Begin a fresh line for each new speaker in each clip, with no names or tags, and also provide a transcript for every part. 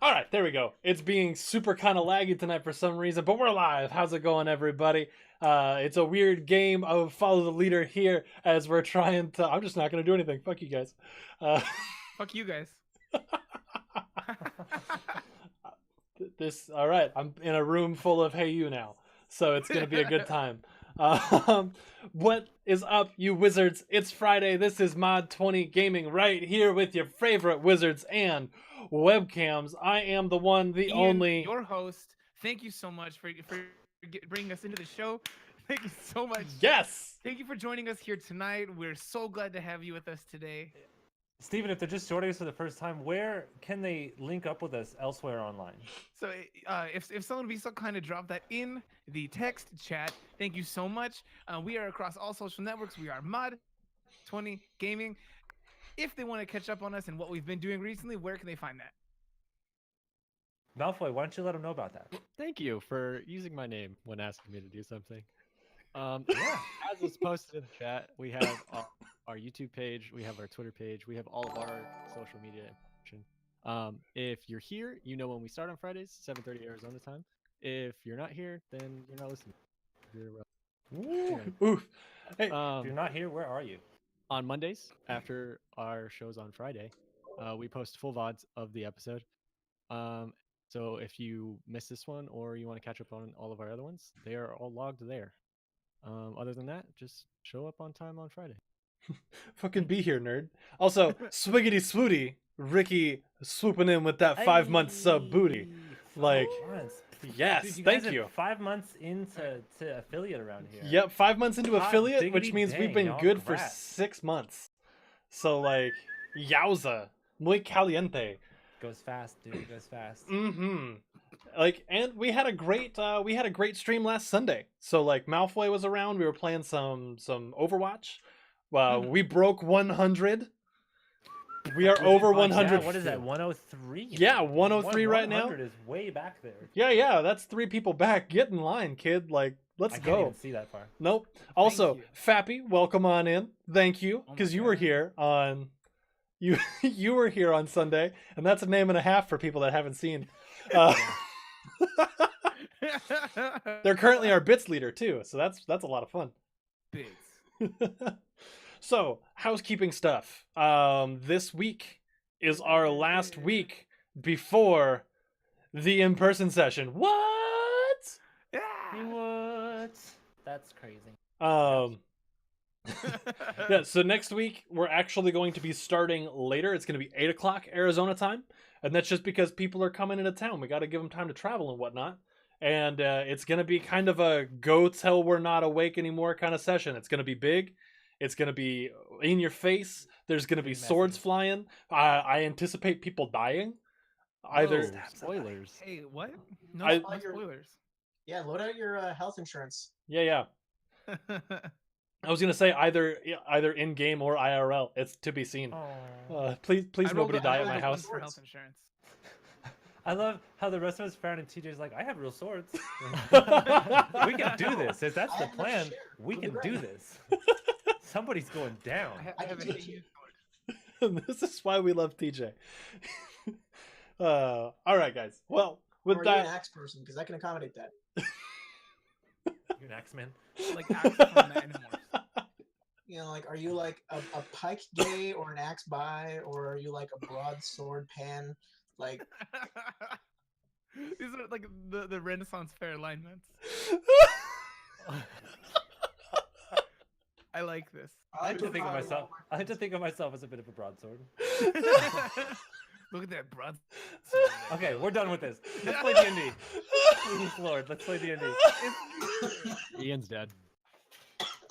All right, there we go. It's being super kind of laggy tonight for some reason, but we're live. How's it going, everybody? It's a weird game of follow the leader here as we're trying to. I'm just not going to do anything. Fuck you guys. Uh,
Fuck you guys.
all right. I'm in a room full of hey you now, so it's going to be a good time. What is up, you wizards? It's Friday. This is Mod 20 Gaming right here with your favorite wizards and webcams. I am the one, the
Ian,
only.
your host. Thank you so much for bringing us into the show. Thank you so much.
Yes.
Thank you for joining us here tonight. We're so glad to have you with us today.
Steven, if they're just joining us for the first time, where can they link up with us elsewhere online?
So, if someone would be so kind to drop that in the text chat, thank you so much. We are across all social networks. We are Mod 20 Gaming. If they want to catch up on us and what we've been doing recently, where can they find that?
Malfoy, why don't you let them know about that?
Thank you for using my name when asking me to do something. Yeah, as was posted in the chat, we have our YouTube page, we have our Twitter page, we have all of our social media information. If you're here, you know when we start on Fridays, 7:30 Arizona time. If you're not here, then you're not listening.
Oof. Hey,
If you're not here, where are you?
On Mondays, after our shows on Friday, we post full VODs of the episode. So if you miss this one or you want to catch up on all of our other ones, they are all logged there. Other than that, just show up on time on Friday.
fucking be here, nerd. Also, swiggity swooty, Ricky swooping in with that 5-month sub booty. Like, yes,
Dude,
thank
guys
you.
are 5 months into affiliate around here.
Yep, 5 months into
Hot
affiliate, which
diggity
means we've
dang,
been
y'all,
good for
congrats.
6 months. So like, yowza, muy caliente.
Goes fast, dude. It goes fast.
Mm-hmm. Like, and we had a great stream last Sunday. So like, Malfoy was around. We were playing some Overwatch. We broke 100. We are over 100.
Yeah, what is that? 103.
Yeah, 103 right now.
100 is way back there.
Yeah, that's 3 people back. Get in line, kid. Like, let's
I can't
go.
even see that far.
Nope. Also,
you.
Fappy, welcome on in. Thank you,
Oh my
because you were
God.
here on you were here on Sunday, and that's a name and a half for people that haven't seen. They're currently our bits leader too, so that's a lot of fun.
Bigs.
So, housekeeping stuff. This week is our last week before the in-person session. What?
What? That's crazy.
Yeah, so next week we're actually going to be starting later. It's going to be 8 o'clock Arizona time, and that's just because people are coming into town. We got to give them time to travel and whatnot. And it's going to be kind of a go till we're not awake anymore kind of session. It's going to be big. It's going to be in your face. There's going to be swords
Messy.
flying. I anticipate people dying. Either
Whoa, spoilers.
Hey, what? No,
I-
no spoilers.
Yeah, load out your health insurance.
yeah. I was going to say either in game or IRL. It's to be seen. Please
I rolled
nobody
a-
die
I
at my
rolled a
house.
one for health insurance.
I love how the rest of us frown and TJ's like, I have real swords. We can do this. If that's
I
the
have no
plan,
share.
we
We'll be
can
great.
do this. Somebody's going down.
I
I
have
can
a
teach you.
sword.
This is why we love TJ. All right, guys. Well, with
Or are you an
that,
axe person? Because I can accommodate that.
You're an Axeman.
Like axe from the Animorphs.
You know, like, are you like a pike gay or an axe bi, or are you like a broadsword pan? Like,
These are like the Renaissance fair alignments. I like this.
I like to think of
prefer-
myself. I like to think of myself as a bit of a broadsword.
Look at that broad.
Okay, we're done with this. Let's play D&D. Please, Lord, let's play D&D.
Ian's dead.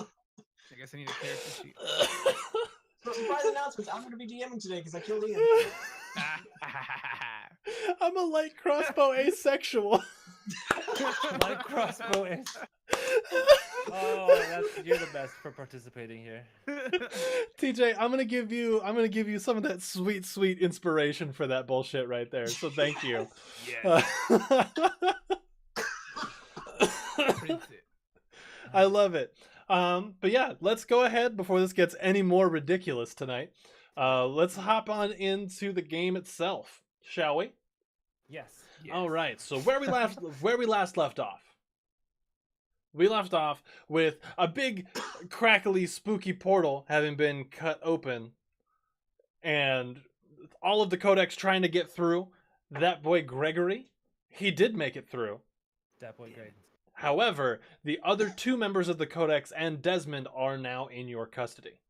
I guess I need a character sheet.
So surprise announcements. I'm going to be DMing today because I killed Ian.
I'm a light crossbow asexual.
My crossbow is. Oh, you're the best for participating here.
TJ, I'm gonna give you some of that sweet inspiration for that bullshit right there. So thank you.
Yes. Print it.
I love it. But yeah, let's go ahead before this gets any more ridiculous tonight. Let's hop on into the game itself, shall we?
Yes.
All right. So where we last left off. We left off with a big, crackly, spooky portal having been cut open, and all of the codex trying to get through. That boy Gregory, he did make it through.
That boy great.
However, the other two members of the codex and Desmond are now in your custody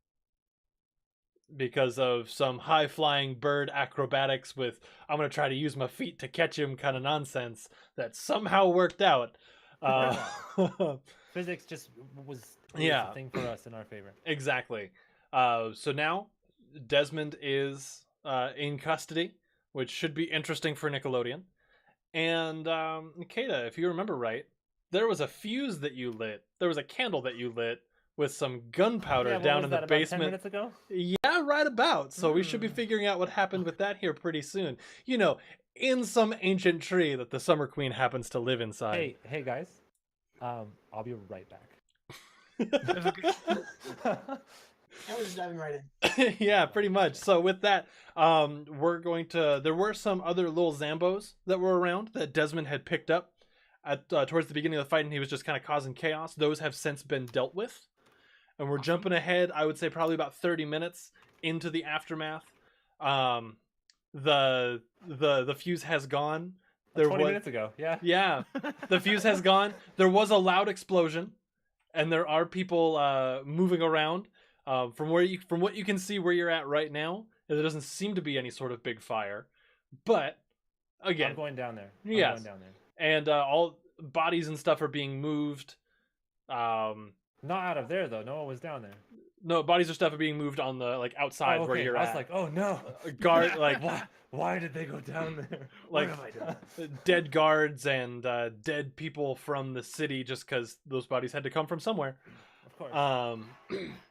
because of some high-flying bird acrobatics with "I'm going to try to use my feet to catch him" kind of nonsense that somehow worked out.
Physics just was
Yeah.
a thing for us in our favor.
Exactly. So now Desmond is in custody, which should be interesting for Nickelodeon. And Nikita, if you remember right, there was a fuse that you lit. There was a candle that you lit with some gunpowder
Yeah, what
down
was
in
that,
the
about 10
basement.
minutes ago?
Yeah, right about. So we should be figuring out what happened with that here pretty soon. You know, in some ancient tree that the Summer Queen happens to live inside.
Hey guys. I'll be right back.
I was just diving right in.
Yeah, pretty much. So with that, we're going to. There were some other little Zambos that were around that Desmond had picked up at towards the beginning of the fight, and he was just kind of causing chaos. Those have since been dealt with, and we're jumping ahead. I would say probably about 30 minutes into the aftermath. The fuse has gone.
20 minutes ago. Yeah.
Yeah, the fuse has gone. There was a loud explosion, and there are people moving around. From what you can see where you're at right now, there doesn't seem to be any sort of big fire. But again,
I'm going down there.
Yes.
I'm going down there.
And all bodies and stuff are being moved.
Not out of there though. No one was down there.
No, bodies and stuff are being moved on the outside
Oh, okay.
where you're
I was
at.
like, oh no.
Guard like
Why did they go down there?
like
What have I done?
dead guards and dead people from the city, just because those bodies had to come from somewhere.
Of course.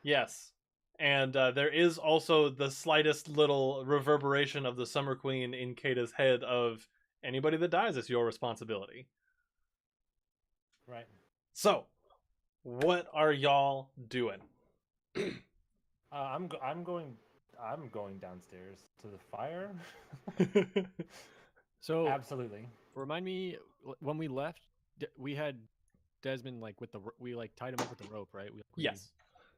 Yes. And there is also the slightest little reverberation of the Summer Queen in Kata's head of anybody that dies is your responsibility.
Right.
So, what are y'all doing?
I'm going downstairs to the fire.
So
Absolutely.
remind me when we left, we had Desmond like with we like tied him up with the rope, right?
Yes.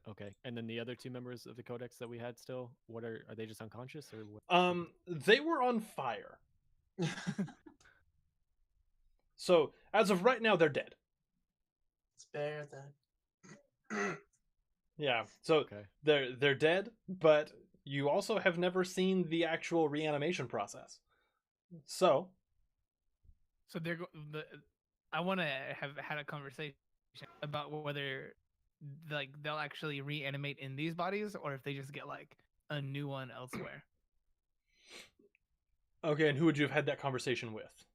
Okay. And then the other two members of the codex that we had still, what are they just unconscious or what?
They were on fire. So, as of right now, they're dead.
Spare that.
Yeah. So
Okay.
they're dead, but you also have never seen the actual reanimation process. So
I want to have had a conversation about whether like they'll actually reanimate in these bodies or if they just get like a new one elsewhere.
okay, and who would you have had that conversation with?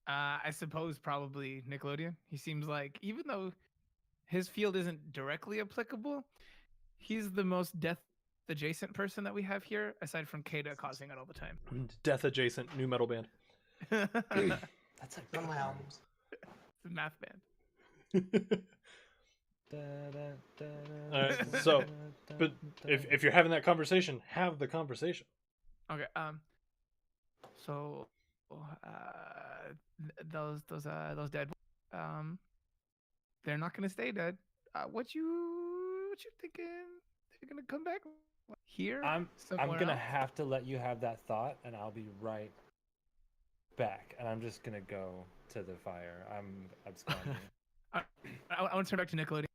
I suppose probably Nickelodeon. He seems like, even though his field isn't directly applicable, he's the most death adjacent person that we have here, aside from Kata causing it all the time.
Death adjacent new metal band.
That's like
From my albums.
It's a math band.
Alright, so, but if you're having that conversation, have the conversation.
Okay. So, those dead, they're not gonna stay dead. What you thinking? They're gonna come back here?
I'm
somewhere
gonna
else?
have to let you have that thought, and I'll be right back. And I'm just gonna go to the fire. I'm absconding.
I want to turn back to Nickelodeon.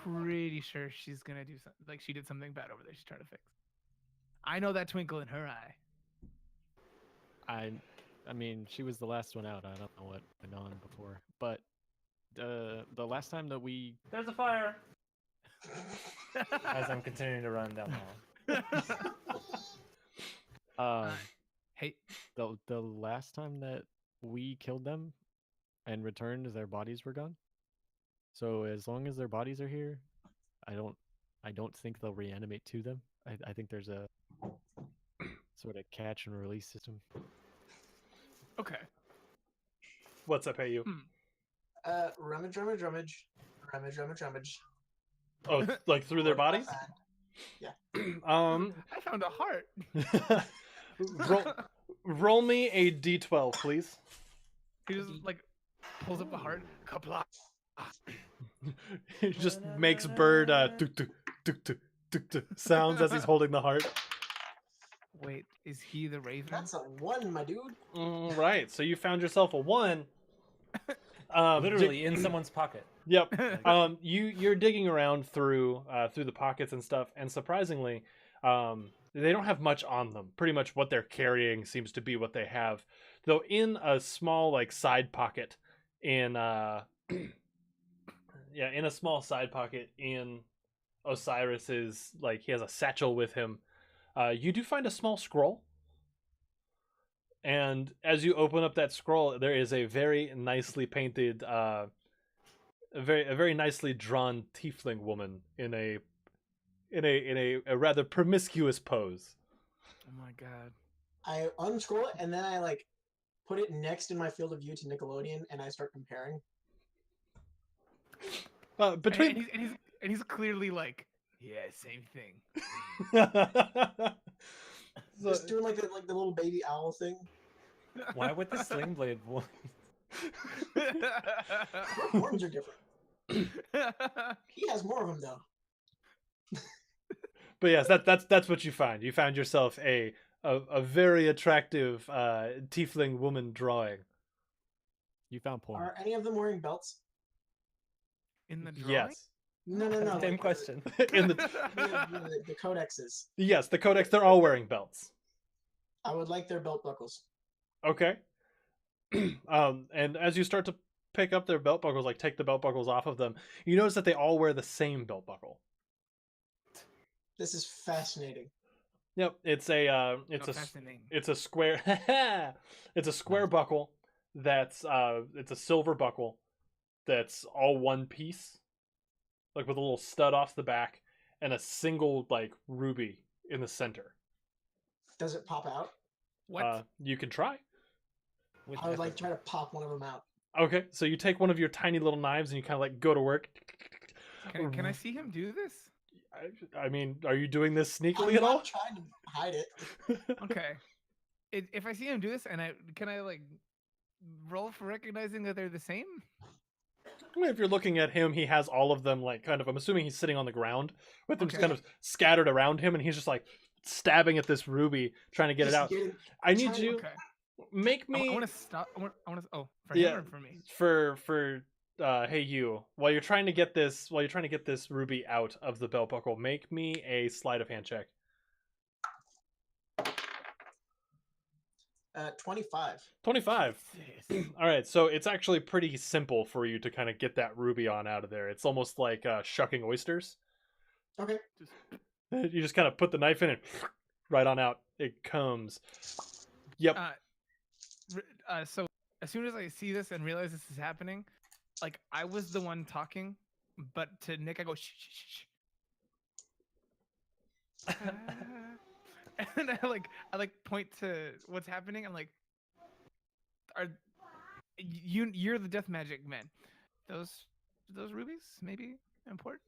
Pretty sure she's gonna do something. Like she did something bad over there. She's trying to fix. I know that twinkle in her eye.
I mean, she was the last one out. I don't know what went on before, but the last time that we
There's a fire. As I'm continuing to run down the hall.
Hey,
the last time that we killed them and returned, their bodies were gone. So as long as their bodies are here, I don't think they'll reanimate to them. I think there's a sort of catch and release system.
okay.
What's up, hey you?
Rummage, rummage, rummage. Rummage, rummage, rummage.
Oh, like through their
What
bodies?
I find.
Um,
I found a heart.
roll, Roll me a d12, please.
He just like pulls up a heart. Kapla.
He just makes Bird tuk, tuk, tuk, tuk, tuk, tuk sounds as he's holding the heart.
Wait, is he the raven?
That's a 1, my dude.
Right, so you found yourself a 1.
Literally in someone's pocket.
Yep. You're digging around through the pockets and stuff, and surprisingly, they don't have much on them. Pretty much what they're carrying seems to be what they have, though in a small like side pocket in in a small side pocket in Osiris's, like, he has a satchel with him. You do find a small scroll. And as you open up that scroll, there is a very nicely painted, a very nicely drawn tiefling woman in a rather promiscuous pose.
Oh my god.
I unscroll it and then I like put it next in my field of view to Nickelodeon and I start comparing.
Between
And he's clearly like, yeah, same thing.
Just doing like the little baby owl thing.
Why would the sling blade one?
Horns are different. He has more of them though.
But yes, that's what you find. You found yourself a very attractive tiefling woman drawing.
You found porn.
Are any of them wearing belts?
In the drawing?
Yes.
No.
Same
like,
question.
In the
the codexes.
yes, the codex, they're all wearing belts.
I would like their belt buckles.
Okay. And as you start to pick up their belt buckles, like take the belt buckles off of them, you notice that they all wear the same belt buckle.
This is fascinating.
Yep, it's a
Fascinating.
it's a square it's a square buckle that's it's a silver buckle that's all one piece, like with a little stud off the back and a single like ruby in the center.
Does it pop out?
What?
You can try.
With
I would like
effort.
try to pop one of them out.
Okay, so you take one of your tiny little knives and you kind of like go to work.
Can I see him do this?
I mean, are you doing this sneakily
I'm
at all?
not trying to hide it.
Okay. If I see him do this, and can I like roll for recognizing that they're the same?
If you're looking at him, he has all of them, like, kind of, I'm assuming he's sitting on the ground with them just
Okay.
kind of scattered around him, and he's just like stabbing at this ruby, trying to get it
Just
out.
getting-
I need
trying-
you
Okay.
make
I
me
want to stop. I want to. Oh, for
Yeah.
him or for me?
for hey you, while you're trying to get this ruby out of the belt buckle, make me a sleight of hand check.
25.
25. All right, so it's actually pretty simple for you to kind of get that ruby on out of there. It's almost like shucking oysters.
Okay.
You just kind of put the knife in and right on out it comes. Yep.
So as soon as I see this and realize this is happening, like I was the one talking, but to Nick I go shh shh shh. And I like point to what's happening. I'm like, you're the death magic man. Those rubies maybe important.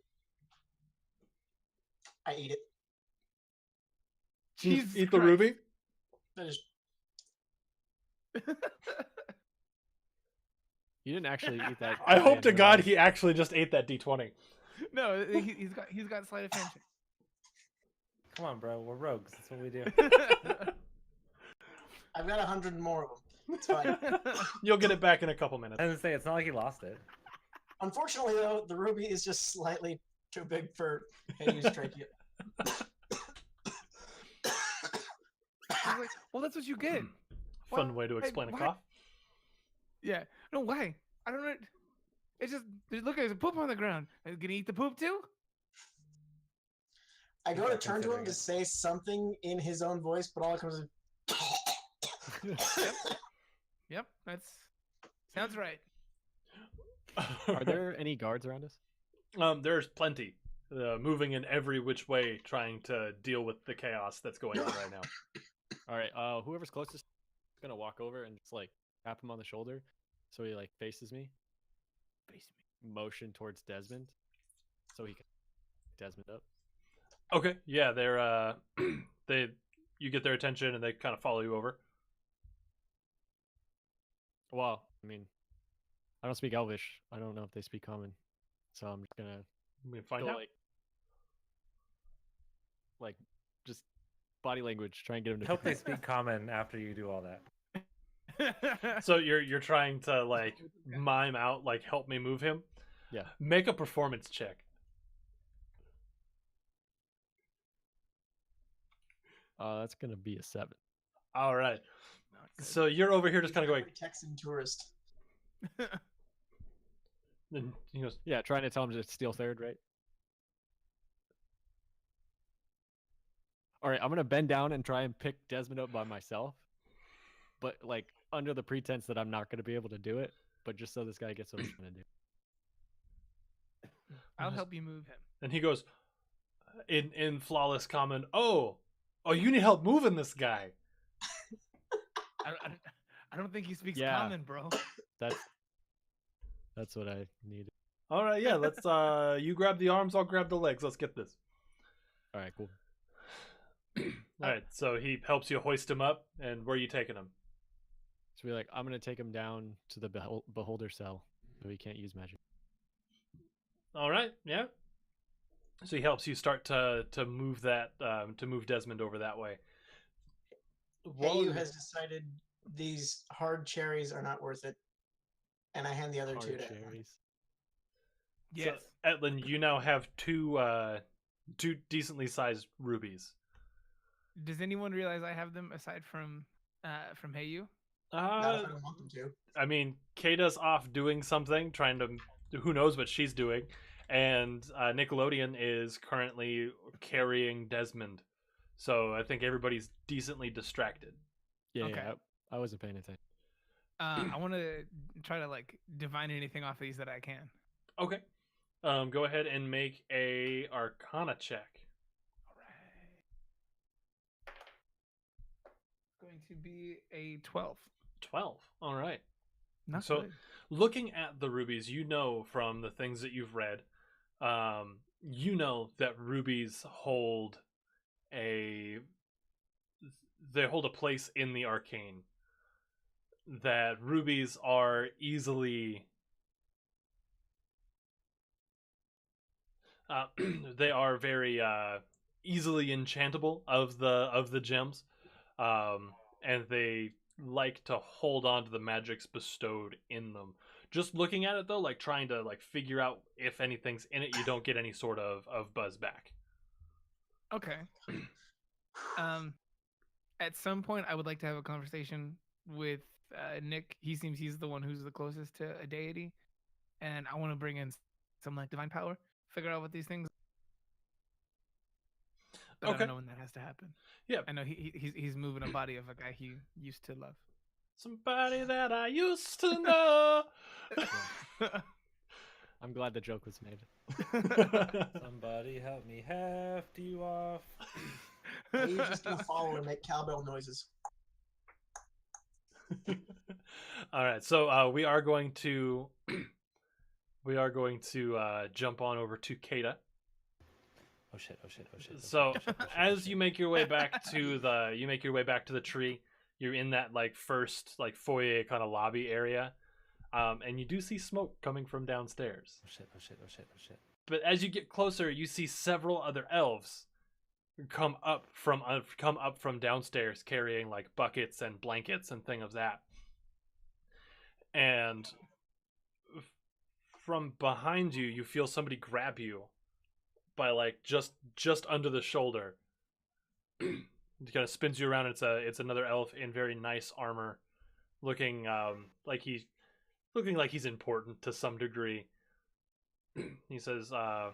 I eat it.
You
Jesus
eat the
Christ.
ruby.
I just
You didn't actually eat that.
I hope to
and,
God he actually just ate that D20.
No, he's got sleight of hand.
Come on, bro. We're rogues. That's what we do.
I've got 100 more of them. It's fine.
You'll get it back in a couple minutes.
I was gonna say it's not like he lost it.
Unfortunately, though, the ruby is just slightly too big for Hades trachea.
I was like, well, that's what you get.
Fun way to explain a
why-
cough.
Yeah. No, why? I don't know. It's just look, there's a poop on the ground. Are you gonna eat the poop too?
I go
He's
to
not
turn to him
considering
to
it.
say something in his own voice, but all it comes is.
Yep, that's sounds right.
Are there any guards around us?
There's plenty, moving in every which way, trying to deal with the chaos that's going on right now.
All right. Whoever's closest is gonna walk over and just like tap him on the shoulder, so he like faces me.
Face me.
Motion towards Desmond, so he can Desmond up.
Okay, yeah, they're you get their attention and they kind of follow you over.
Well, I mean, I don't speak Elvish. I don't know if they speak Common, so I'm just gonna
We find
go
out.
like just body language. Try and get him to.
I hope they speak common after you do all that.
So you're trying to like mime out, like help me move him.
Yeah.
Make a performance check.
That's gonna be a 7.
All right.
Not good.
So you're over here just kind of going.
Every Texan tourist.
And he goes,
Yeah, trying to tell him to steal third, right? All right, I'm gonna bend down and try and pick Desmond up by myself, but like under the pretense that I'm not gonna be able to do it, but just so this guy gets what he's gonna do.
I'll help you move him.
and he goes, in flawless common. Oh, you need help moving this guy.
I don't think he speaks
Yeah.
common, bro.
That's what I needed.
All right, yeah. Let's. You grab the arms. I'll grab the legs. Let's get this.
All right, cool.
All right. So he helps you hoist him up. And where are you taking him?
So we're like, I'm gonna take him down to the beholder cell, so he can't use magic.
All right. Yeah. So he helps you start to move that to move Desmond over that way.
Heyu has decided these hard cherries are not worth it, and I hand the other two
Hard
to him.
cherries.
Yes.
So, Etlin, you now have two decently sized rubies.
Does anyone realize I have them aside from Heyu?
Not if I don't want them to.
I mean, Kata's off doing something, trying to. Who knows what she's doing? And Nickelodeon is currently carrying Desmond. So I think everybody's decently distracted.
Yeah,
Okay.
yeah, I wasn't paying attention.
I want to try to like divine anything off of these that I can.
Okay. Go ahead and make a Arcana check.
All right. Going to be a 12.
12. All right.
Not
So-
good.
Looking at the rubies, you know from the things that you've read, you know that rubies hold a place in the arcane. That rubies are easily they are very easily enchantable of the gems, and they like to hold on to the magics bestowed in them. Just looking at it though, like trying to like figure out if anything's in it, you don't get any sort of buzz back.
Okay. At some point, I would like to have a conversation with Nick. He seems he's the one who's the closest to a deity, and I want to bring in some like divine power, figure out what these things. But I
Okay.
don't know when that has to happen.
Yeah.
I know he's moving a body of a guy he used to love.
Somebody that I used to know.
I'm glad the joke was made.
Somebody help me heft you off.
Heyu's just gonna follow and make cowbell noises.
All right, so we are going to jump on over to Kata.
Oh shit! Oh shit! Oh shit!
So as you make your way back to the tree, you're in that like first like foyer kind of lobby area, and you do see smoke coming from downstairs.
Oh shit! Oh shit! Oh shit! Oh shit!
But as you get closer, you see several other elves come up from downstairs carrying like buckets and blankets and thing of that. And from behind you, you feel somebody grab you by like just under the shoulder. It kind of spins you around. It's another elf in very nice armor, looking like he's important to some degree. He says, "The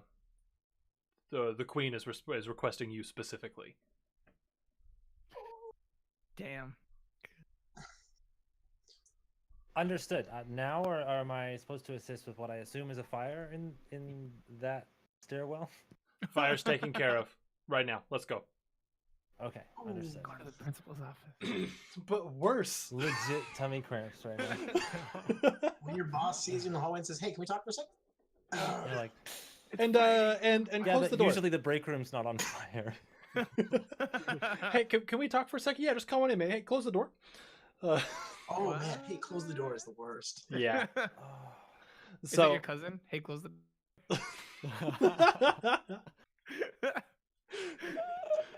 queen is requesting you specifically."
Damn.
Understood. Now, or am I supposed to assist with what I assume is a fire in that stairwell?
Fire's taken care of right now. Let's go.
Okay, understood.
Go to the principal's office.
But worse.
Legit tummy cramps right now.
When your boss sees you in the hallway and says, "Hey, can we talk for a sec?"
You're like,
and
yeah,
close the door.
usually the break room's not on fire.
Hey, can we talk for a second? Yeah, just come on in, man. Hey, close the door.
Oh man, hey, close the door is the worst.
Yeah.
Oh,
Is that
So
your cousin? Hey, close the.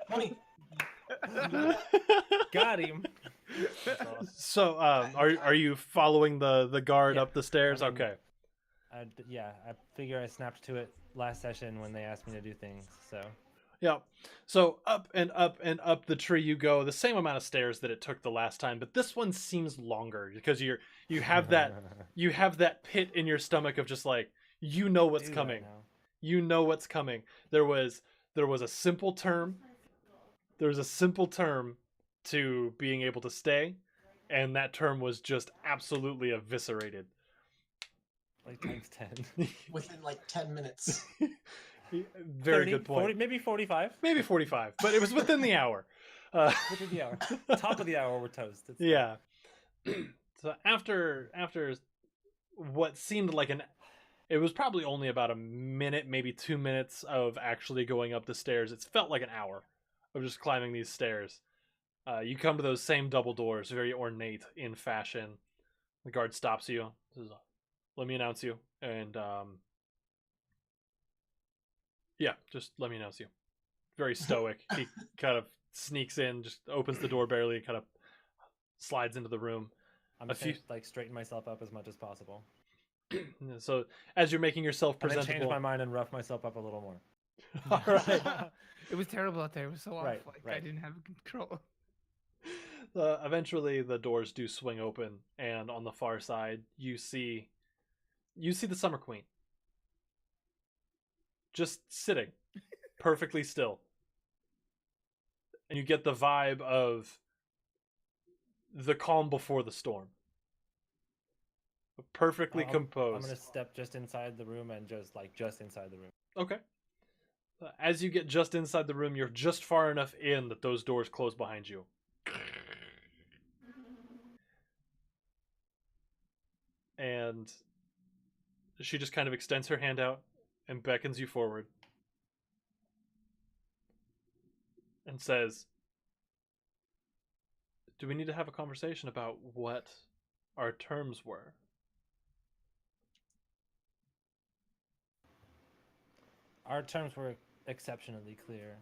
Money.
got him.
That's awesome.
so are you following the guard
Yeah,
up the stairs?
I mean-
Okay.
Yeah, I figure I snapped to it last session when they asked me to do things. So
Yeah. So up and up and up the tree you go, the same amount of stairs that it took the last time, but this one seems longer because you have that pit in your stomach of just like you know what's
Do that
coming.
now.
You know what's coming. There was a simple term. There was a simple term to being able to stay, and that term was just absolutely eviscerated.
Like times 10.
Within like 10 minutes.
Very
30,
good point.
40, maybe 45.
Maybe 45, but it was within the hour.
Within the hour. Top of the hour, we're toast. It's fine.
Yeah. So after what seemed like it was probably only about a minute, maybe 2 minutes of actually going up the stairs. It felt like an hour of just climbing these stairs. You come to those same double doors, very ornate in fashion. The guard stops you. Says, "Let me announce you." And yeah, just let me announce you. Very stoic. He kind of sneaks in, just opens the door barely, kind of slides into the room.
I'm
A
just gonna,
few-
like straighten myself up as much as possible.
So as you're making yourself
And then change
presentable,
my mind and rough myself up a little more.
all right.
It was terrible out there. It was so off.
Right,
Like I
right.
didn't have control.
Eventually, the doors do swing open, and on the far side, you see the Summer Queen, just sitting, perfectly still, and you get the vibe of the calm before the storm. Perfectly
I'm
composed.
gonna step just inside the room and just inside the room.
Okay. As you get just inside the room, you're just far enough in that those doors close behind you. And she just kind of extends her hand out and beckons you forward and says, "Do we need to have a conversation about what our terms were?"
Our terms were exceptionally clear.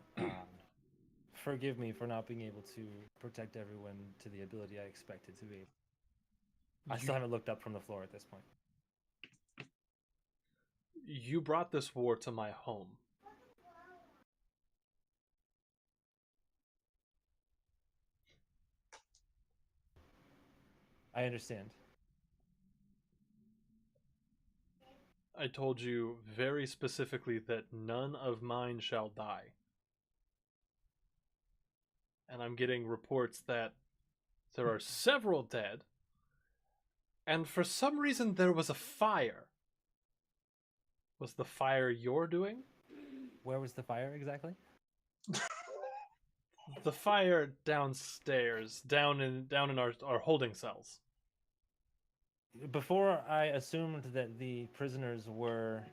Forgive me for not being able to protect everyone to the ability I expected to be. I still haven't looked up from the floor at this point.
You brought this war to my home.
I understand.
I told you very specifically that none of mine shall die. And I'm getting reports that there are several dead, and for some reason there was a fire. Was the fire you're doing?
Where was the fire exactly?
The fire downstairs, down in our holding cells.
Before I assumed that the prisoners were,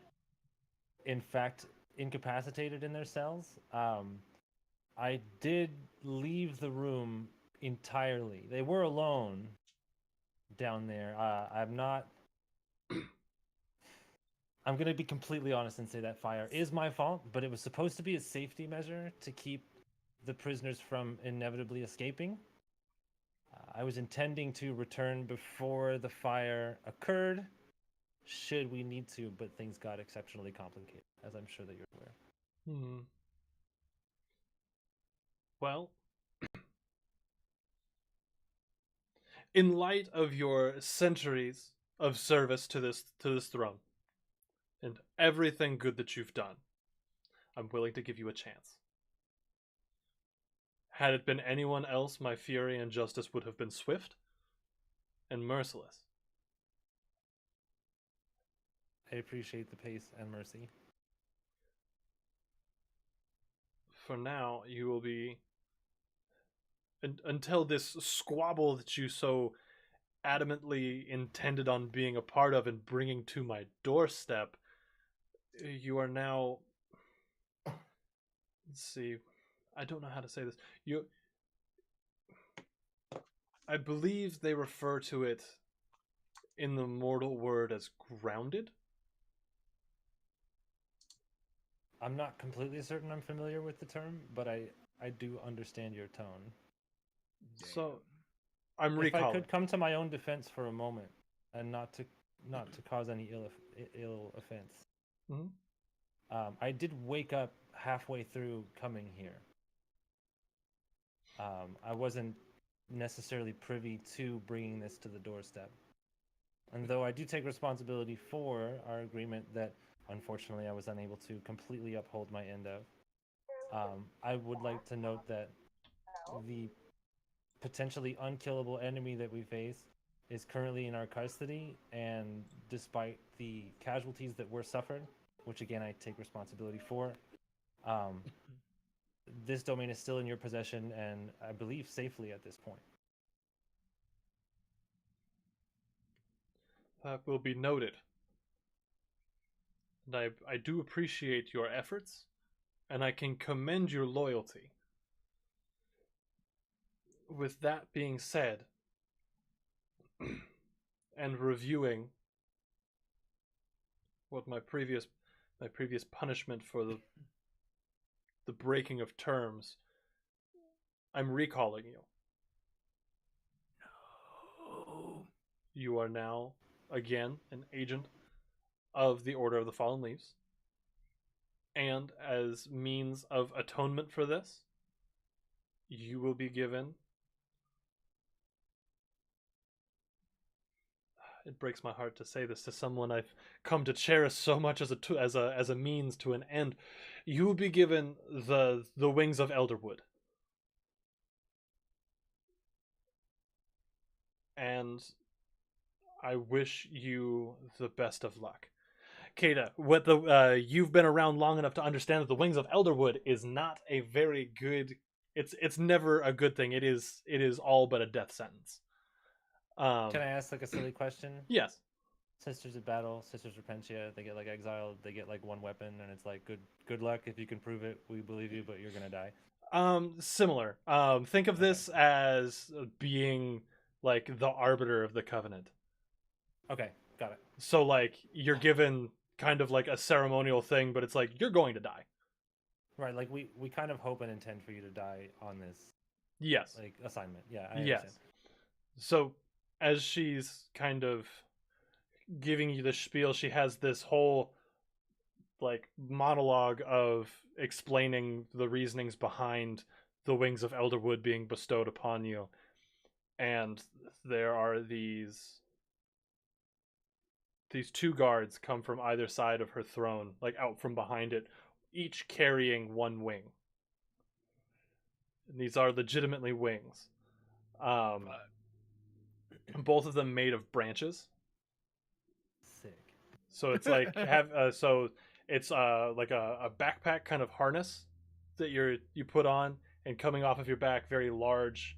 in fact, incapacitated in their cells, I did leave the room entirely. They were alone down there. I'm not. I'm going to be completely honest and say that fire is my fault, but it was supposed to be a safety measure to keep the prisoners from inevitably escaping. I was intending to return before the fire occurred, should we need to, but things got exceptionally complicated, as I'm sure that you're aware.
Well, in light of your centuries of service to this throne and everything good that you've done, I'm willing to give you a chance. Had it been anyone else, my fury and justice would have been swift and merciless.
I appreciate the pace and mercy.
For now, you will be until this squabble that you so adamantly intended on being a part of and bringing to my doorstep, you are now, let's see, I don't know how to say this. I believe they refer to it in the mortal word as grounded.
I'm not completely certain I'm familiar with the term, but I do understand your tone.
So I'm
If I
recalling.
could come to my own defense for a moment, and not to cause any ill offense.
Mhm.
I did wake up halfway through coming here. I wasn't necessarily privy to bringing this to the doorstep. And though I do take responsibility for our agreement that unfortunately I was unable to completely uphold my end of, I would like to note that the potentially unkillable enemy that we face is currently in our custody, and despite the casualties that were suffered, which again I take responsibility for, this domain is still in your possession and I believe safely at this point.
That will be noted. And I do appreciate your efforts, and I can commend your loyalty. With that being said, and reviewing what my previous punishment for the breaking of terms, I'm recalling you.
No.
You are now again an agent of the Order of the Fallen Leaves. And as means of atonement for this, you will be given. It breaks my heart to say this to someone I've come to cherish so much as a means to an end. You will be given the wings of Elderwood. And I wish you the best of luck. Kata, you've been around long enough to understand that the wings of Elderwood is not a very good. It's never a good thing. It is all but a death sentence.
Can I ask like a silly question?
Yes.
Sisters of Battle, Sisters of Repentia, they get like exiled, they get like one weapon, and it's like good luck if you can prove it. We believe you, but you're gonna die.
Similar. Think of this as being like the arbiter of the covenant.
Okay, got it.
So like you're given kind of like a ceremonial thing, but it's like you're going to die.
Right, like we kind of hope and intend for you to die on this
Yes.
like assignment. Yeah, I
Yes.
understand.
So as she's kind of giving you the spiel, she has this whole like monologue of explaining the reasonings behind the wings of Elderwood being bestowed upon you. And there are these two guards come from either side of her throne, like out from behind it, each carrying one wing. And these are legitimately wings. Both of them made of branches.
Sick.
So it's like it's like a backpack kind of harness that you put on, and coming off of your back, very large,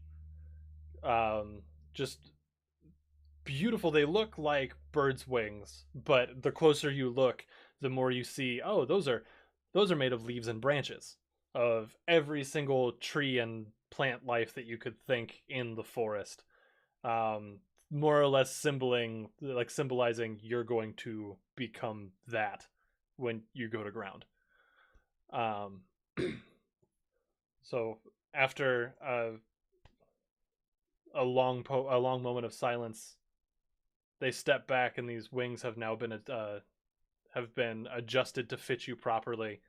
just beautiful. They look like birds' wings, but the closer you look, the more you see. Oh, those are made of leaves and branches of every single tree and plant life that you could think in the forest. More or less symbolizing you're going to become that when you go to ground. So after a long moment of silence, they step back, and these wings have now been adjusted to fit you properly.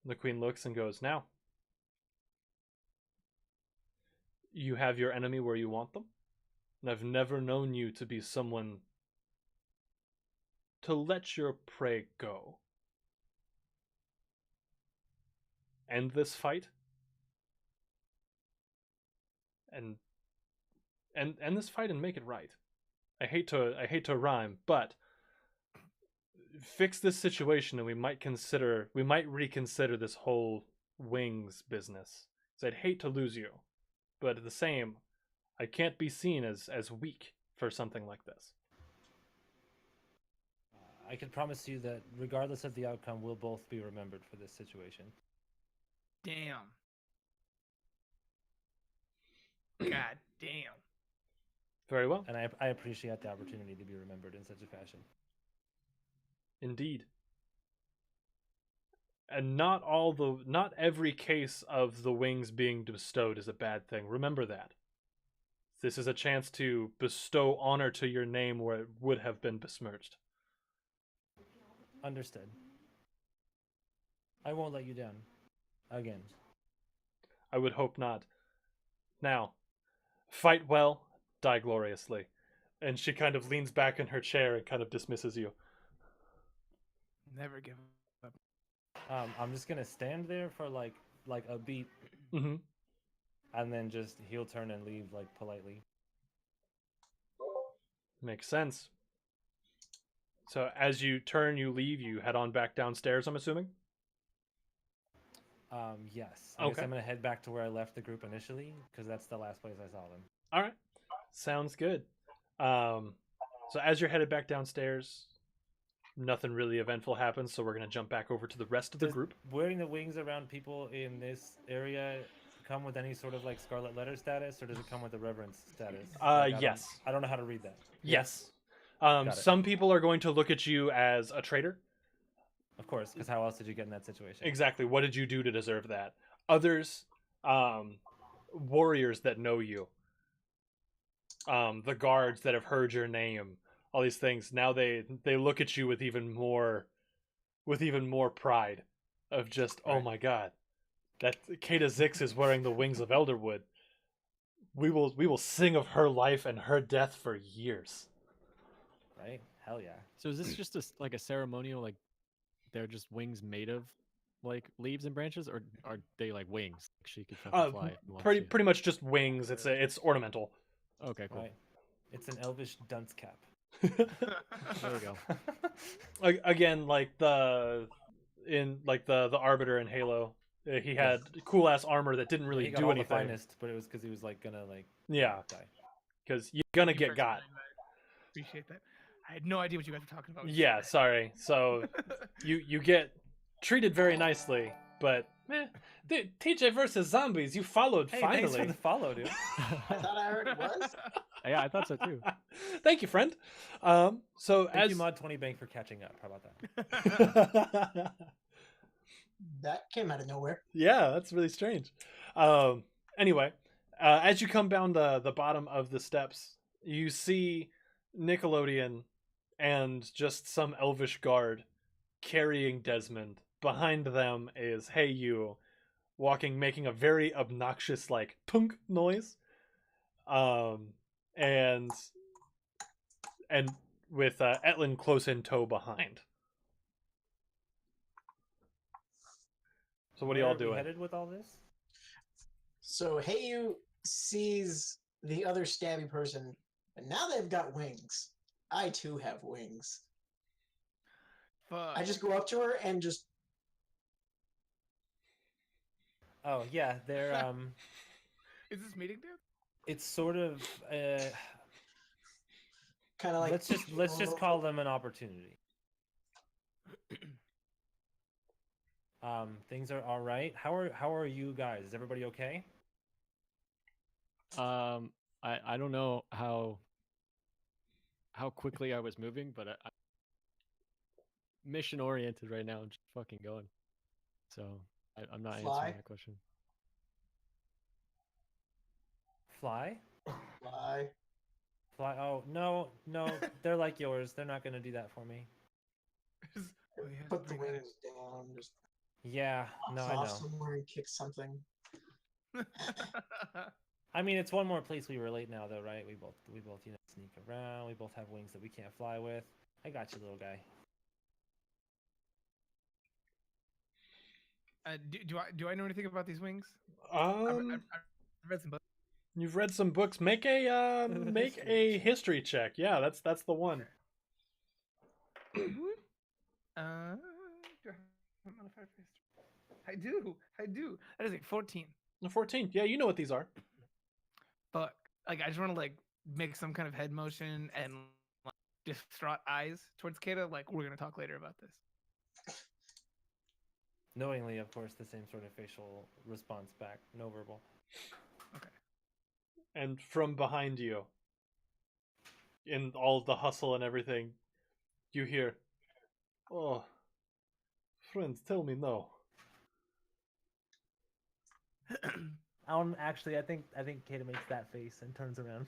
The queen looks and goes, "Now, you have your enemy where you want them. And I've never known you to be someone to let your prey go. End this fight, and end this fight and make it right. I hate to rhyme, but fix this situation, and we might reconsider this whole wings business. Because I'd hate to lose you, but at the same, I can't be seen as weak for something like this."
I can promise you that regardless of the outcome, we'll both be remembered for this situation.
Damn. God. Damn.
Very well.
And I appreciate the opportunity to be remembered in such a fashion.
Indeed. And not every case of the wings being bestowed is a bad thing. Remember that. This is a chance to bestow honor to your name where it would have been besmirched.
Understood. I won't let you down. Again.
I would hope not. Now, fight well, die gloriously. And she kind of leans back in her chair and kind of dismisses you.
Never give up.
I'm just gonna stand there for like a beat,
Mm-hmm.
and then just heel turn and leave like politely.
Makes sense. So as you turn, you leave, you head on back downstairs, I'm assuming?
Yes. I guess
Okay.
I'm gonna head back to where I left the group initially, because that's the last place I saw them.
All right. Sounds good. So as you're headed back downstairs, nothing really eventful happens, so we're going to jump back over to the rest of the
Does
group.
wearing the wings around people in this area come with any sort of like scarlet letter status, or does it come with the reverence status?
Yes.
I don't know how to read that.
Yes.
Got it.
Some people are going to look at you as a traitor.
Of course, because how else did you get in that situation?
Exactly. What did you do to deserve that? Others, warriors that know you. The guards that have heard your name. All these things. Now they look at you with even more pride. Of just, oh
Right.
my god, that Kata Zix is wearing the wings of Elderwood. We will sing of her life and her death for years.
Right? Hell yeah.
So is this just like a ceremonial, like they're just wings made of like leaves and branches, or are they like wings? Like she could fucking fly if she wants to.
Pretty much just wings. It's ornamental.
Okay, cool.
Right. It's an elvish dunce cap.
There we go.
Again, like the Arbiter in Halo, he had cool ass armor that didn't really
He got
do
all
anything.
the finest, but it was because he was like gonna like
Yeah,
die.
because you're gonna
Thank you
get
for
got.
explaining that. Appreciate that. I had no idea what you guys were talking about.
Yeah, sorry. So you get treated very nicely, but dude, TJ versus zombies, you followed
Hey,
finally.
thanks for the follow, dude.
I thought I heard it was.
Yeah, I thought so too.
Thank you, friend. So
Thank
as
you, Mod 20 Bank, for catching up. How about that?
That came out of nowhere.
Yeah, that's really strange. Anyway, as you come down the bottom of the steps, you see Nickelodeon and just some elvish guard carrying Desmond. Behind them is Hey You, making a very obnoxious like tunk noise. And with Etlin close in tow behind. So what are y'all
Where we
doing?
headed with all this?
So Heyu sees the other stabby person, and now they've got wings. I too have wings.
Fuck.
I just go up to her and just
Oh yeah, they're
Is this meeting, dude?
it's sort of
kind of like
let's just call them an opportunity. Things are all right. How are you guys? Is everybody okay?
I don't know how quickly I was moving, but I mission oriented right now. I'm just fucking going. So I'm not
Fly?
answering that question.
Fly?
fly.
Fly? Oh no, they're like yours. They're not gonna do that for me.
Oh, yeah,
Put the
bring that
wings down. Just
Yeah, no, I
off
know.
somewhere and kick something.
in.
I mean, it's one more place we relate now, though, right? We both sneak around. We both have wings that we can't fly with. I got you, little guy.
Do I know anything about these wings? I've read some books.
You've read some books. Make a history check. Yeah, that's the one.
Do I have a modifier for history? I do. That is like 14.
14. Yeah, you know what these are.
Fuck. Like I just want to like make some kind of head motion and like distraught eyes towards Kata. Like we're gonna talk later about this.
Knowingly, of course, the same sort of facial response back. No verbal.
and from behind you, in all the hustle and everything, you hear, "Oh, friends, tell me no."
Actually, I think Kata makes that face and turns around.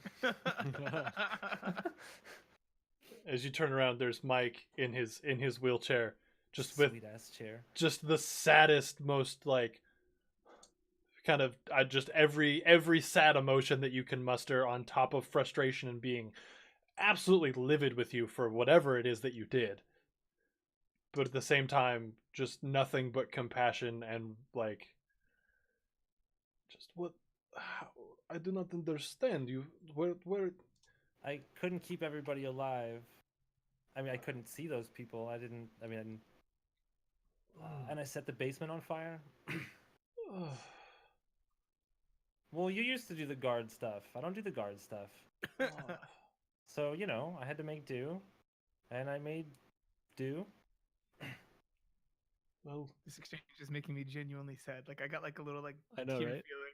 As you turn around, there's Mike in his wheelchair, just with
Sweet ass chair.
just the saddest, most like kind of just every sad emotion that you can muster, on top of frustration and being absolutely livid with you for whatever it is that you did, but at the same time just nothing but compassion and like, just what, how, I do not understand you, where
I couldn't keep everybody alive. I mean, I couldn't see those people. I didn't. I mean, and I set the basement on fire. Well, you used to do the guard stuff. I don't do the guard stuff. So, you know, I had to make do. And I made do.
well,
This exchange is making me genuinely sad. Like I got like a little like
I know,
tear
right?
feeling.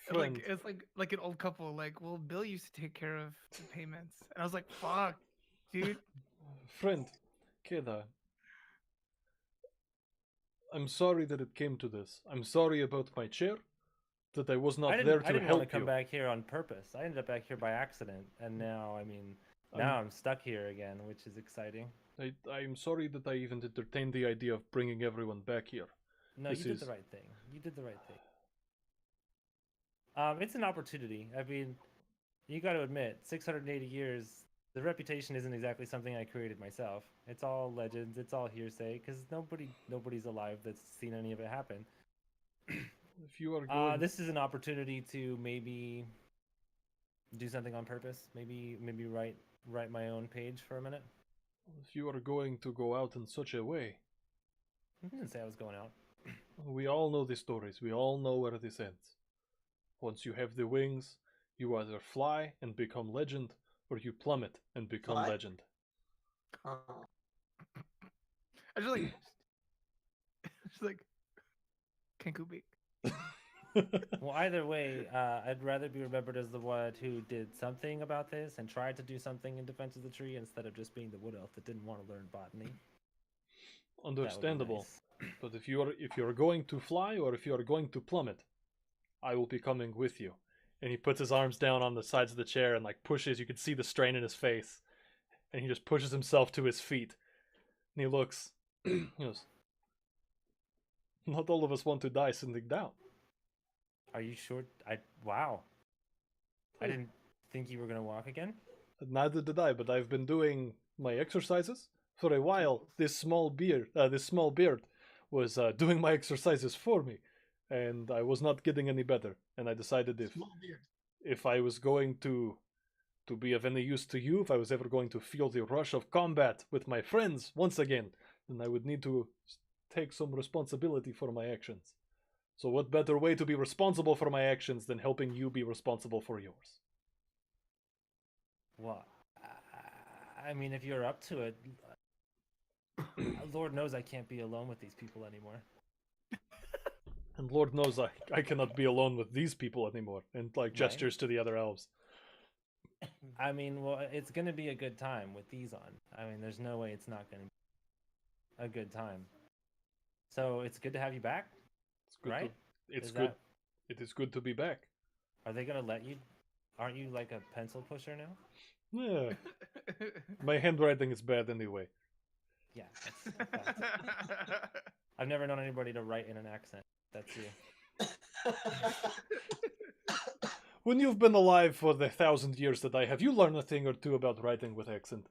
And,
friend,
like it's like an old couple. Like, well, Bill used to take care of the payments, and I was like, fuck, dude.
friend, Keda, I'm sorry that it came to this. I'm sorry about my chair, that I was not there
I
to
didn't want
help
to come
you.
back here on purpose. I ended up back here by accident. And now, I mean,
I'm-
now I'm stuck here again, which is exciting.
I'm sorry that I even entertained the idea of bringing everyone back here.
No,
This
you did
is-
the right thing. You did the right thing. It's an opportunity. I mean, you got to admit, 680 years, the reputation isn't exactly something I created myself. It's all legends. It's all hearsay because nobody's alive that's seen any of it happen.
If you are going,
This is an opportunity to maybe do something on purpose. Maybe write my own page for a minute.
if you are going to go out in such a way,
I didn't say I was going out.
we all know the stories. We all know where this ends. Once you have the wings, you either fly and become legend, or you plummet and become
Fly?
legend.
Oh.
I just like, just like, Kenku beak.
Well, either way, I'd rather be remembered as the one who did something about this and tried to do something in defense of the tree instead of just being the wood elf that didn't want to learn botany. That would be
Understandable.
nice.
But if you're going to fly or if you are going to plummet, I will be coming with you. And he puts his arms down on the sides of the chair and like pushes. You can see the strain in his face, and he just pushes himself to his feet. And he looks. He goes, "Not all of us want to die sitting down."
Are you sure? Wow. I didn't think you were gonna walk again.
Neither did I, but I've been doing my exercises for a while. This small beard was doing my exercises for me, and I was not getting any better. And I decided
Small beard.
if I was going to be of any use to you, if I was ever going to feel the rush of combat with my friends once again, then I would need to take some responsibility for my actions. So what better way to be responsible for my actions than helping you be responsible for yours?
Well, I mean, if you're up to it, Lord knows I can't be alone with these people anymore.
And Lord knows I cannot be alone with these people anymore. And like gestures to the other elves.
I mean, well, it's gonna be a good time with these on. I mean, there's no way it's not gonna be a good time. So it's good to have you back,
It's good.
right?
It's
Is
good.
that-
It is good to be back.
Are they gonna let you? Aren't you like a pencil pusher now?
Yeah. My handwriting is bad anyway.
Yeah. That's a fact. I've never known anybody to write in an accent. That's you.
When you've been alive for the 1,000 years that I have, you learn a thing or two about writing with accent.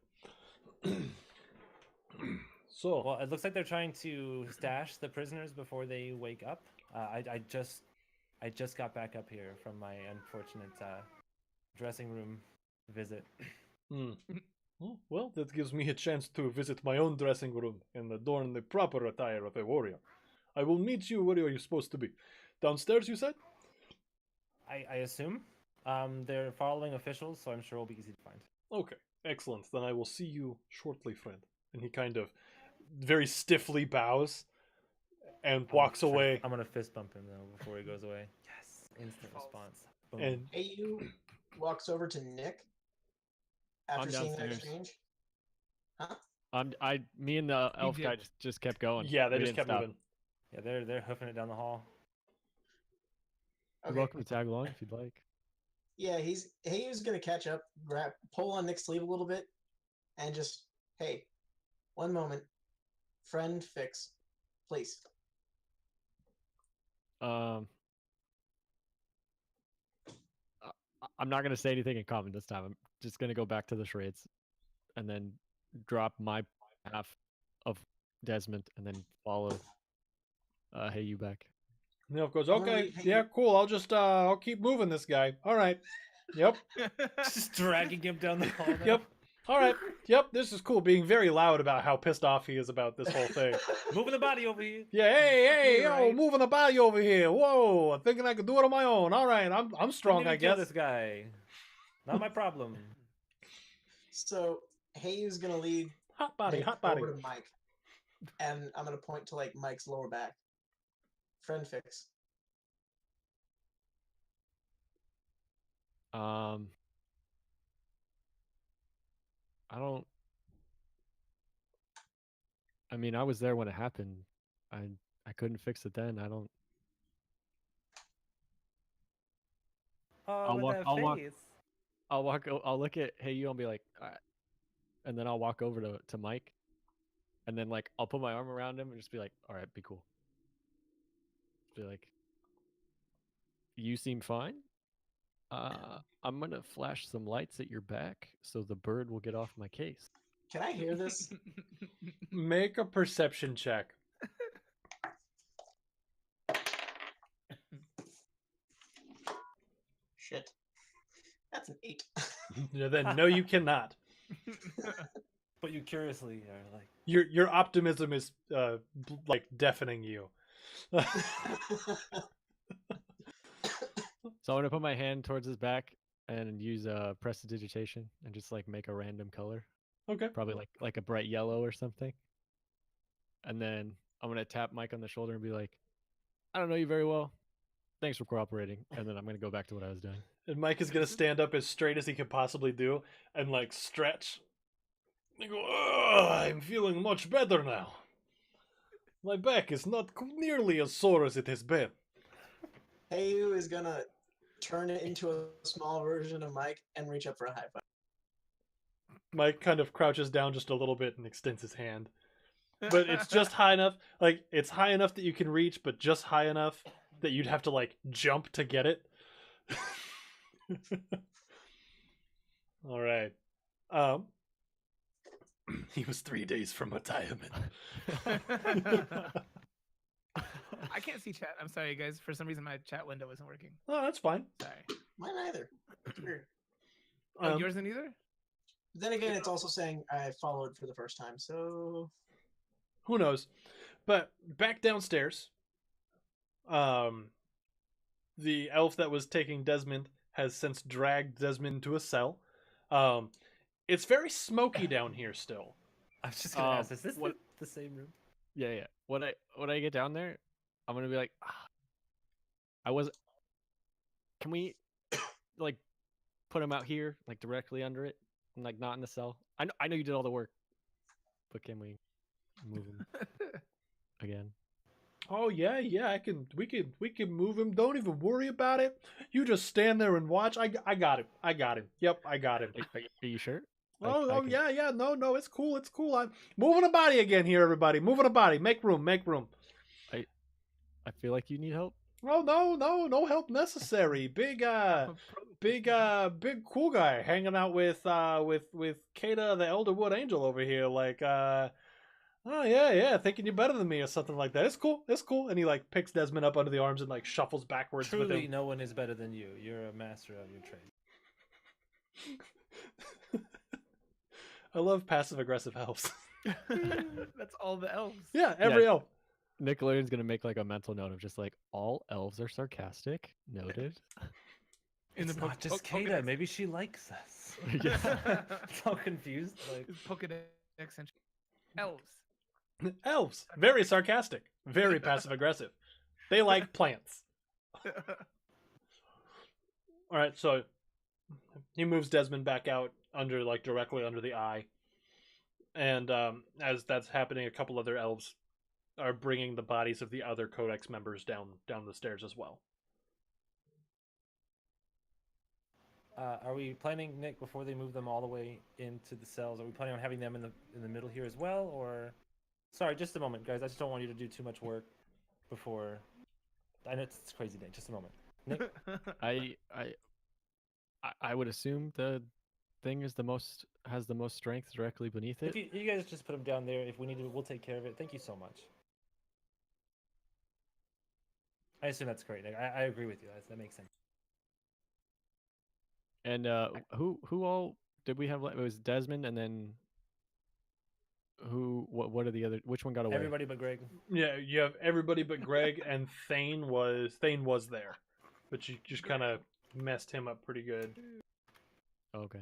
So,
Well, it looks like they're trying to stash the prisoners before they wake up. I just got back up here from my unfortunate dressing room visit.
Oh, well, that gives me a chance to visit my own dressing room and adorn the proper attire of a warrior. I will meet you where you're supposed to be. Downstairs, you said?
I assume they're following officials, so I'm sure it'll be easy to find.
Okay, excellent. Then I will see you shortly, friend. And he kind of very stiffly bows and walks away.
I'm gonna fist bump him though before he goes away. Yes, instant response. Boom.
And
Hey, you. walks over to Nick after
I'm
seeing that
downstairs.
exchange. Huh?
Me and the elf guy
did.
just kept going.
Yeah, they
We
just
didn't
kept
stop.
moving.
Yeah, they're hoofing it down the hall.
You're
Okay.
welcome to tag along if you'd like.
Yeah, he's gonna catch up, pull on Nick's sleeve a little bit, and just, hey, one moment, friend fix, please.
I'm not gonna say anything in common this time. I'm just gonna go back to the charades, and then drop my half of Desmond, and then follow. Hey, you back?
And the elf goes,
I'm gonna
okay,
leave- hey,
yeah,
you-
cool. I'll just I'll keep moving this guy. All right. Yep.
Just dragging him down the hall. now.
Yep. All right. Yep. This is cool. Being very loud about how pissed off he is about this whole thing.
Moving the body over here.
Yeah. Hey,
You're
yo,
right.
moving the body over here. Whoa. I'm thinking I could do it on my own. All right. I'm strong,
Didn't
I
even kill
guess.
this guy. Not my problem.
So Heyu's gonna lead
Hot body.
Nick
Hot body.
over to Mike, and I'm gonna point to like Mike's lower back. Friend fix.
I don't. I mean, I was there when it happened. I couldn't fix it then. I don't.
Oh, with
walk-
that
I'll walk-
face.
I'll look at Hey You and be like, and then I'll walk over to Mike, and then like I'll put my arm around him and just be like, all right, be cool. Be like, you seem fine. I'm gonna flash some lights at your back so the bird will get off my case.
Can I hear this?
Make a perception check.
Shit. That's an 8.
Then no, you cannot.
But you curiously are like,
Your optimism is like deafening you.
So I'm gonna put my hand towards his back and use prestidigitation and just like make a random color,
Okay.
probably like a bright yellow or something. And then I'm gonna tap Mike on the shoulder and be like, I don't know you very well. Thanks for cooperating. And then I'm gonna go back to what I was doing.
And Mike is gonna stand up as straight as he could possibly do and like stretch. And go, "Ugh, I'm feeling much better now. My back is not nearly as sore as it has been."
Heyu is gonna turn it into a small version of Mike and reach up for a high five.
Mike kind of crouches down just a little bit and extends his hand. But it's just high enough, like it's high enough that you can reach, but just high enough that you'd have to like jump to get it. All right. He was 3 days from retirement.
I can't see chat. I'm sorry, guys. For some reason, my chat window isn't working.
Oh, that's fine.
Sorry.
Mine either. It's weird.
Oh, yours isn't either?
Then again, it's also saying I followed for the first time, so
Who knows? But back downstairs, the elf that was taking Desmond has since dragged Desmond to a cell. It's very smoky down here still.
I was just gonna ask, is this
what-
the same room?
Yeah. When I get down there, I'm gonna be like, Can we like put him out here, like directly under it, and like not in the cell? I know you did all the work, but can we move him again?
Oh yeah, we can move him. Don't even worry about it. You just stand there and watch. I got him. Yep, I got him.
Are you sure?
Oh,
I can-
yeah. No, it's cool. I'm moving a body again here, everybody. Moving a body. Make room.
I feel like you need help.
Oh no help necessary. Big cool guy hanging out with Kata the Elderwood Angel over here. Like oh yeah, thinking you're better than me or something like that. It's cool. And he like picks Desmond up under the arms and like shuffles backwards with
Truly,
him.
no one is better than you. You're a master of your trade.
I love passive aggressive elves.
That's all the elves.
Yeah, every
Yeah.
elf.
Nickelodeon's gonna make like a mental note of just like all elves are sarcastic. Noted.
In
It's
the
not just Kata.
Pokedex.
Maybe she likes us.
Yeah.
So confused. Like,
Pokedex and elves.
Elves. Very sarcastic. Very passive aggressive. They like plants. All right, so He moves Desmond back out under, like, directly under the eye. And as that's happening, a couple other elves are bringing the bodies of the other Codex members down the stairs as well.
Are we planning, Nick, before they move them all the way into the cells? Are we planning on having them in the middle here as well, or? Sorry, just a moment, guys. I just don't want you to do too much work before. I know it's a crazy day. Just a moment, Nick.
I would assume the thing has the most strength directly beneath
If
it.
you guys just put them down there, if we need to, we'll take care of it. Thank you so much. I assume that's great, Nick. I agree with you. That makes sense.
And who all did we have? It was Desmond, and then who? What are the other? Which one got away?
Everybody but Greg.
Yeah, you have everybody but Greg, and Thane was there, but you just kind of messed him up pretty good.
Okay.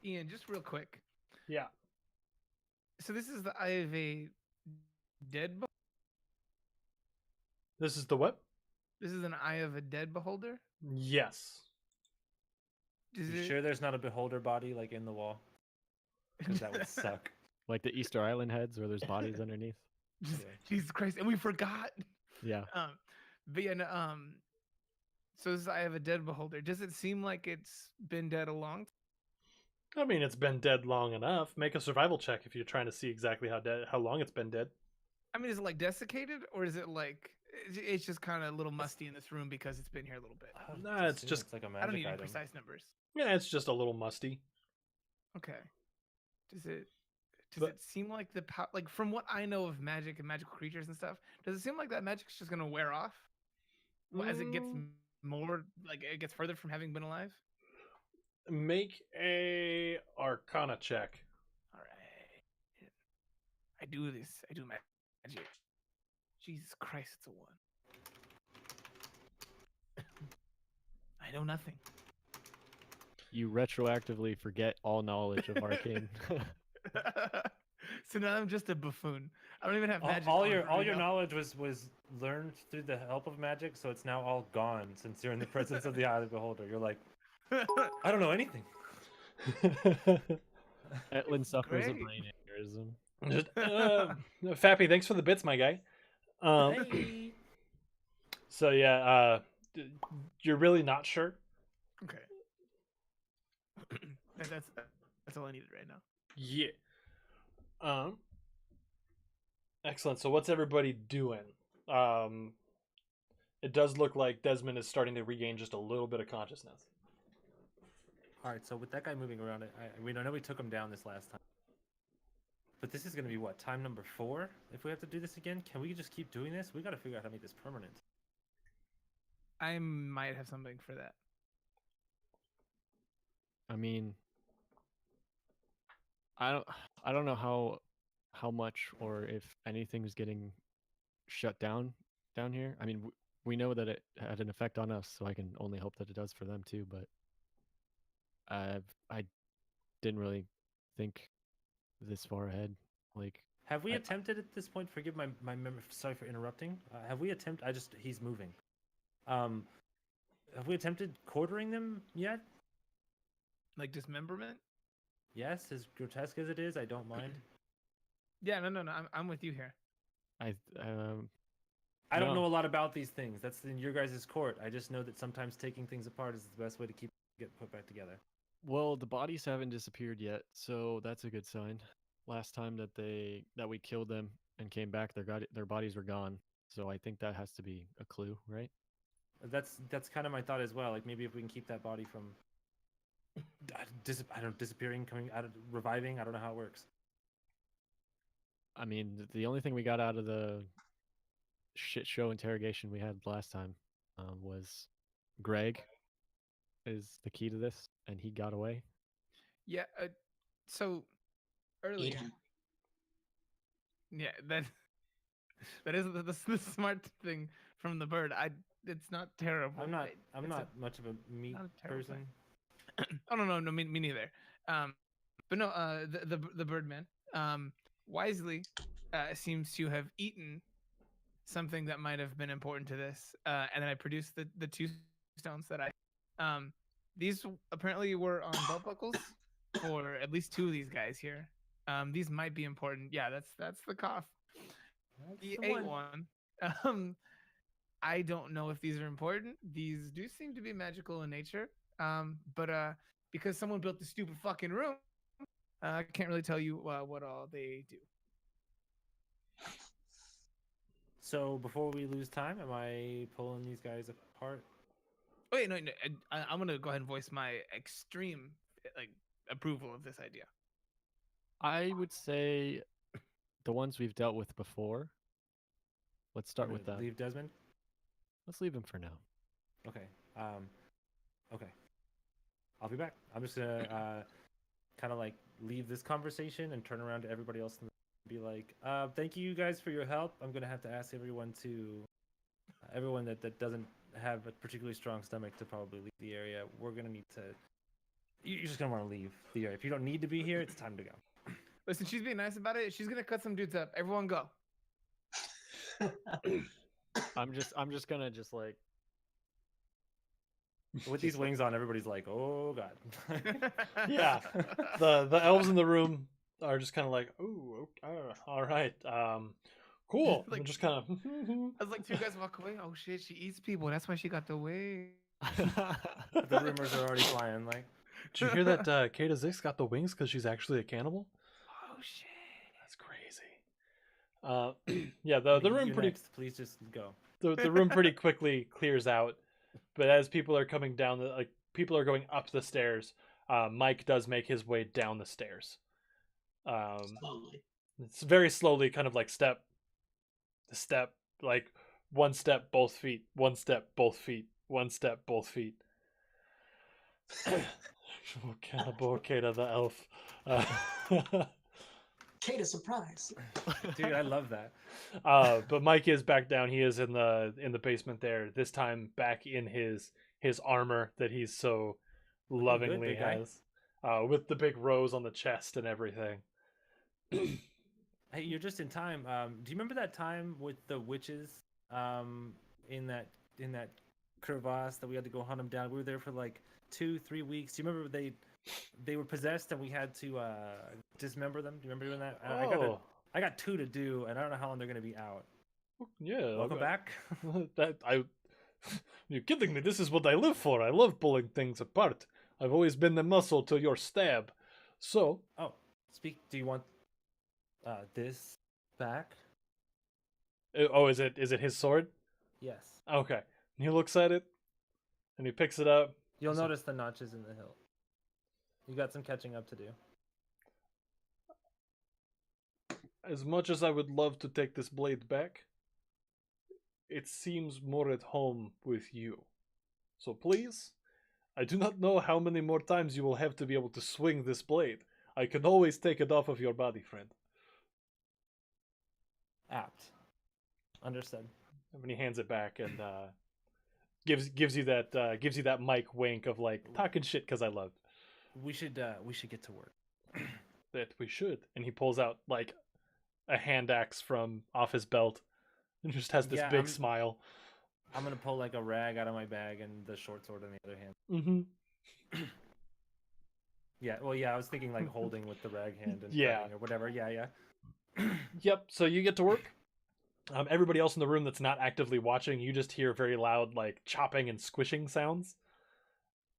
Ian, just real quick.
Yeah.
So this is the eye of a dead.
This is the what?
This is an eye of a dead beholder.
Yes.
Is
You
it?
sure there's not a beholder body like in the wall? Because that would suck.
Like the Easter Island heads, where there's bodies underneath.
Just,
Yeah.
Jesus Christ, and we forgot.
Yeah.
But yeah, no, so this is eye of a dead beholder. Does it seem like it's been dead a long time?
I mean, it's been dead long enough. Make a survival check if you're trying to see exactly how long it's been dead.
I mean, is it like desiccated, or is it like it's just kind of a little musty in this room because it's been here a little bit?
Nah, it's
Assume
just-
it's like a
I don't
magic
need any
item.
precise numbers.
Yeah, it's just a little musty.
Okay. Does it
But-
seem like like from what I know of magic and magical creatures and stuff, does it seem like that magic's just gonna wear off as it gets more like it gets further from having been alive?
Make a Arcana check.
All right. I do this. I do magic. Jesus Christ, it's a 1. I know nothing.
You retroactively forget all knowledge of arcane.
So now I'm just a buffoon. I don't even have magic.
All
on
your
for me now.
knowledge was learned through the help of magic, so it's now all gone since you're in the presence of the Eye of the Beholder. You're like, I don't know anything.
Etlin suffers a
Great.
brain aneurysm.
Just, Fappy, thanks for the bits, my guy.
Hey.
So yeah, you're really not sure.
Okay. That's all I needed right now.
Yeah. Excellent. So what's everybody doing? It does look like Desmond is starting to regain just a little bit of consciousness.
All right, so with that guy moving around, I know we took him down this last time, but this is going to be what, time number 4? If we have to do this again, can we just keep doing this? We got to figure out how to make this permanent.
I might have something for that.
I mean, I don't know how much or if anything's getting shut down here. I mean, we know that it had an effect on us, so I can only hope that it does for them too. But I didn't really think this far ahead. Like,
Have we
I-
attempted at this point? Forgive my memory. Sorry for interrupting. Have we attempted? He's moving. Have we attempted quartering them yet?
Like dismemberment?
Yes, as grotesque as it is, I don't mind.
Yeah, no. I'm with you here.
I don't
No.
know a lot about these things. That's in your guys' court. I just know that sometimes taking things apart is the best way to get put back together.
well, the bodies haven't disappeared yet, so that's a good sign. Last time that we killed them and came back, their bodies were gone. So I think that has to be a clue, right?
That's kind of my thought as well. Like maybe if we can keep that body from disappearing, coming out of reviving. I don't know how it works.
I mean, the only thing we got out of the shit show interrogation we had last time was Greg is the key to this, and he got away.
Yeah. So earlier.
Eat 'em.
Yeah, that is the smart thing from the bird. It's not terrible.
I'm not
It's
not much of a meat
not a terrible
person.
thing. Oh no, me neither. But no, the Birdman wisely seems to have eaten something that might have been important to this, and then I produced the 2 stones that these apparently were on belt buckles for at least 2 of these guys here. These might be important. Yeah, that's the cough.
That's
The
the
eight
one.
one. Um, I don't know if these are important. These do seem to be magical in nature. But because someone built this stupid fucking room, I can't really tell you what all they do.
So before we lose time, am I pulling these guys apart?
Wait, no, I'm gonna go ahead and voice my extreme like approval of this idea.
I would say the ones we've dealt with before. Let's start with them.
Leave Desmond.
Let's leave him for now.
Okay. Okay. I'll be back. I'm just gonna kind of like leave this conversation and turn around to everybody else and be like, thank you guys for your help. I'm gonna have to ask everyone that doesn't have a particularly strong stomach to probably leave the area. We're gonna need to. You're just gonna want to leave the area. If you don't need to be here, it's time to go.
Listen, she's being nice about it. She's gonna cut some dudes up. Everyone go.
I'm just gonna just like
With these wings on, everybody's like, oh god.
Yeah. The elves in the room are just kind of like, ooh, all right, cool.
Like-
I'm just kind of.
As like 2 guys walk away. Oh shit, she eats people. That's why she got the way.
The rumors are already flying. Like,
Did you hear that Kata Zix got the wings because she's actually a cannibal?
Oh shit.
That's crazy. Yeah, the room
you're
pretty
next. Please just go.
the room pretty quickly clears out, but as people are coming down people are going up the stairs, Mike does make his way down the stairs.
Slowly.
It's very slowly, kind of like step, like 1 step, both feet, 1 step, both feet, 1 step, both feet. Cannibal Kata the elf.
Kata, surprise.
Dude, I love that.
But Mike is back down. He is in the basement there. This time back in his armor that he's so lovingly
big guy.
has, with the big rose on the chest and everything.
Hey, you're just in time. Do you remember that time with the witches? In that crevasse that we had to go hunt them down. We were there for like 2-3 weeks. Do you remember they were possessed and we had to dismember them? Do you remember doing that? I got 2 to do, and I don't know how long they're gonna be out.
Yeah.
Welcome back.
You're kidding me. This is what I live for. I love pulling things apart. I've always been the muscle to your stab. So.
Oh, do you want this back?
Oh, is it his sword?
Yes.
Okay. He looks at it, and he picks it up.
You'll notice the notches in the hilt. You got some catching up to do.
As much as I would love to take this blade back, it seems more at home with you. So please, I do not know how many more times you will have to be able to swing this blade. I can always take it off of your body, friend.
Apt. Understood.
And when he hands it back and gives you that Mike wink of like talking shit because I love.
We should get to work.
That we should. And he pulls out like a hand axe from off his belt and just has this big smile.
I'm gonna pull like a rag out of my bag and the short sword in the other hand.
Mm-hmm.
Yeah, well, yeah, I was thinking like holding with the rag hand and
Yeah.
cutting or whatever. Yeah.
Yep. So you get to work. Everybody else in the room that's not actively watching, you just hear very loud like chopping and squishing sounds,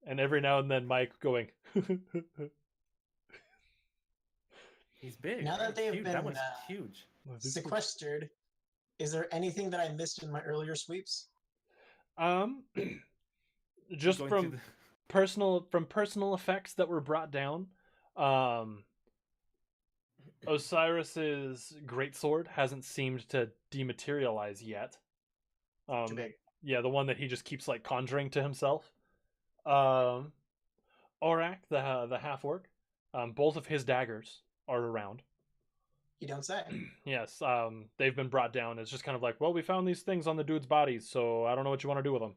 and every now and then Mike going.
He's big.
Now that they have
Huge.
been
That one's huge.
sequestered, is there anything that I missed in my earlier sweeps?
Just
Going
from
through the-
personal effects that were brought down, Osiris's greatsword hasn't seemed to dematerialize yet.
Too big.
Yeah, the one that he just keeps like conjuring to himself. Orak, the half orc, both of his daggers are around.
You don't say.
Yes, they've been brought down. It's just kind of like, well, we found these things on the dude's bodies, so I don't know what you want to do with them.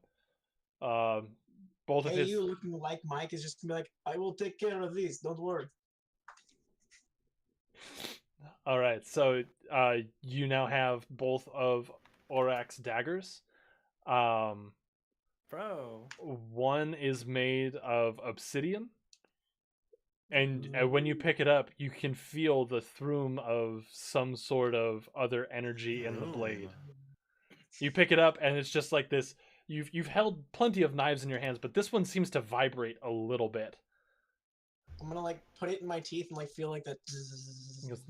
Both of
Hey,
his.
you looking like Mike is just gonna be like, I will take care of these. Don't worry.
All right, so you now have both of Orak's daggers.
Bro.
One is made of obsidian, and when you
Ooh.
pick it up, you can feel the throom of some sort of other energy in the blade. You pick it up, and it's just like this. You've held plenty of knives in your hands, but this one seems to vibrate a little bit.
I'm gonna like put it in my teeth and like feel like that.
It goes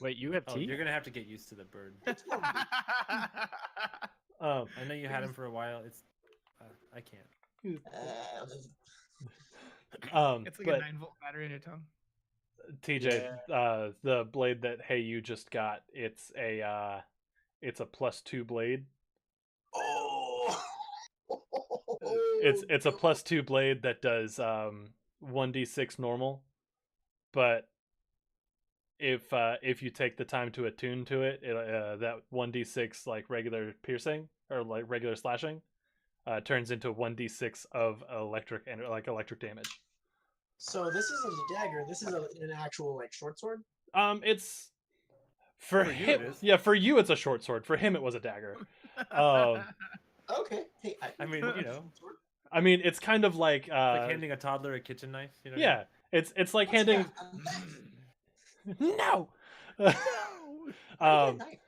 Wait, you have
Oh,
teeth?
you're gonna have to get used to the bird.
um,
I know you had him for a while. It's I can't.
It's like
but
a 9-volt battery in your tongue.
TJ, the blade that Hey You just got, it's a +2 blade.
Oh.
It's a +2 blade that does 1d6 normal, but if you take the time to attune to it, that 1d6 like regular piercing or like regular slashing turns into 1d6 of electric and like electric damage.
So this isn't a dagger. This is an actual like short sword.
It's for
For you
him.
it is.
Yeah, for you it's a short sword. For him it was a dagger.
Okay. Hey,
I mean, you know,
I mean, it's kind of like
like handing a toddler a kitchen knife. You know.
yeah, it's like
What's
handing no.
How do you get a knife?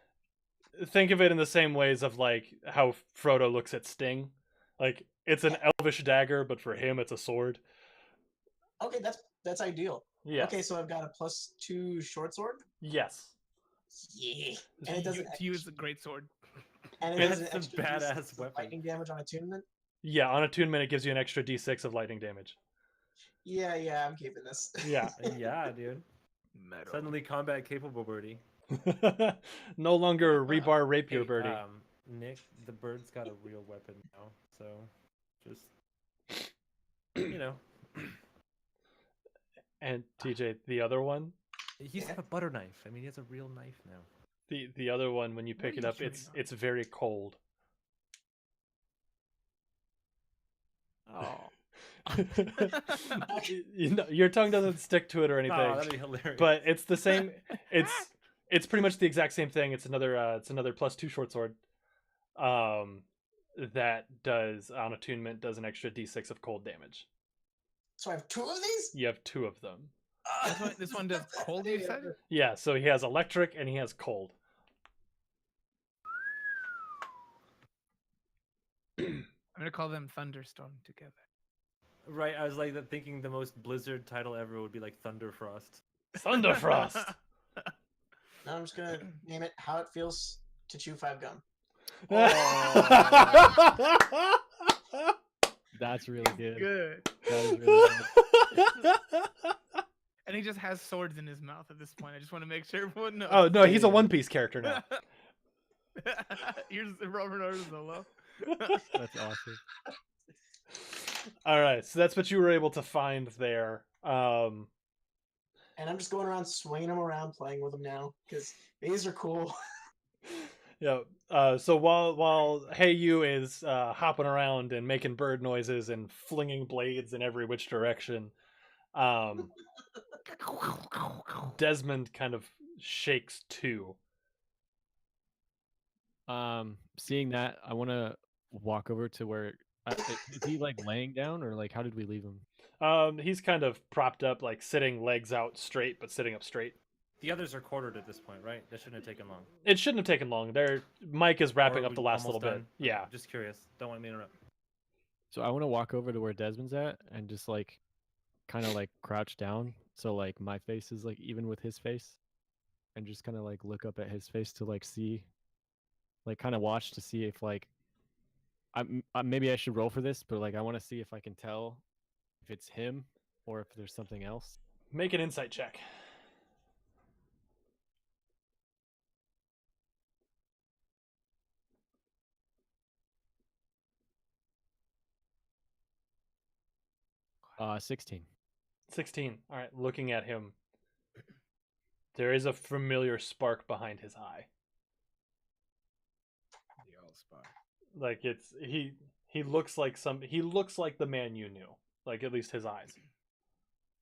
Think of it in the same ways of like how Frodo looks at Sting. Like it's an elvish dagger, but for him it's a sword.
Okay, that's ideal.
Yeah.
Okay, so I've got a +2 short sword.
Yes.
Yeah. And it does an
To you, it's a great sword.
and it does an
It's a
extra
badass
D6 of
weapon.
lightning damage on attunement.
Yeah, on attunement it gives you an extra d6 of lightning damage.
Yeah, I'm keeping this.
Yeah.
Yeah, dude.
Metal.
Suddenly combat capable birdie.
No longer rebar rapier
Hey,
birdie.
Nick, the bird's got a real weapon now, so just you know,
And TJ, the other one,
he's got a butter knife. I mean, he has a real knife now.
the other one when you
What
pick
are
it
you
up,
chewing
it's
on?
it's very cold.
Oh.
You know, your tongue doesn't stick to it or anything.
Oh, that'd be hilarious.
But it's the same. It's pretty much the exact same thing. It's another +2 short sword. That does on attunement does an extra d6 of cold damage.
So I have 2 of these?
You have 2 of them.
This one does cold, you said?
Yeah, so he has electric and he has cold.
I'm gonna call them Thunderstorm together.
Right, I was like thinking the most Blizzard title ever would be like Thunderfrost.
Thunderfrost.
Now I'm just gonna name it How It Feels to Chew 5 Gum.
That's really good.
Good.
That is really good.
And he just has swords in his mouth at this point. I just want to make sure everyone knows.
Oh no, he's a
Yeah.
One Piece character now.
Here's Robert Arzolo.
That's awesome.
All right, so that's what you were able to find there.
And I'm just going around swinging them around, playing with them now, because these are cool.
Yeah. So while Hey You is hopping around and making bird noises and flinging blades in every which direction, Desmond kind of shakes too.
Seeing that, I want to walk over to where is he like laying down or like how did we leave him?
He's kind of propped up, like sitting legs out straight, but sitting up straight.
The others are quartered at this point, right? That shouldn't have taken long.
It shouldn't have taken long. Mike is wrapping
Or
up the
we
last little
almost
bit.
done?
Yeah.
Okay, just curious. Don't want me to interrupt.
So I want to walk over to where Desmond's at and just like kind of like crouch down so like my face is like even with his face and just kind of like look up at his face to like see like kind of watch to see if like maybe I should roll for this, but like I want to see if I can tell if it's him or if there's something else.
Make an insight check.
Uh, 16.
16. All right, looking at him. There is a familiar spark behind his eye.
The old spot.
Like he looks like he looks like the man you knew. Like at least his eyes.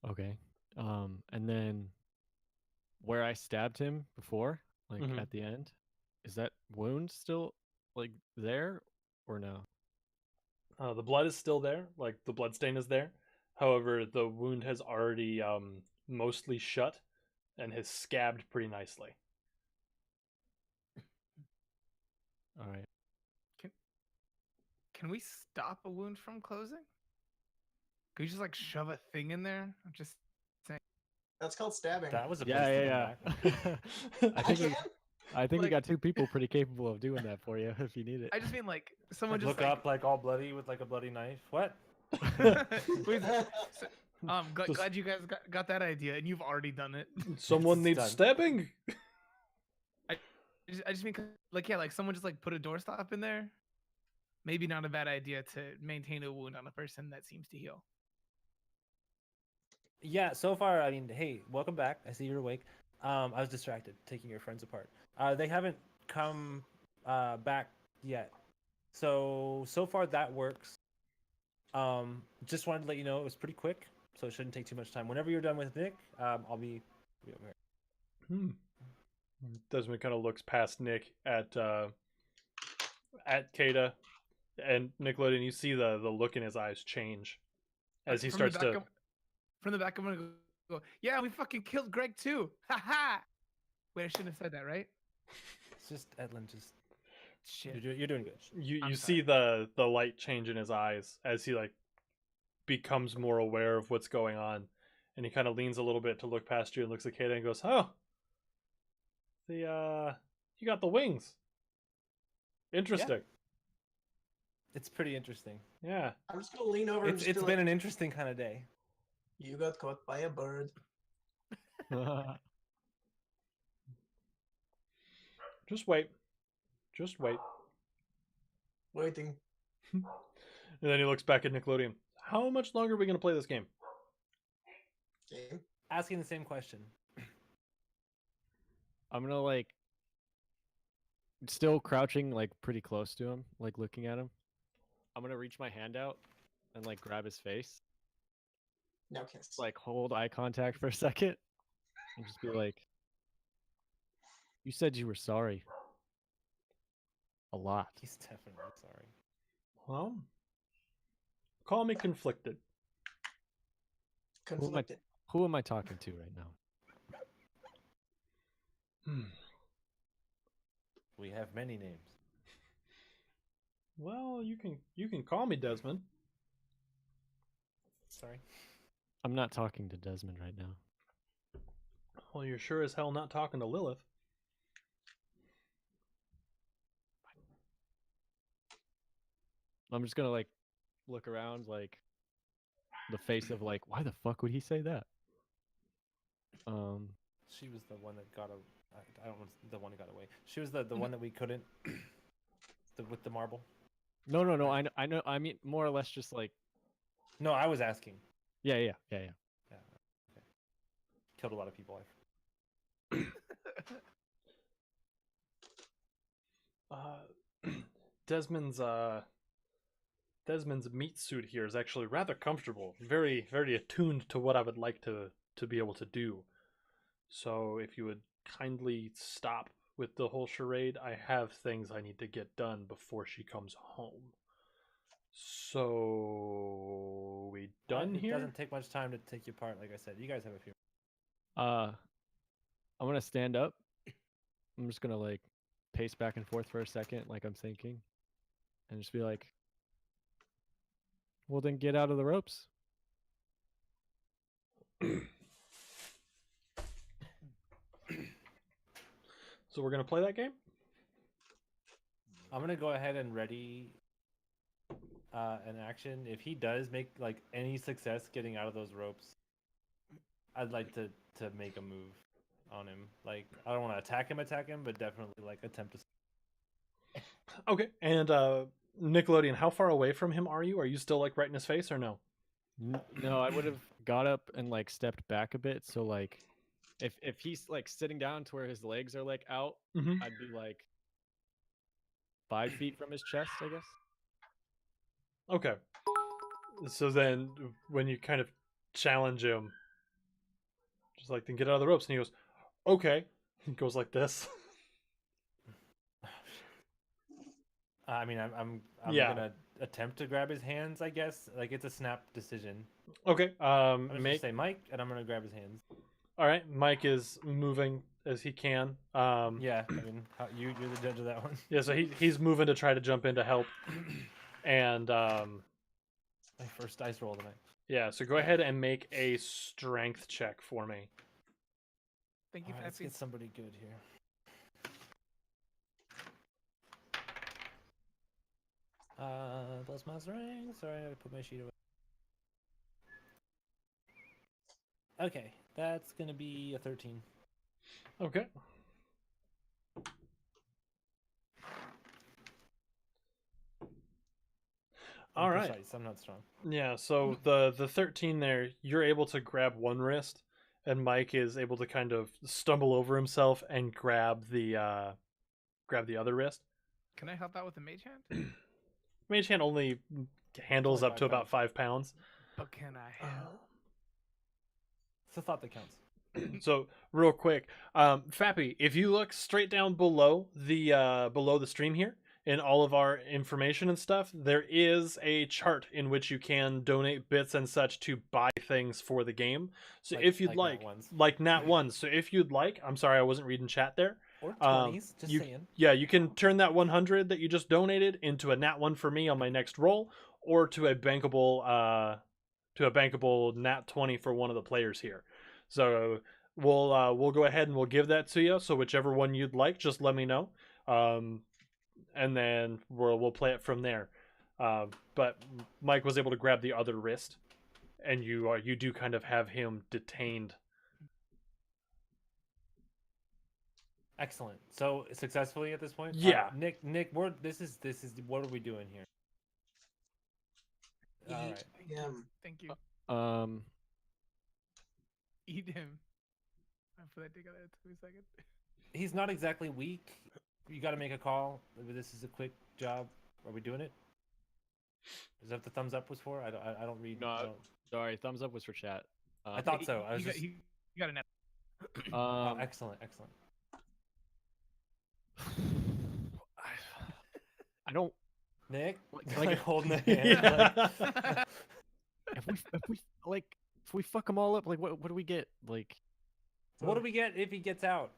Okay. And then where I stabbed him before, like
Mhm.
at the end, is that wound still like there or no?
The blood is still there, like the blood stain is there. However, the wound has already mostly shut and has scabbed pretty nicely.
All right.
Can we stop a wound from closing? Can you just like shove a thing in there? I'm just saying.
That's called stabbing.
That was a
Yeah, yeah, yeah. I
I
think
can.
I think we
Like-
got two people pretty capable of doing that for you if you need it.
I just mean like someone
Like,
just
look up like all bloody with like a bloody knife. What?
Wait, glad,
Just-
glad you guys got that idea, and you've already done it.
Someone
It's
needs
done.
stabbing.
I just mean like yeah, like someone just like put a doorstop in there. Maybe not a bad idea to maintain a wound on a person that seems to heal.
Yeah, so far, I mean, hey, welcome back. I see you're awake. I was distracted taking your friends apart. They haven't come back yet. So far that works. Just wanted to let you know it was pretty quick, so it shouldn't take too much time. Whenever you're done with Nick, I'll be over here.
Hmm. Desmond kind of looks past Nick at Kata, and Nickelodeon. You see the look in his eyes change as he
From
starts
the back
to.
from the back, I'm gonna go. Yeah, we fucking killed Greg too. Ha ha. Wait, I shouldn't have said that, right?
It's just Edlin, just
Shit.
you're doing good.
You
I'm
see the light change in his eyes as he like becomes more aware of what's going on, and he kind of leans a little bit to look past you and looks at Kata and goes, "Oh, you got the wings. Interesting.
It's pretty interesting.
Yeah.
I'm just gonna lean over. and just
It's
be
been
like,
an interesting kind of day.
You got caught by a bird.
Just wait. Just wait."
Waiting.
And then he looks back at Nickelodeon. How much longer are we going to play this game?
Game.
Asking the same question.
I'm gonna like still crouching like pretty close to him, like looking at him. I'm gonna reach my hand out and like grab his face,
Now kiss.
like hold eye contact for a second, and just be like, "You said you were sorry. A lot."
He's definitely sorry.
Well, call me conflicted.
Conflicted.
Who am I talking to right now?
Hmm.
We have many names.
Well, you can call me Desmond.
Sorry.
I'm not talking to Desmond right now.
Well, you're sure as hell not talking to Lilith.
I'm just gonna like look around, like the face of like, why the fuck would he say that?
She was the one that got a. I don't know the one that got away. She was the one that we couldn't. With the marble.
No. I know. I mean, more or less, just like,
No, I was asking.
yeah.
Yeah. Okay. Killed a lot of people.
Desmond's meat suit here is actually rather comfortable, very very attuned to what I would like to be able to do. So if you would kindly stop with the whole charade, I have things I need to get done before she comes home. So we done
It
here?
doesn't take much time to take you apart. Like I said, you guys have a few.
I'm gonna stand up. I'm just gonna like pace back and forth for a second, like I'm thinking, and just be like, "Well, then get out of the ropes."
So we're gonna play that game?
I'm gonna go ahead and ready an action. If he does make like any success getting out of those ropes, I'd like to make a move on him. Like I don't want to attack him, but definitely like attempt to.
Okay. And Nickelodeon, how far away from him are you? Are you still like right in his face or no?
No, I would have got up and like stepped back a bit. So like, if he's like sitting down to where his legs are like out,
Mm-hmm.
I'd be like 5 feet from his chest, I guess.
Okay. So then when you kind of challenge him, just like, then get out of the ropes, and he goes, okay. He goes like this.
I mean, I'm
Yeah.
gonna attempt to grab his hands. I guess like it's a snap decision.
Okay.
I'm just gonna
Make.
say Mike, and I'm gonna grab his hands.
All right. Mike is moving as he can.
Yeah, I mean, you're the judge of that one.
Yeah. So he's moving to try to jump in to help. And
My first dice roll tonight.
yeah. So go ahead and make a strength check for me.
Thank you,
All right, let's
Fappy.
get somebody good here. Plus my strength. Sorry, I put my sheet away. Okay, that's gonna be a 13.
Okay. All right.
Precise. I'm not strong.
Yeah, so the 13 there, you're able to grab one wrist, and Mike is able to kind of stumble over himself and grab the other wrist.
Can I help out with the mage hand?
Mage hand only handles
Only
up to
5
about 5 pounds.
But can I help?
It's a thought that counts.
So real quick, Fappy, if you look straight down below the stream here, in all of our information and stuff, there is a chart in which you can donate bits and such to buy things for the game. So if you'd
like
like Nat ones. So if you'd like, I'm sorry I wasn't reading chat there.
Or 20s, just
you,
saying.
Yeah, you can turn that 100 that you just donated into a Nat 1 for me on my next roll, or to a bankable Nat 20 for one of the players here. So we'll go ahead and we'll give that to you. So whichever one you'd like, just let me know. And then we'll play it from there. But Mike was able to grab the other wrist, and you do kind of have him detained.
Excellent. So successfully at this point.
Yeah.
Nick, this is what are we doing here? All right.
Thank you. Eat him. I put that together in 2 seconds.
He's not exactly weak. You got to make a call. This is a quick job. Are we doing it? Is that what the thumbs up was for? I don't read.
No,
I don't-
Sorry, thumbs up was for chat.
I thought so. I was just.
You got an
Oh, excellent, excellent.
I don't.
Nick,
Like-
holding the hand.
Yeah.
If we fuck them all up, like what do we get? Like,
What do we get if he gets out?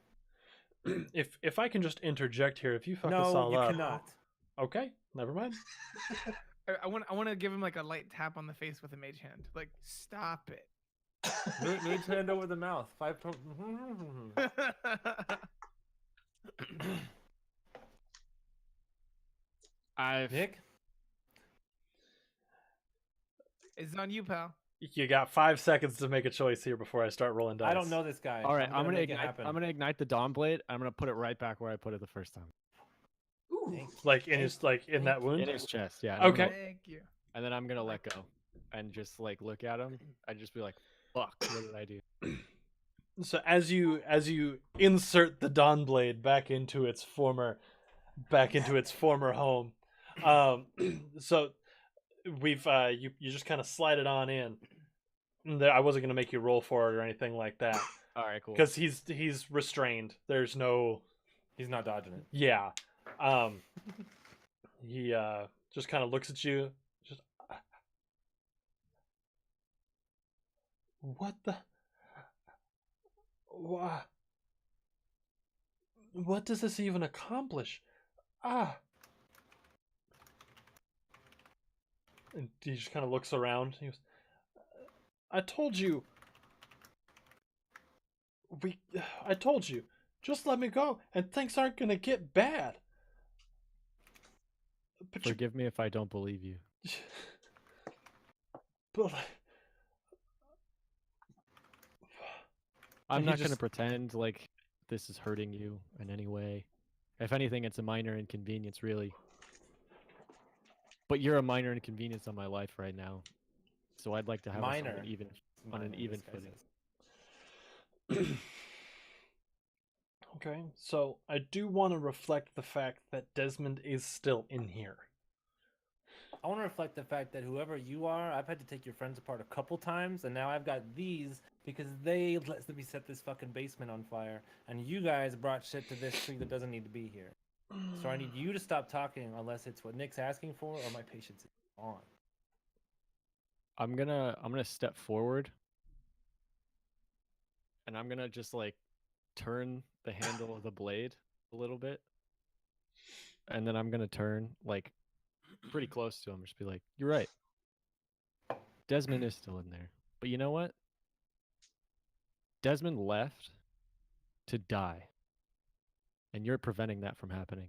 If I can just interject here, if you fuck us
No,
all
you
up,
cannot.
okay, never mind.
I want to give him like a light tap on the face with a mage hand. Like, stop it.
Mage hand over the mouth. 5. Nick,
It's on you, pal.
You got 5 seconds to make a choice here before I start rolling dice.
I don't know this guy.
all right, I'm gonna
make it
ignite.
happen.
I'm gonna ignite the Dawn Blade. I'm gonna put it right back where I put it the first time,
Ooh.
Like in his in that wound.
in his chest. Yeah.
Okay.
Thank you.
And then I'm gonna let go, and just like look at him, and just be like, "Fuck, what did I do?"
So as you insert the Dawn Blade back into its former home, so we've you just kind of slide it on in. I wasn't gonna make you roll for it or anything like that
All right, cool.
because he's restrained. There's no
He's not dodging it.
yeah. He just kind of looks at you. Just what the. What does this even accomplish? Ah. And he just kind of looks around. He goes, I told you. I told you. Just let me go, and things aren't gonna get bad. But you,
Forgive me if I don't believe you.
but
I'm
he
not gonna
just-
pretend like this is hurting you in any way. If anything, it's a minor inconvenience, really. But you're a minor inconvenience on my life right now, so I'd like to have us
Minor.
on an even
Minor,
even
this guy
footing.
says.
Okay, so I do want to reflect the fact that Desmond is still in here.
I want to reflect the fact that whoever you are, I've had to take your friends apart a couple times, and now I've got these because they let me set this fucking basement on fire, and you guys brought shit to this tree that doesn't need to be here. So I need you to stop talking unless it's what Nick's asking for or my patience is on.
I'm gonna step forward, and I'm gonna just like turn the handle of the blade a little bit, and then I'm gonna turn like pretty close to him, just be like, "You're right. Desmond is still in there, but you know what? Desmond left to die, and you're preventing that from happening."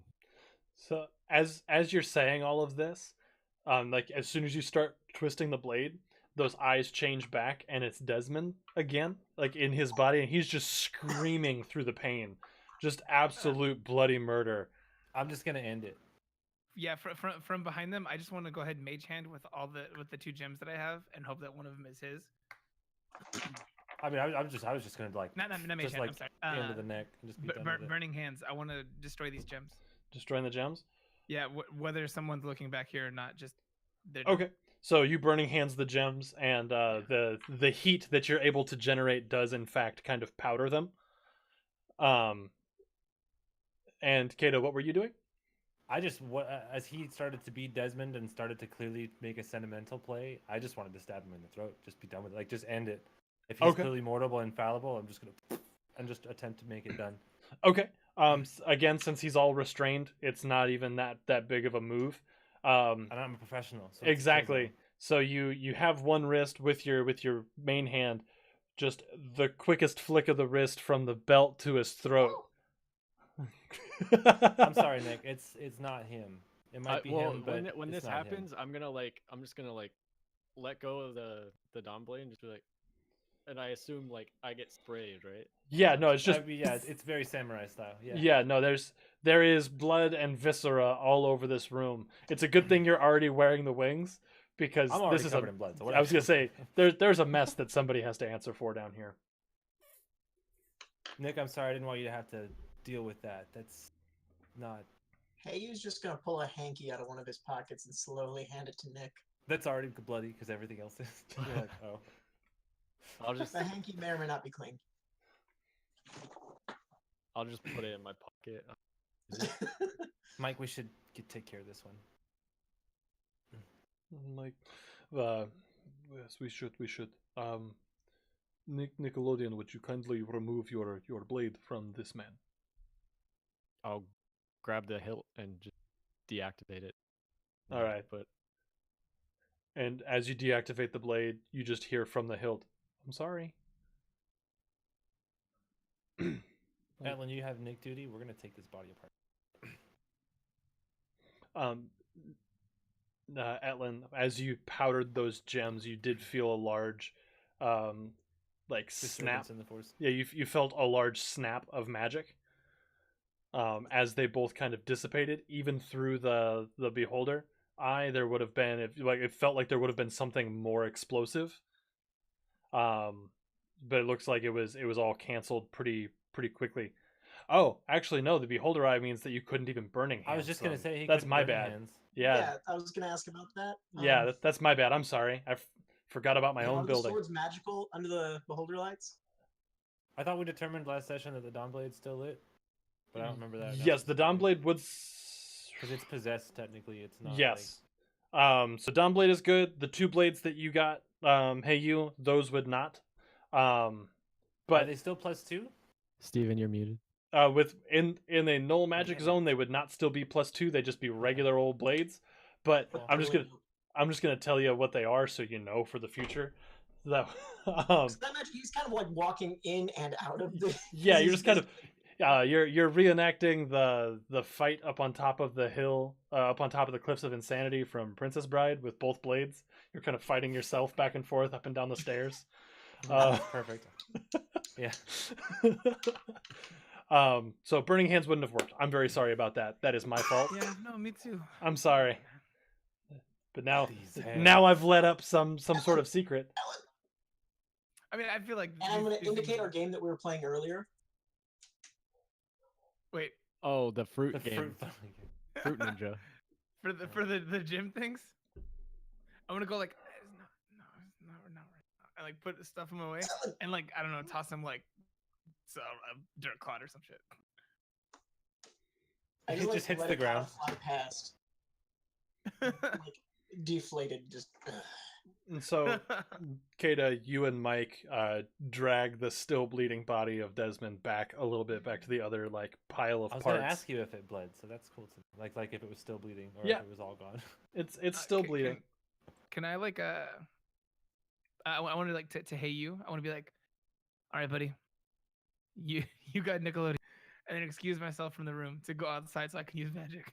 So as you're saying all of this, like as soon as you start twisting the blade, those eyes change back, and it's Desmond again, like in his body, and he's just screaming through the pain, just absolute bloody murder.
I'm just gonna end it.
Yeah, from behind them, I just want to go ahead and mage hand with the 2 gems that I have, and hope that one of them is his.
I mean, I was just gonna like
Not mage
just
hand.
like
I'm sorry.
into the neck and just be done with it.
Burning hands. I want to destroy these gems.
Destroying the gems.
Yeah, whether someone's looking back here or not, just they're
Okay. So you burning hands the gems, and the heat that you're able to generate does in fact kind of powder them. And Kato, what were you doing?
I just as he started to be Desmond and started to clearly make a sentimental play, I just wanted to stab him in the throat, just be done with it, like just end it. If he's
Okay.
clearly mortal and infallible, I'm just gonna and just attempt to make it done.
Okay. Again, since he's all restrained, it's not even that big of a move.
And I'm a professional. So it's
Exactly. So you have one wrist with your main hand, just the quickest flick of the wrist from the belt to his throat.
I'm sorry, Nick. It's not him. It might be
well,
him, but
when
it's
this
not him.
happens, I'm just gonna like let go of the Dawn blade and just be like, and I assume like I get sprayed, right?
Yeah, no, it's just
yeah, it's very samurai style. Yeah.
yeah, no, there is blood and viscera all over this room. It's a good thing you're already wearing the wings, because
I'm already
this is
covered in blood. So
I was gonna say there's a mess that somebody has to answer for down here.
Nick, I'm sorry. I didn't want you to have to deal with that. That's not.
Hayu's just gonna pull a hanky out of one of his pockets and slowly hand it to Nick.
That's already bloody because everything else is. You're like, oh.
I'll just
The hanky may or may not be clean.
I'll just put it in my pocket.
Mike, we should take care of this one.
Like, yes, we should. Nickelodeon, would you kindly remove your blade from this man?
I'll grab the hilt and just deactivate it.
All right.
But
And as you deactivate the blade, you just hear from the hilt, "I'm sorry."
Madeline, you have Nick duty. We're gonna take this body apart.
Etlin, as you powdered those gems, you did feel a large, like snap.
Disturbance in the force.
Yeah, you felt a large snap of magic. As they both kind of dissipated, even through the beholder eye, there would have been, if like it felt like there would have been something more explosive. But it looks like it was all canceled pretty quickly. Oh, actually, no. The beholder eye means that you couldn't even burning hands.
I was just gonna say
that's
couldn't
my
burn
bad.
hands.
Yeah,
I was gonna ask about that.
yeah, that's my bad. I'm sorry. I forgot about my own
Are the
building.
swords magical under the beholder lights?
I thought we determined last session that the Dawn Blade's still lit, but I don't remember that.
Yes, the Dawn Blade would.
Because it's possessed technically. It's not.
Yes. So Dawn Blade is good. The 2 blades that you got, hey you, those would not.
Are
But
they still +2?
Steven, you're muted.
with in a null magic zone, they would not still be +2. They'd just be regular old blades. But
Cool.
I'm just gonna tell you what they are, so you know for the future. That
I imagine he's kind of like walking in and out of the.
yeah, you're just kind of you're reenacting the fight up on top of the hill, up on top of the Cliffs of Insanity from Princess Bride with both blades. You're kind of fighting yourself back and forth up and down the stairs.
Perfect. Yeah.
So burning hands wouldn't have worked. I'm very sorry about that. That is my fault.
Yeah, no, me too.
I'm sorry. But now
These hands.
now I've let up some sort of secret.
I mean, I feel like.
And I'm gonna
these
indicate
things-
our game that we were playing earlier.
Wait,
Oh, the fruit
The
game.
fruit.
Fruit Ninja.
for the gym things, I'm gonna go like, no, it's not right now. I like put stuff in my way and like I don't know, toss them like a dirt clod or some shit.
I
It just hits
let
the
it kind
ground.
of fly past, like deflated. Just
And so, Kata, you and Mike drag the still bleeding body of Desmond back a little bit, back to the other like pile of
I was
parts.
gonna ask you if it bled, so that's cool. Like if it was still bleeding or
Yeah.
if it was all gone.
It's still bleeding.
Can I like I want to like to hey you. I want to be like, all right, buddy, you you got Nickelodeon, and then excuse myself from the room to go outside so I can use magic.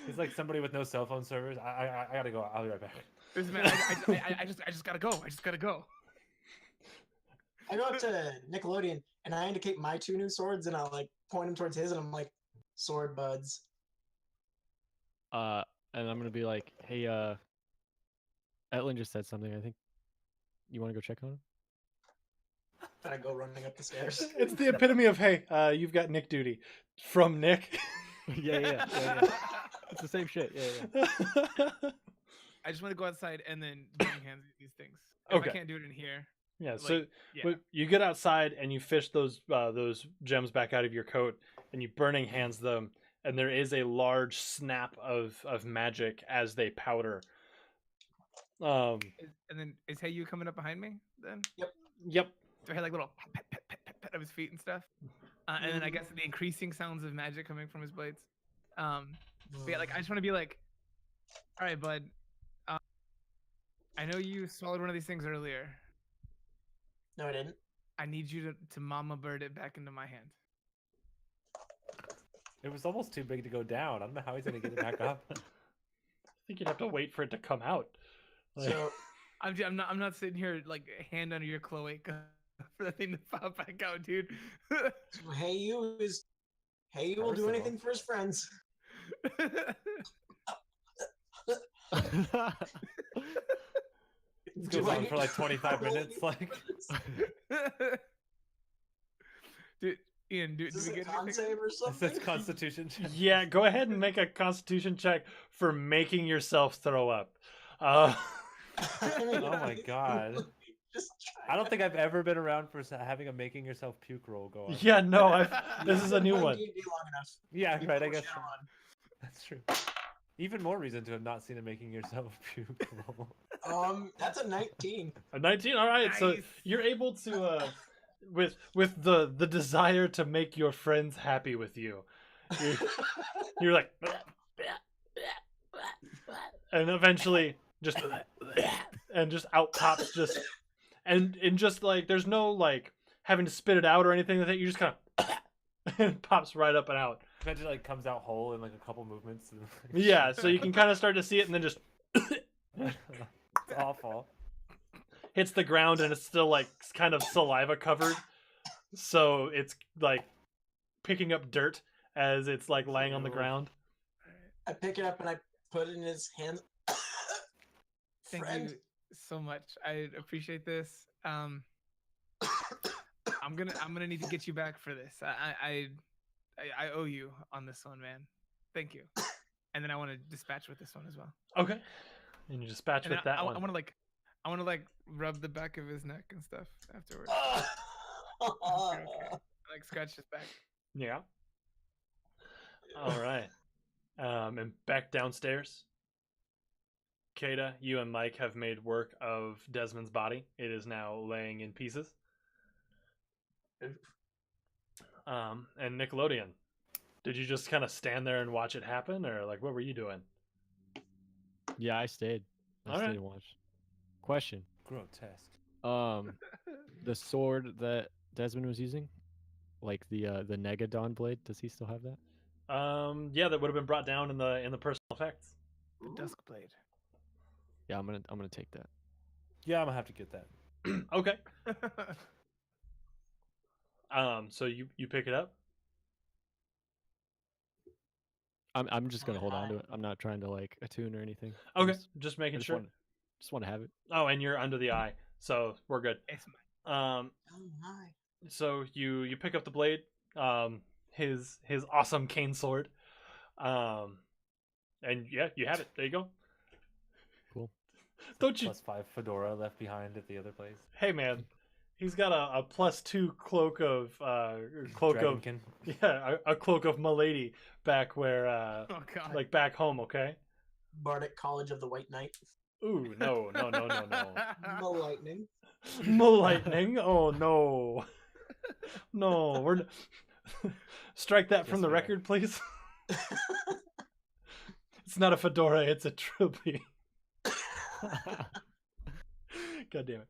He's like somebody with no cell phone servers. I gotta go. I'll be right back.
Listen, man, I just gotta go. I just gotta go.
I go up to Nickelodeon and I indicate my 2 new swords and I like point them towards his and I'm like, sword buds.
And I'm gonna be like, hey, Etlin just said something. I think you want to go check on him.
And I go running up the stairs.
It's the epitome of hey, you've got Nick duty from Nick.
yeah. It's the same shit. Yeah.
I just want to go outside and then burning hands these things. If
Okay.
I can't do it in here.
Yeah,
Like,
so
yeah.
you get outside and you fish those gems back out of your coat and you burning hands them, and there is a large snap of magic as they powder.
And then is Hey You coming up behind me then?
Yep.
Do I hear like little pet of his feet and stuff? And then I guess the increasing sounds of magic coming from his blades. But yeah, like I just want to be like, all right, bud. I know you swallowed one of these things earlier.
No, I didn't.
I need you to mama bird it back into my hand.
It was almost too big to go down. I don't know how he's gonna get it back up.
I think you'd have to wait for it to come out. Like-
So
I'm not sitting here like hand under your cloaca for the thing to pop back out, dude.
Hey You will do
Personal.
anything for his friends.
It
Do
goes
I
on
need
for like
to
25
roll
minutes. Like
Dude, Ian, do
Is this
we
a
get
con
anything?
save or
it
something?
says Constitution. check.
Yeah, go ahead and make a Constitution check for making yourself throw up.
Oh my god.
Just
I don't think I've ever been around for having a making yourself puke roll go on.
Yeah, no, this is a new
playing
one.
D&D long enough.
Yeah,
You
right.
know
I guess
Shadowrun.
that's true. Even more reason to have not seen a making yourself puke roll.
That's a 19.
A 19. All right, so
Nice.
you're able to with the desire to make your friends happy with you. You're like and eventually just and just out pops just and just like there's no like having to spit it out or anything like that. You just kind of and it pops right up and out.
Imagine it like comes out whole in like a couple movements. And,
Yeah, so you can kind of start to see it and then just
it's awful.
hits the ground and it's still like kind of saliva covered. So it's like picking up dirt as it's like laying on the
Ew.
ground.
I pick it up and I put it in his hands.
Thank
Friend.
you so much. I appreciate this. I'm gonna need to get you back for this. I owe you on this one, man. Thank you. And then I want to dispatch with this one as well.
Okay. And you dispatch
And
with
then
that
I
one.
want to like rub the back of his neck and stuff afterwards. Okay. Like scratch his back.
Yeah. All right. And back downstairs. Kata, you and Mike have made work of Desmond's body. It is now laying in pieces. And Nickelodeon, did you just kind of stand there and watch it happen, or like what were you doing?
Yeah, I stayed. I
All
stayed
right.
and watched. Question:
Grotesque.
the sword that Desmond was using, like the Negadon blade, does he still have that?
Yeah, that would have been brought down in the personal effects.
The dusk blade.
Yeah, I'm gonna take that.
Yeah, I'm gonna have to get that.
Okay. So you pick it up.
I'm just gonna hold on to it. I'm not trying to like attune or anything.
Okay, just making
I
sure.
just want to have it.
Oh, and you're under the eye, so we're good.
It's mine.
Oh my.
So you pick up the blade, his awesome cane sword, and yeah, you have it. There you go.
Cool.
Don't you?
+5 fedora left behind at the other place.
Hey man, He's got a +2 cloak of
Dragonkin.
a cloak of Milady back where
Oh god.
like back home. Okay.
Bardic College of the White Knight.
Ooh, no.
The lightning.
Lightning. Oh no. No, we're strike that from
Yes,
the
fair.
record, please. It's not a fedora, it's a trilby. God damn it.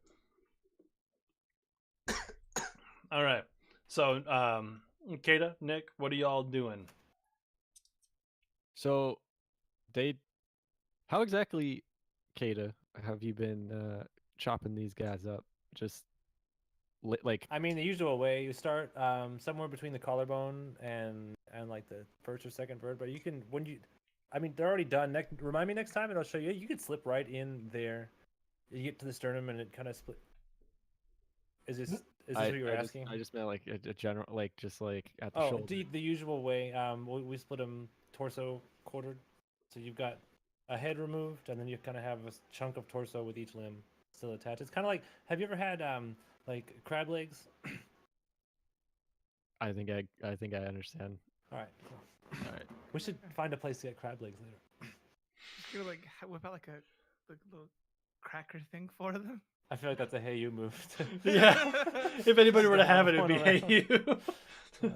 All right. So, Kata, Nick, what are y'all doing?
So, how exactly, Kata, have you been chopping these guys up? Just like
I mean, the usual way. You start somewhere between the collarbone and like the first or second vertebra. You can I mean, they're already done. Remind me next time, and I'll show you. You could slip right in there. You get to the sternum, and it kind of split. Is this what you were asking?
I just meant like a general, like just like at the
Oh,
shoulder.
the usual way. We split them torso quartered, so you've got a head removed, and then you kind of have a chunk of torso with each limb still attached. It's kind of like, have you ever had like crab legs?
I think I understand.
All right, cool.
All right.
We should find a place to get crab legs later.
Just gonna like whip out like a little cracker thing for them.
I feel like that's a hey you move.
Yeah. If anybody were to have it, it'd
One
be
around.
hey you.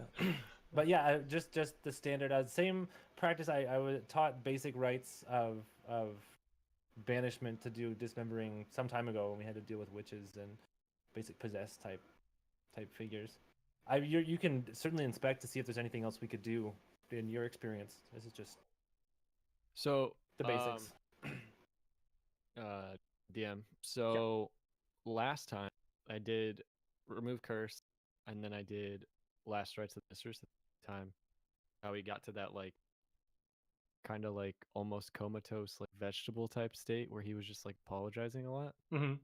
But yeah, just the standard same practice. I was taught basic rites of banishment to do dismembering some time ago when we had to deal with witches and basic possessed type figures. You can certainly inspect to see if there's anything else we could do in your experience. This is just
So
the basics.
DM. So last time I did remove curse, and then I did last rites of the mistress at the time. How we got to that like kind of like almost comatose like vegetable type state where he was just like apologizing a lot.
Hmm.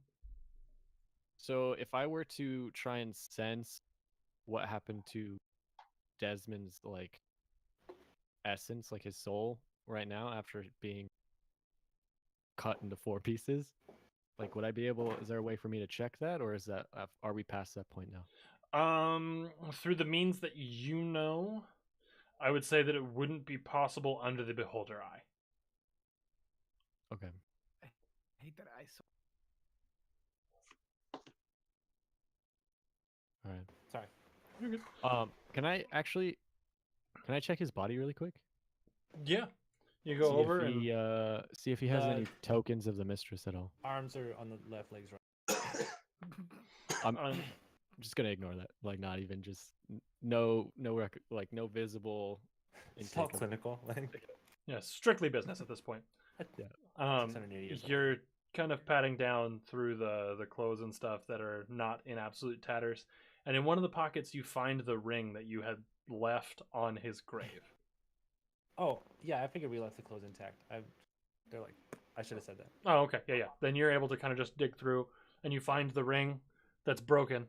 So if I were to try and sense what happened to Desmond's like essence, like his soul right now after being cut into 4 pieces, like would I be able, is there a way for me to check that, or is that are we past that point now?
Through the means that you know, I would say that it wouldn't be possible under the beholder eye.
Okay.
I hate that eye so.
All right.
Sorry. You're good.
Can I check his body really quick?
Yeah. You go
See
over
if
and
he, see if he has
The-
any tokens of the mistress at all.
Arms are on the left, legs right.
I'm
um,
just gonna ignore that. Like not even just no like no visible.
It's all
intake of-
clinical. Like,
yeah, strictly business at this point.
yeah.
Um,
680 years old.
you're kind of patting down through the clothes and stuff that are not in absolute tatters, and in one of the pockets you find the ring that you had left on his grave.
Oh yeah, I figured we left the clothes intact. They're like, I should have said that.
Oh, okay, yeah. Then you're able to kind of just dig through, and you find the ring that's broken,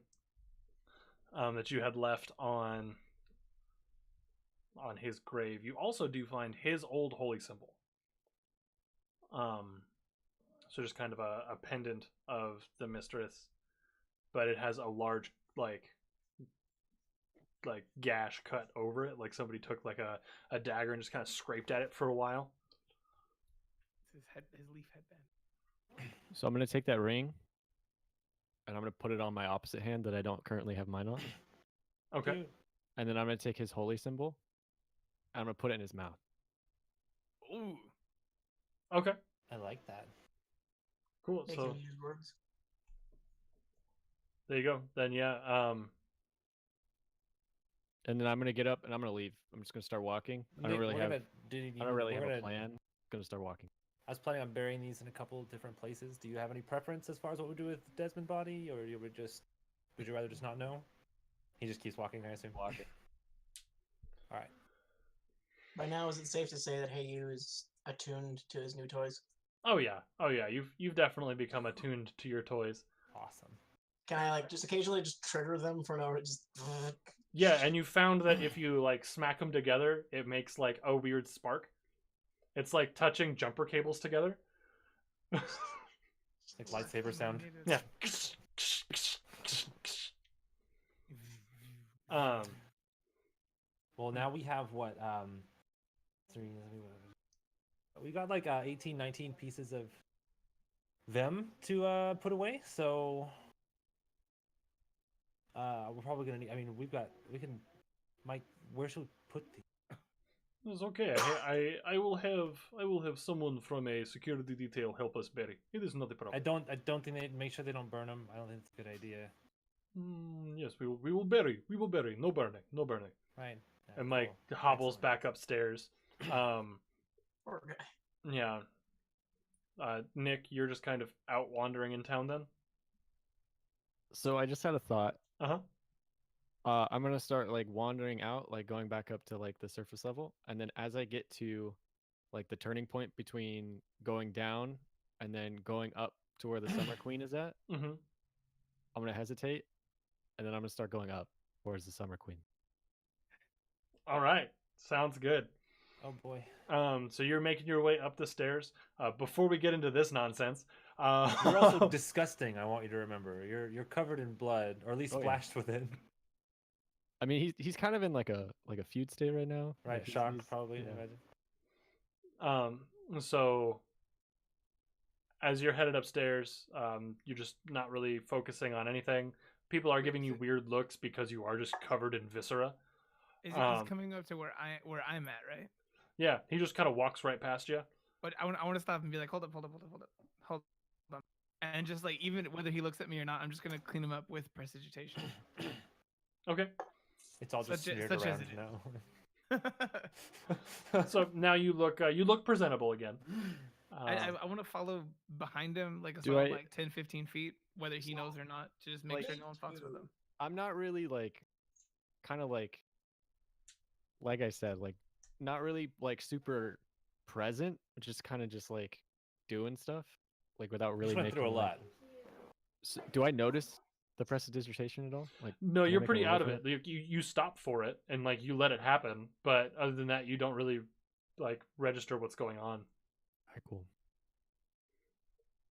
that you had left on his grave. You also do find his old holy symbol. So just kind of a pendant of the mistress, but it has a large like gash cut over it, like somebody took like a dagger and just kind of scraped at it for a while.
It's his leaf headband.
So I'm gonna take that ring, and I'm gonna put it on my opposite hand that I don't currently have mine on,
Okay.
Dude,
and then I'm gonna take his holy symbol, and I'm gonna put it in his mouth.
Ooh.
Okay.
I like that.
Cool.
Make
So
him use words.
there you go. Then yeah.
And then I'm gonna get up and I'm gonna leave. I'm just gonna start walking. I don't
Nick,
really
we're
have.
gonna do-
I don't really
we're
have a
gonna-
plan. I'm gonna start walking.
I was planning on burying these in a couple of different places. Do you have any preference as far as what we do with Desmond body, or would you rather just not know? He just keeps walking, I assume.
Walking.
All right.
By now, is it safe to say that Heyu is attuned to his new toys?
Oh yeah. You've definitely become attuned to your toys.
Awesome.
Can I like just occasionally just trigger them for no just?
Yeah, and you found that if you like smack them together, it makes like a weird spark. It's like touching jumper cables together.
Like lightsaber sound.
Yeah.
Well, now we have what? Three. We got like 18, 19 pieces of them to put away. So we're probably gonna need. I mean, we can. Mike, where should we put these?
It's okay. I will have someone from a security detail help us bury. It is not a problem.
I don't think they make sure they don't burn them. I don't think it's a good idea.
Yes, we will bury. We will bury. No burning. No burning.
Right. Yeah,
And Mike
cool.
hobbles
Excellent.
back upstairs.
Poor guy.
Yeah. Nick, you're just kind of out wandering in town then?
So I just had a thought.
Uh-huh.
I'm gonna start like wandering out, like going back up to like the surface level, and then as I get to like the turning point between going down and then going up to where the Summer Queen is at,
Mm-hmm.
I'm gonna hesitate, and then I'm gonna start going up towards the Summer Queen.
All right. Sounds good.
Oh boy.
So you're making your way up the stairs. Before we get into this nonsense,
You're also disgusting. I want you to remember. You're covered in blood, or at least
Oh, yeah.
splashed with it.
I mean, he's kind of in like a fugue state right now.
Right.
Like,
Shocked,
he's-
probably.
yeah.
I imagine.
So as you're headed upstairs, you're just not really focusing on anything. People are giving you weird looks because you are just covered in viscera.
He's
Um,
coming up to where I'm at, right?
Yeah, he just kind of walks right past you.
But I want to stop and be like, hold up, and just like even whether he looks at me or not, I'm just gonna clean him up with prestidigitation.
Okay.
It's all just
Such
smeared
as
around
it is.
now.
So now you look presentable again.
I want to follow behind him like a
Do
solid
I-
like 10-15 feet, whether he knows or not, to just make
Like-
sure no one fucks with him.
I'm not really like, kind of like I said, like not really like super present, just kind of just like doing stuff, like without really
Just went
making
through a
like-
lot.
Do I notice the prestidigitation at all? Like,
No,
can I
you're
make a
pretty
roll
out of
for
it. You stop for it and like you let it happen, but other than that, you don't really like register what's going on.
Alright, cool.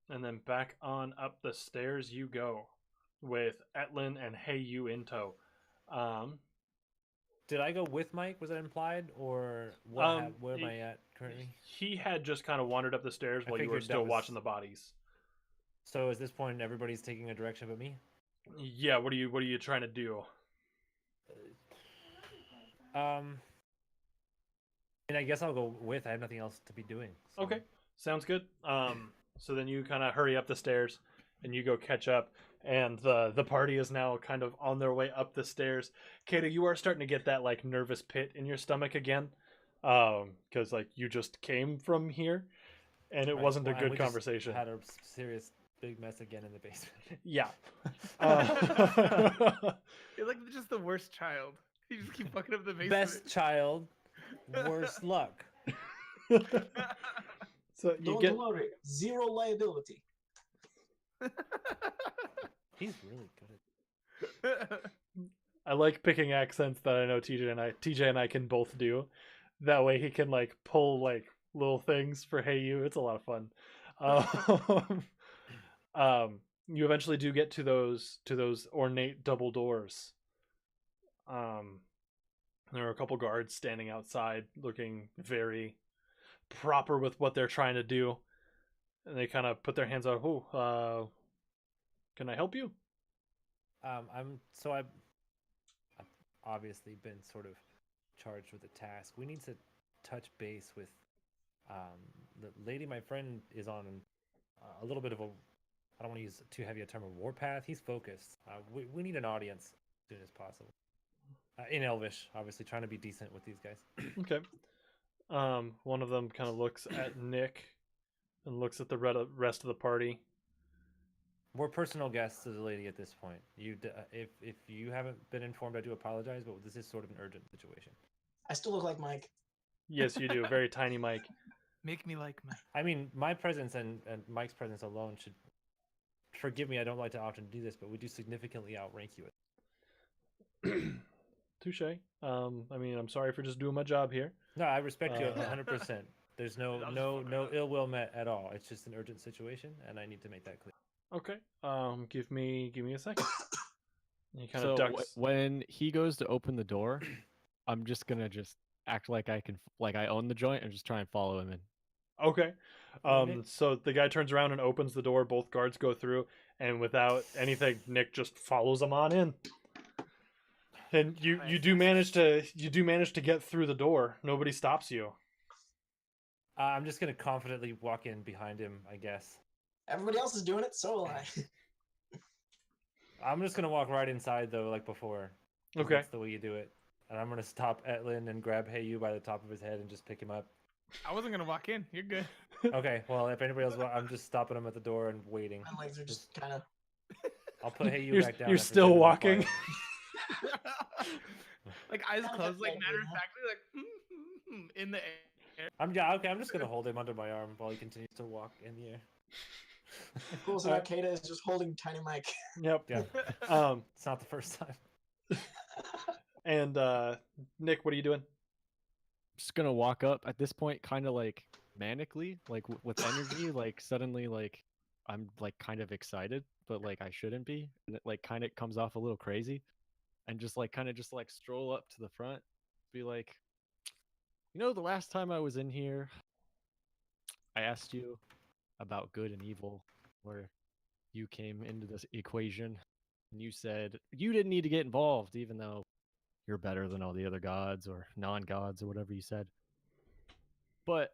And then back on up the stairs you go, with Etlin and Hey You in tow.
Did I go with Mike? Was that implied, or what? Where am
he-
I at currently?
He had just kind of wandered up the stairs
I
while you were
figured that
still
was-
watching the bodies.
So at this point, everybody's taking a direction but me.
Yeah, what are you trying to do?
And I guess I'll go with. I have nothing else to be doing. so-
Okay, sounds good. So then you kind of hurry up the stairs and you go catch up, and the party is now kind of on their way up the stairs. Kato, you are starting to get that like nervous pit in your stomach again, because like you just came from here, and it
Right,
wasn't
well,
a
and
good
we just
conversation.
Had a serious big mess again in the basement.
Yeah.
You're like just the worst child. You just keep fucking up the basement.
Best child, worst luck.
So you
Don't
get
worry, zero liability.
He's really good at.
I like picking accents that I know TJ and I can both do. That way he can like pull like little things for Hey You. It's a lot of fun. You eventually do get to those ornate double doors. There are a couple guards standing outside looking very proper with what they're trying to do. And they kind of put their hands out. Oh, can I help you?
I've obviously been sort of charged with a task. We need to touch base with the lady my friend is on a little bit of a, I don't want to use too heavy a term, a warpath. He's focused. We need an audience as soon as possible. In Elvish, obviously trying to be decent with these guys.
Okay. One of them kind of looks at Nick and looks at the rest of the party.
We're personal guests to the lady at this point. If you haven't been informed, I do apologize, but this is sort of an urgent situation.
I still look like Mike.
Yes, you do. Very tiny Mike.
Make me like my.
I mean, my presence and Mike's presence alone should, forgive me, I don't like to often do this, but we do significantly outrank you.
Touche. I mean, I'm sorry for just doing my job here.
No, I respect you 100%. There's no ill will met at all. It's just an urgent situation, and I need to make that clear.
Okay. Give me a second. He kind
So
of ducks.
when he goes to open the door, I'm just gonna just act like I can, like I own the joint, and just try and follow him in.
Okay.
Well, Nick-
So the guy turns around and opens the door. Both guards go through, and without anything, Nick just follows them on in. And you do manage to get through the door. Nobody stops you.
I'm just gonna confidently walk in behind him, I guess.
Everybody else is doing it, so will I.
I'm just gonna walk right inside though, like before. 'Cause
Okay.
That's the way you do it. And I'm gonna stop Etlin and grab Heyu by the top of his head and just pick him up.
I wasn't gonna walk in. You're good.
Okay, well, if anybody else, I'm just stopping him at the door and waiting.
My legs are just kind of.
I'll put Heyu
You're,
back down.
you're
after
still
Devin
walking.
quiet.
Like eyes
Kinda
closed, like
like
matter of
that.
factly, like in the air.
I'm just gonna hold him under my arm while he continues to walk in the air.
Cool, so now Kata is just holding Tiny Mike.
Yep.
Yeah, it's not the first time.
And Nick, what are you doing?
Just gonna walk up at this point, kind of like manically, like with energy, like suddenly, like I'm like kind of excited, but like I shouldn't be, and it like kind of comes off a little crazy, and just like kind of just like stroll up to the front, be like, the last time I was in here, I asked you about good and evil, where you came into this equation, and you said you didn't need to get involved, even though you're better than all the other gods or non-gods or whatever you said. But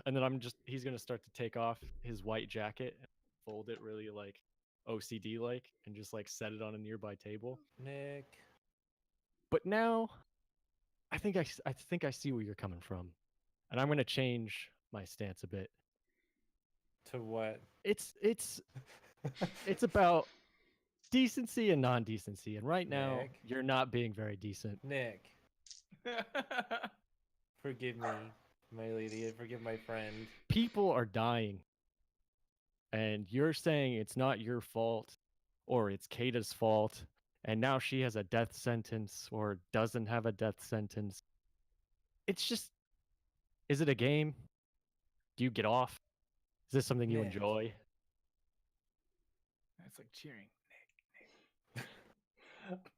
and then he's gonna start to take off his white jacket and fold it really like OCD like and just like set it on a nearby table.
Nick.
But now I think I see where you're coming from. And I'm gonna change my stance a bit.
To what?
It's about decency and non-decency, and right now
Nick.
you're not being very decent.
Nick, forgive me, my lady. Forgive my friend.
People are dying, and you're saying it's not your fault or it's Kata's fault, and now she has a death sentence or doesn't have a death sentence. It's just, is it a game? Do you get off? Is this something you
Nick.
enjoy?
It's like cheering.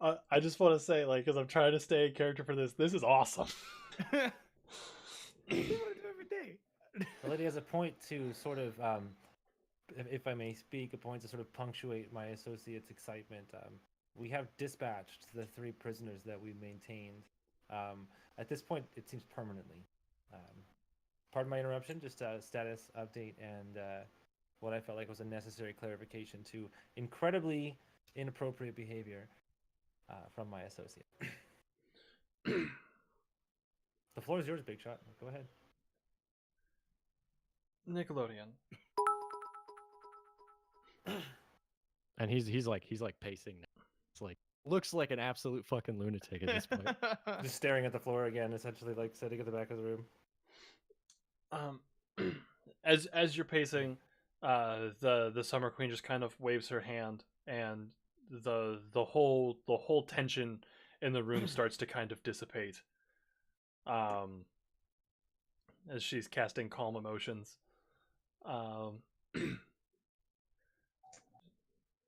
I just want to say, like, because I'm trying to stay in character for this. This is awesome.
We want to do every day.
The lady has a point to sort of, if I may speak, a point to sort of punctuate my associate's excitement. We have dispatched the 3 prisoners that we maintained. At this point, it seems permanently. Pardon my interruption, just a status update and what I felt like was a necessary clarification to incredibly inappropriate behavior from my associate. The floor is yours, Big Shot. Go ahead.
Nickelodeon.
And he's like pacing now. It's like looks like an absolute fucking lunatic at this point.
Just staring at the floor again, essentially like sitting at the back of the room.
As you're pacing, the Summer Queen just kind of waves her hand, and the whole tension in the room starts to kind of dissipate. As she's casting calm emotions.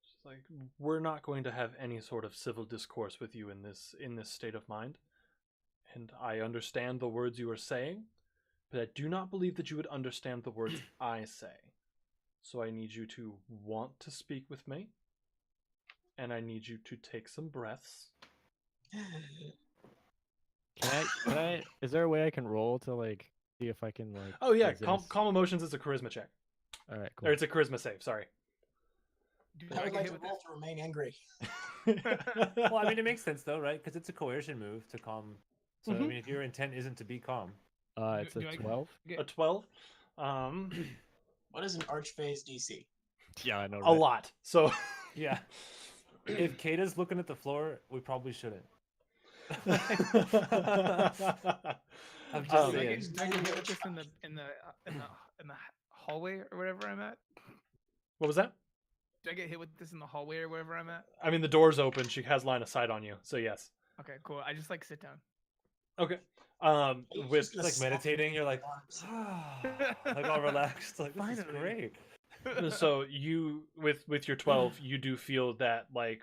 She's like, we're not going to have any sort of civil discourse with you in this state of mind, and I understand the words you are saying, but I do not believe that you would understand the words I say. So I need you to want to speak with me, and I need you to take some breaths.
Can I is there a way I can roll to like see if I can like
Oh yeah,
resist?
calm emotions is a charisma check.
All right, cool.
Or it's a charisma save, sorry.
Do
I
I
would
get
like
hit
to
with
roll to remain angry.
Well, I mean, it makes sense though, right? Because it's a coercion move to calm. So I mean, if your intent isn't to be calm,
It's
do
a
I-
12.
A 12.
What is an archphase DC?
Yeah, I know.
A lot. So
yeah. If Kata's looking at the floor, we probably shouldn't. I'm just
Do I
saying.
get, do I get hit with this in the hallway or wherever I'm at?
what was that?
Do I get hit with this in the hallway or wherever I'm at?
I mean, the door's open. She has line of sight on you. So yes.
Okay, cool. I just like sit down.
Okay.
You're
With
just gonna
Like
snap
meditating, you're like,
arms.
like all relaxed. Like, this is
Finally.
great.
so you with your 12, you do feel that like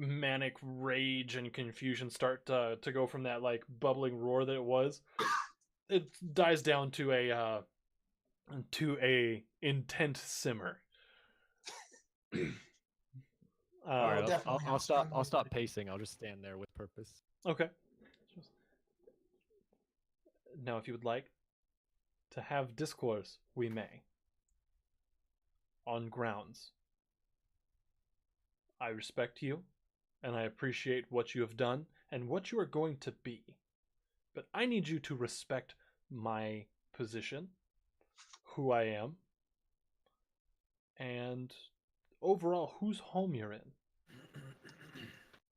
manic rage and confusion start to go from that like bubbling roar that it was. It dies down to a intent simmer.
All right,
definitely
I'll
not
stop.
strong
I'll stop
minded.
pacing. I'll just stand there with purpose.
Okay. Now, if you would like to have discourse, we may. On grounds. I respect you, and I appreciate what you have done and what you are going to be. But I need you to respect my position, who I am, and overall whose home you're in.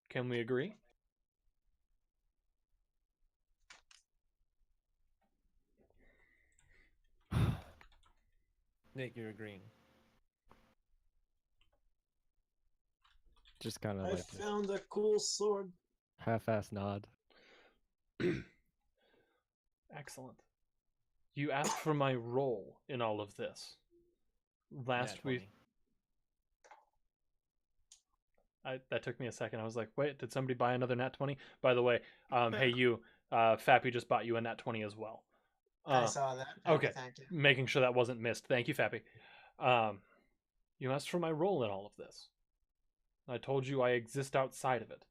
Can we agree?
Nick, you're agreeing.
Just kind of
I
like
found a cool sword.
half-ass nod.
Excellent. You asked for my role in all of this. Last
Nat
week,
20.
that took me a second. I was like, wait, did somebody buy another Nat 20? By the way, hey, you, Fappy just bought you a Nat 20 as well.
I saw that.
Okay,
Thank you.
making sure that wasn't missed. Thank you, Fappy. You asked for my role in all of this. I told you I exist outside of it.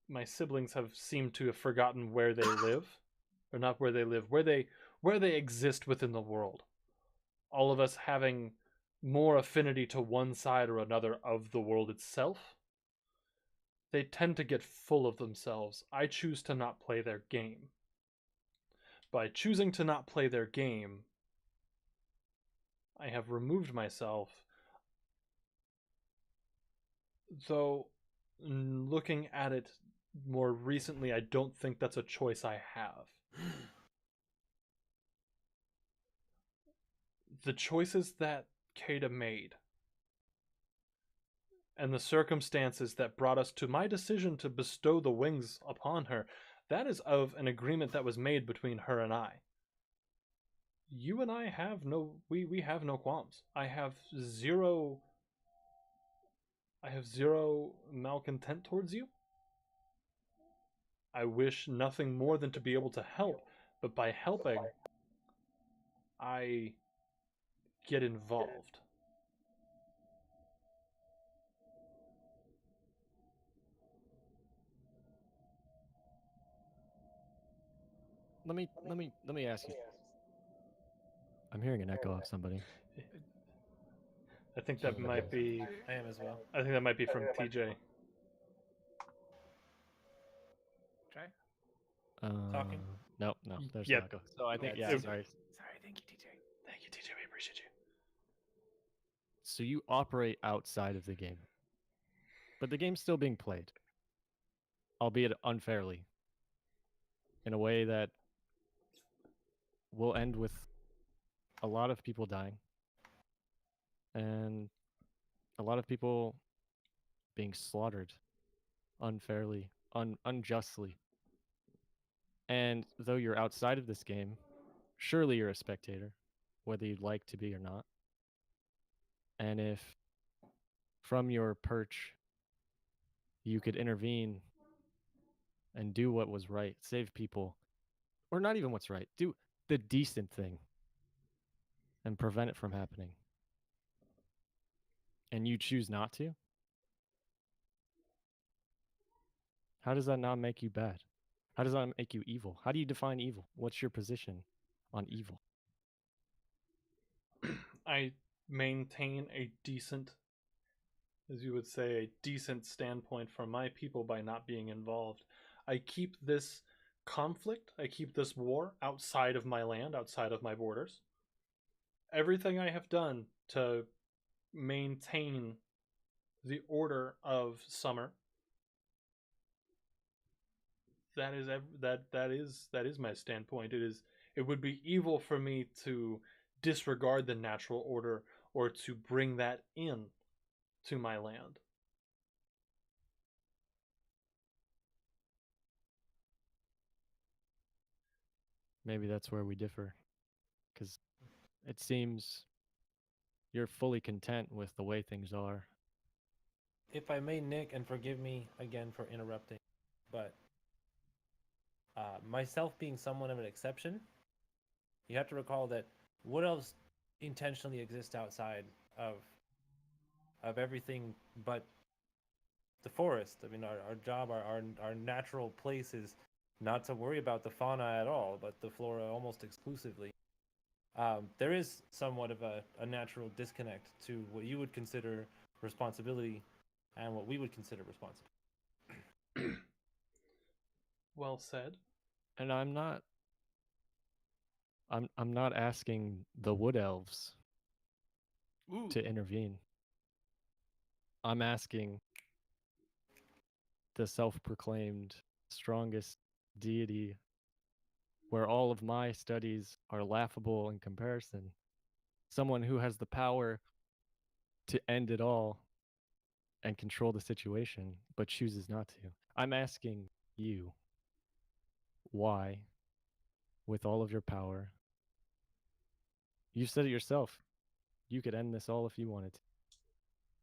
My siblings have seemed to have forgotten where they live, or not where they live, where they exist within the world. All of us having more affinity to one side or another of the world itself. They tend to get full of themselves. I choose to not play their game. By choosing to not play their game, I have removed myself. Though, looking at it more recently, I don't think that's a choice I have. The choices that Kada made and the circumstances that brought us to my decision to bestow the wings upon her, that is of an agreement that was made between her and I. You and I have we have no qualms. I have zero malcontent towards you. I wish nothing more than to be able to help, but by helping, I get involved.
Let me ask you. I'm hearing an echo of somebody.
I think that might be.
I am as well.
I think that might be from TJ.
Try.
Talking?
No, there's
Yeah.
no echo. So I think
Yeah,
yeah.
it's-
Sorry.
Sorry, thank you, TJ.
Thank you, TJ. We appreciate you.
So you operate outside of the game, but the game's still being played, albeit unfairly, in a way that will end with a lot of people dying and a lot of people being slaughtered unfairly, unjustly. And though you're outside of this game, surely you're a spectator, whether you'd like to be or not. And if from your perch you could intervene and do what was right, save people, or not even what's right, do the decent thing and prevent it from happening, and you choose not to, how does that not make you bad? How does that make you evil? How do you define evil? What's your position on evil?
I maintain a decent, as you would say, a decent standpoint from my people by not being involved. I keep this conflict, I keep this war outside of my land, outside of my borders. Everything I have done to maintain the order of summer, that is my standpoint. It would be evil for me to disregard the natural order or to bring that in to my land.
Maybe that's where we differ, because it seems you're fully content with the way things are,
if I may, Nick, and forgive me again for interrupting, but myself being somewhat of an exception, you have to recall that wood elves intentionally exist outside of everything but the forest. I mean, our job, our natural place is not to worry about the fauna at all, but the flora almost exclusively. There is somewhat of a natural disconnect to what you would consider responsibility and what we would consider responsibility.
Well said.
And I'm not asking the wood elves
Ooh.
to intervene. I'm asking the self-proclaimed strongest deity where all of my studies are laughable in comparison. Someone who has the power to end it all and control the situation, but chooses not to. I'm asking you, why, with all of your power, you said it yourself, you could end this all if you wanted to,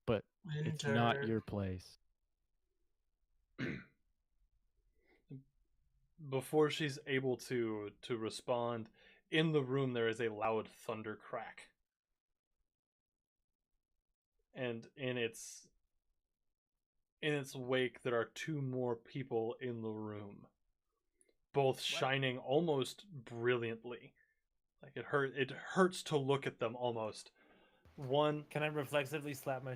but it's not
Winter.
your place.
Before she's able to respond, in the room there is a loud thunder crack. And in its wake there are two more people in the room, both shining almost brilliantly. Like it hurts to look at them almost. One,
Can I reflexively slap my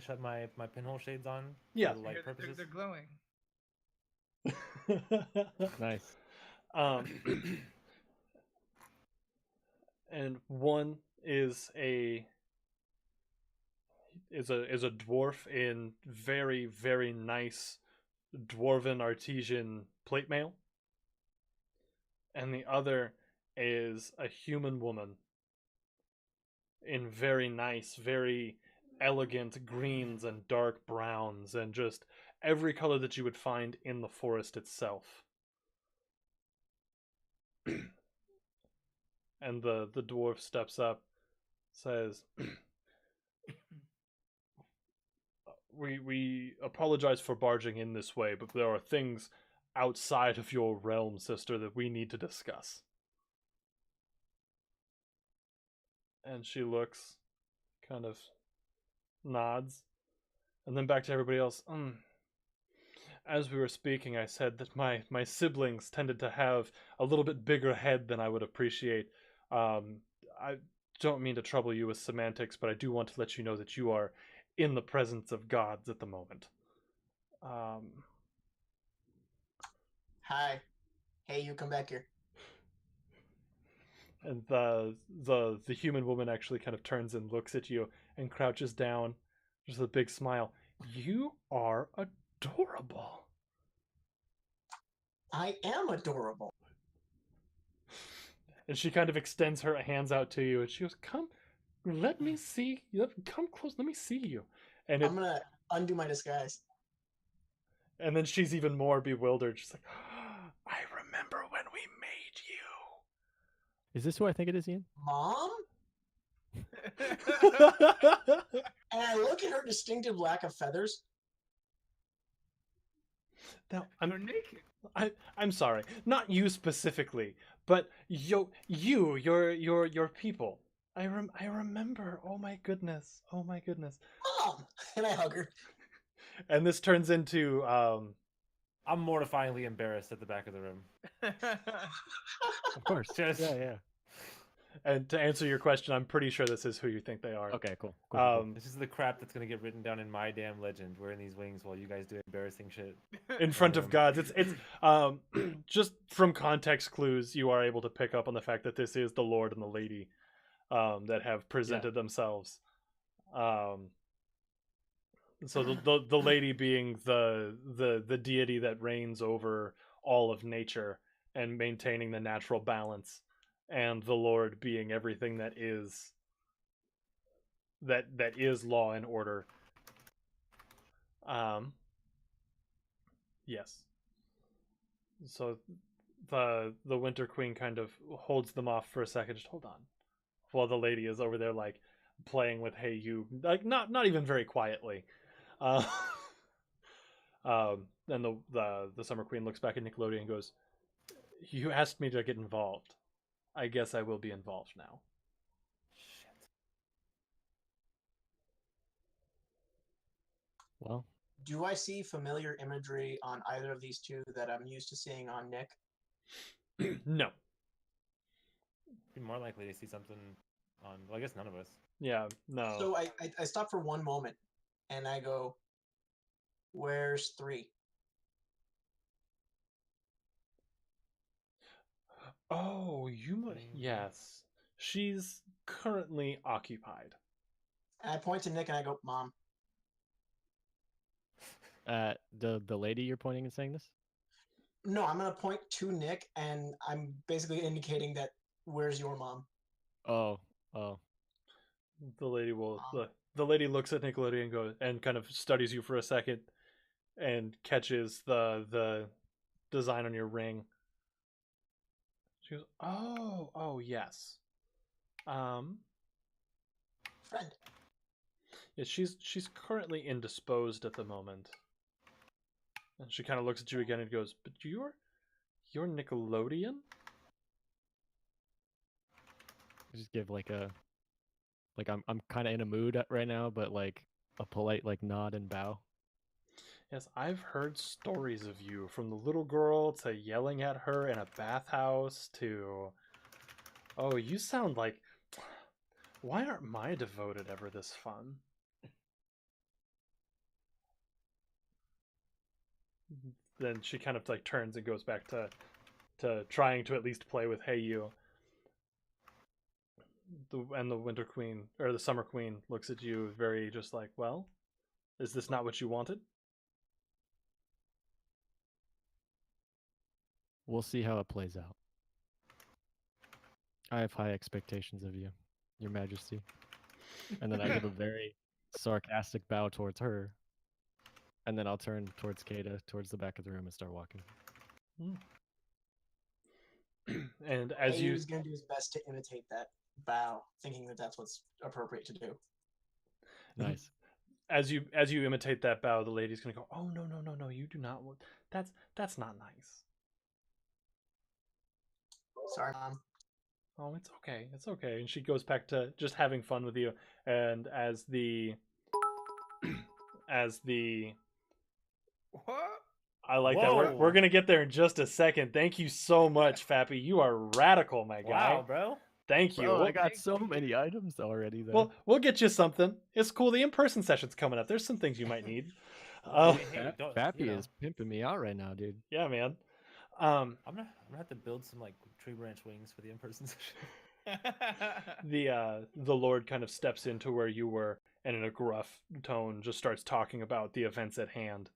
pinhole shades on
Yeah.
for light purposes?
They're glowing.
Nice.
And one is a dwarf in very, very nice dwarven artesian plate mail, and the other is a human woman in very nice, very elegant greens and dark browns and just every color that you would find in the forest itself. And the dwarf steps up, says, we apologize for barging in this way, but there are things outside of your realm, sister, that we need to discuss. And she looks, kind of nods, and then back to everybody else. As we were speaking, I said that my siblings tended to have a little bit bigger head than I would appreciate. I don't mean to trouble you with semantics, but I do want to let you know that you are in the presence of gods at the moment.
Hi. Hey, you come back here.
And the human woman actually kind of turns and looks at you and crouches down, just a big smile. You are adorable.
I am adorable.
And she kind of extends her hands out to you, and she goes, "Come, let me see. Come close. Let me see you." And
I'm gonna undo my disguise.
and then she's even more bewildered. She's like, "I remember when we made
Is this who I think it is, Ian?
Mom?
you."
And I look at her distinctive lack of feathers.
Now,
They're naked.
I'm sorry, not you specifically, but your people. I remember. Oh my goodness. Oh my goodness.
Mom! And I hug her.
And this turns into
I'm mortifyingly embarrassed at the back of the room.
Of course.
Just-
Yeah.
and to answer your question, I'm pretty sure this is who you think they are.
Okay, cool.
This is the crap that's gonna get written down in my damn legend, wearing these wings while you guys do embarrassing shit.
In front of gods. It's just from context clues, you are able to pick up on the fact that this is the Lord and the Lady that have presented themselves. So the lady being the deity that reigns over all of nature and maintaining the natural balance, and the Lord being everything that is law and order. Yes. So the Winter Queen kind of holds them off for a second. Just hold on, while the lady is over there like playing with "Hey you," like not even very quietly. Then the Summer Queen looks back at Nickelodeon and goes, "You asked me to get involved. I guess I will be involved now."
Shit.
Well,
Do I see familiar imagery on either of these two that I'm used to seeing on Nick?
No.
Be more likely to see something on. Well, I guess none of us.
Yeah, no.
So I stop for one moment and I go, "Where's 3?"
Oh, you might. Yes. She's currently occupied.
And I point to Nick and I go, "Mom."
the lady you're pointing and saying this?
No, I'm gonna point to Nick and I'm basically indicating that where's your mom?
Oh, oh.
The lady will. The lady looks at Nickelodeon and goes and kind of studies you for a second, and catches the design on your ring. She goes, "Oh, yes. Um,
Friend.
yeah, she's currently indisposed at the moment." And she kind of looks at you again and goes, "But you're Nickelodeon?"
I just give like a I'm kind of in a mood right now, but like a polite like nod and bow.
Yes, I've heard stories of you, from the little girl to yelling at her in a bathhouse to... Oh, you sound like... Why aren't my devoted ever this fun? Then she kind of like turns and goes back to trying to at least play with Hey You. And the Winter Queen, or the Summer Queen, looks at you very just like, "Well, is this not what you wanted?"
We'll see how it plays out. I have high expectations of you, Your Majesty. And then I give a very sarcastic bow towards her. And then I'll turn towards Kata, towards the back of the room, and start walking.
And as you...
He's gonna do his best to imitate that bow, thinking that that's what's appropriate to do.
Nice.
As you imitate that bow, the lady's gonna go, "Oh, no, you do not want... That's not nice."
Sorry, Mom.
"Oh, it's okay." And she goes back to just having fun with you. And as the
What?
I like that. We're
Whoa.
gonna get there in just a second. Thank you so much, Fappy. You are radical, my guy.
Wow, bro.
Thank you.
Bro, I
We'll-
got so many items already, though.
Well, we'll get you something. It's cool. The in-person session's coming up. There's some things you might need.
Hey, don't,
Fappy
you know.
is pimping me out right now, dude.
Yeah, man.
I'm gonna have to build some like tree branch wings for the in-person session.
The Lord kind of steps into where you were, and in a gruff tone just starts talking about the events at hand.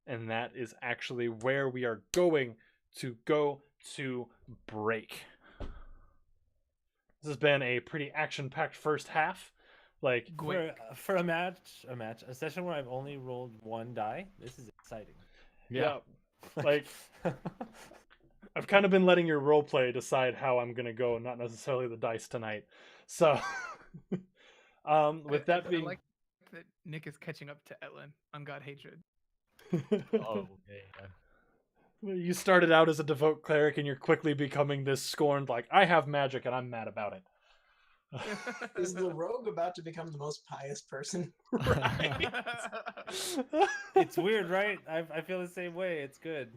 And that is actually where we are going to go to break. This has been a pretty action-packed first half. Like,
For a session where I've only rolled one die, this is exciting.
yeah, like I've kind of been letting your role play decide how I'm gonna go, not necessarily the dice tonight. So, with that being,
I like that Nick is catching up to Etlin on God Hatred.
Oh, yeah.
You started out as a devout cleric, and you're quickly becoming this scorned, like, "I have magic and I'm mad about it."
Is the rogue about to become the most pious person?
Right.
It's weird, right? I feel the same way. It's good.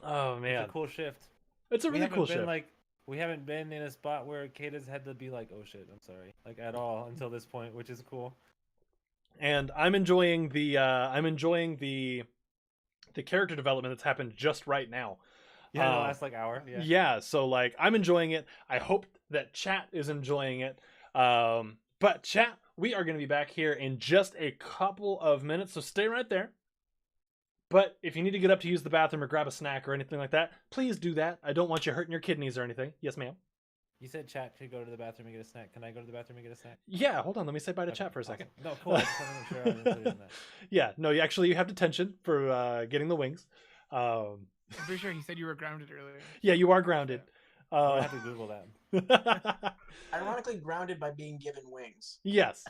Oh man,
It's a cool shift.
it's a really cool
been,
shift.
Like, we haven't been in a spot where Kata's had to be like, "Oh shit, I'm sorry," like at all until this point, which is cool.
And I'm enjoying the character development that's happened just right now.
Yeah, the last like hour. Yeah.
Yeah, so like I'm enjoying it. I hope that chat is enjoying it. But chat, we are going to be back here in just a couple of minutes, so stay right there. But if you need to get up to use the bathroom or grab a snack or anything like that, please do that. I don't want you hurting your kidneys or anything. Yes, ma'am.
You said chat could go to the bathroom and get a snack. Can I go to the bathroom and get a snack?
Yeah, hold on. Let me say bye to
Okay,
chat for a
awesome.
second.
No, cool. I just want to make sure I didn't put it in that.
Yeah, no, you have detention for getting the wings.
I'm pretty sure he said you were grounded earlier.
Yeah, you are grounded.
I have to Google that.
Ironically, grounded by being given wings.
Yes,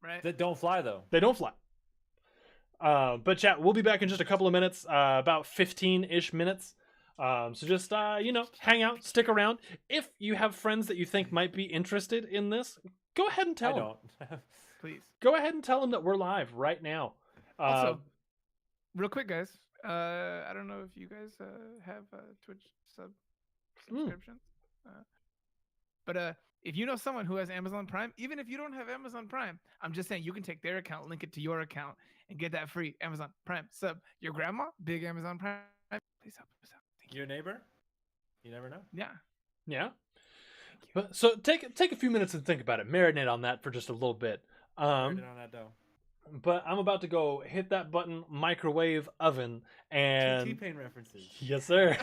Right?
That don't fly though.
they don't fly. But chat, we'll be back in just a couple of minutes, about 15-ish minutes. So just hang out, stick around. If you have friends that you think might be interested in this, go ahead and tell
I
them.
don't.
Please.
Go ahead and tell them that we're live right now.
Also, real quick, guys. I don't know if you guys have Twitch subscriptions, but if you know someone who has Amazon Prime, even if you don't have Amazon Prime, I'm just saying you can take their account, link it to your account, and get that free Amazon Prime sub. Your grandma, big Amazon Prime. Please help us out. Thank you.
Your neighbor? You never know.
Yeah.
Yeah. But, so take a few minutes and think about it. Marinate on that for just a little bit.
Turn it on that dough.
But I'm about to go hit that button, microwave oven, and
T-Pain references.
yes, sir.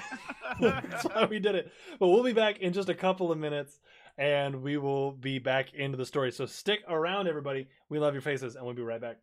That's why we did it. But we'll be back in just a couple of minutes, and we will be back into the story. So stick around, everybody. We love your faces, and we'll be right back.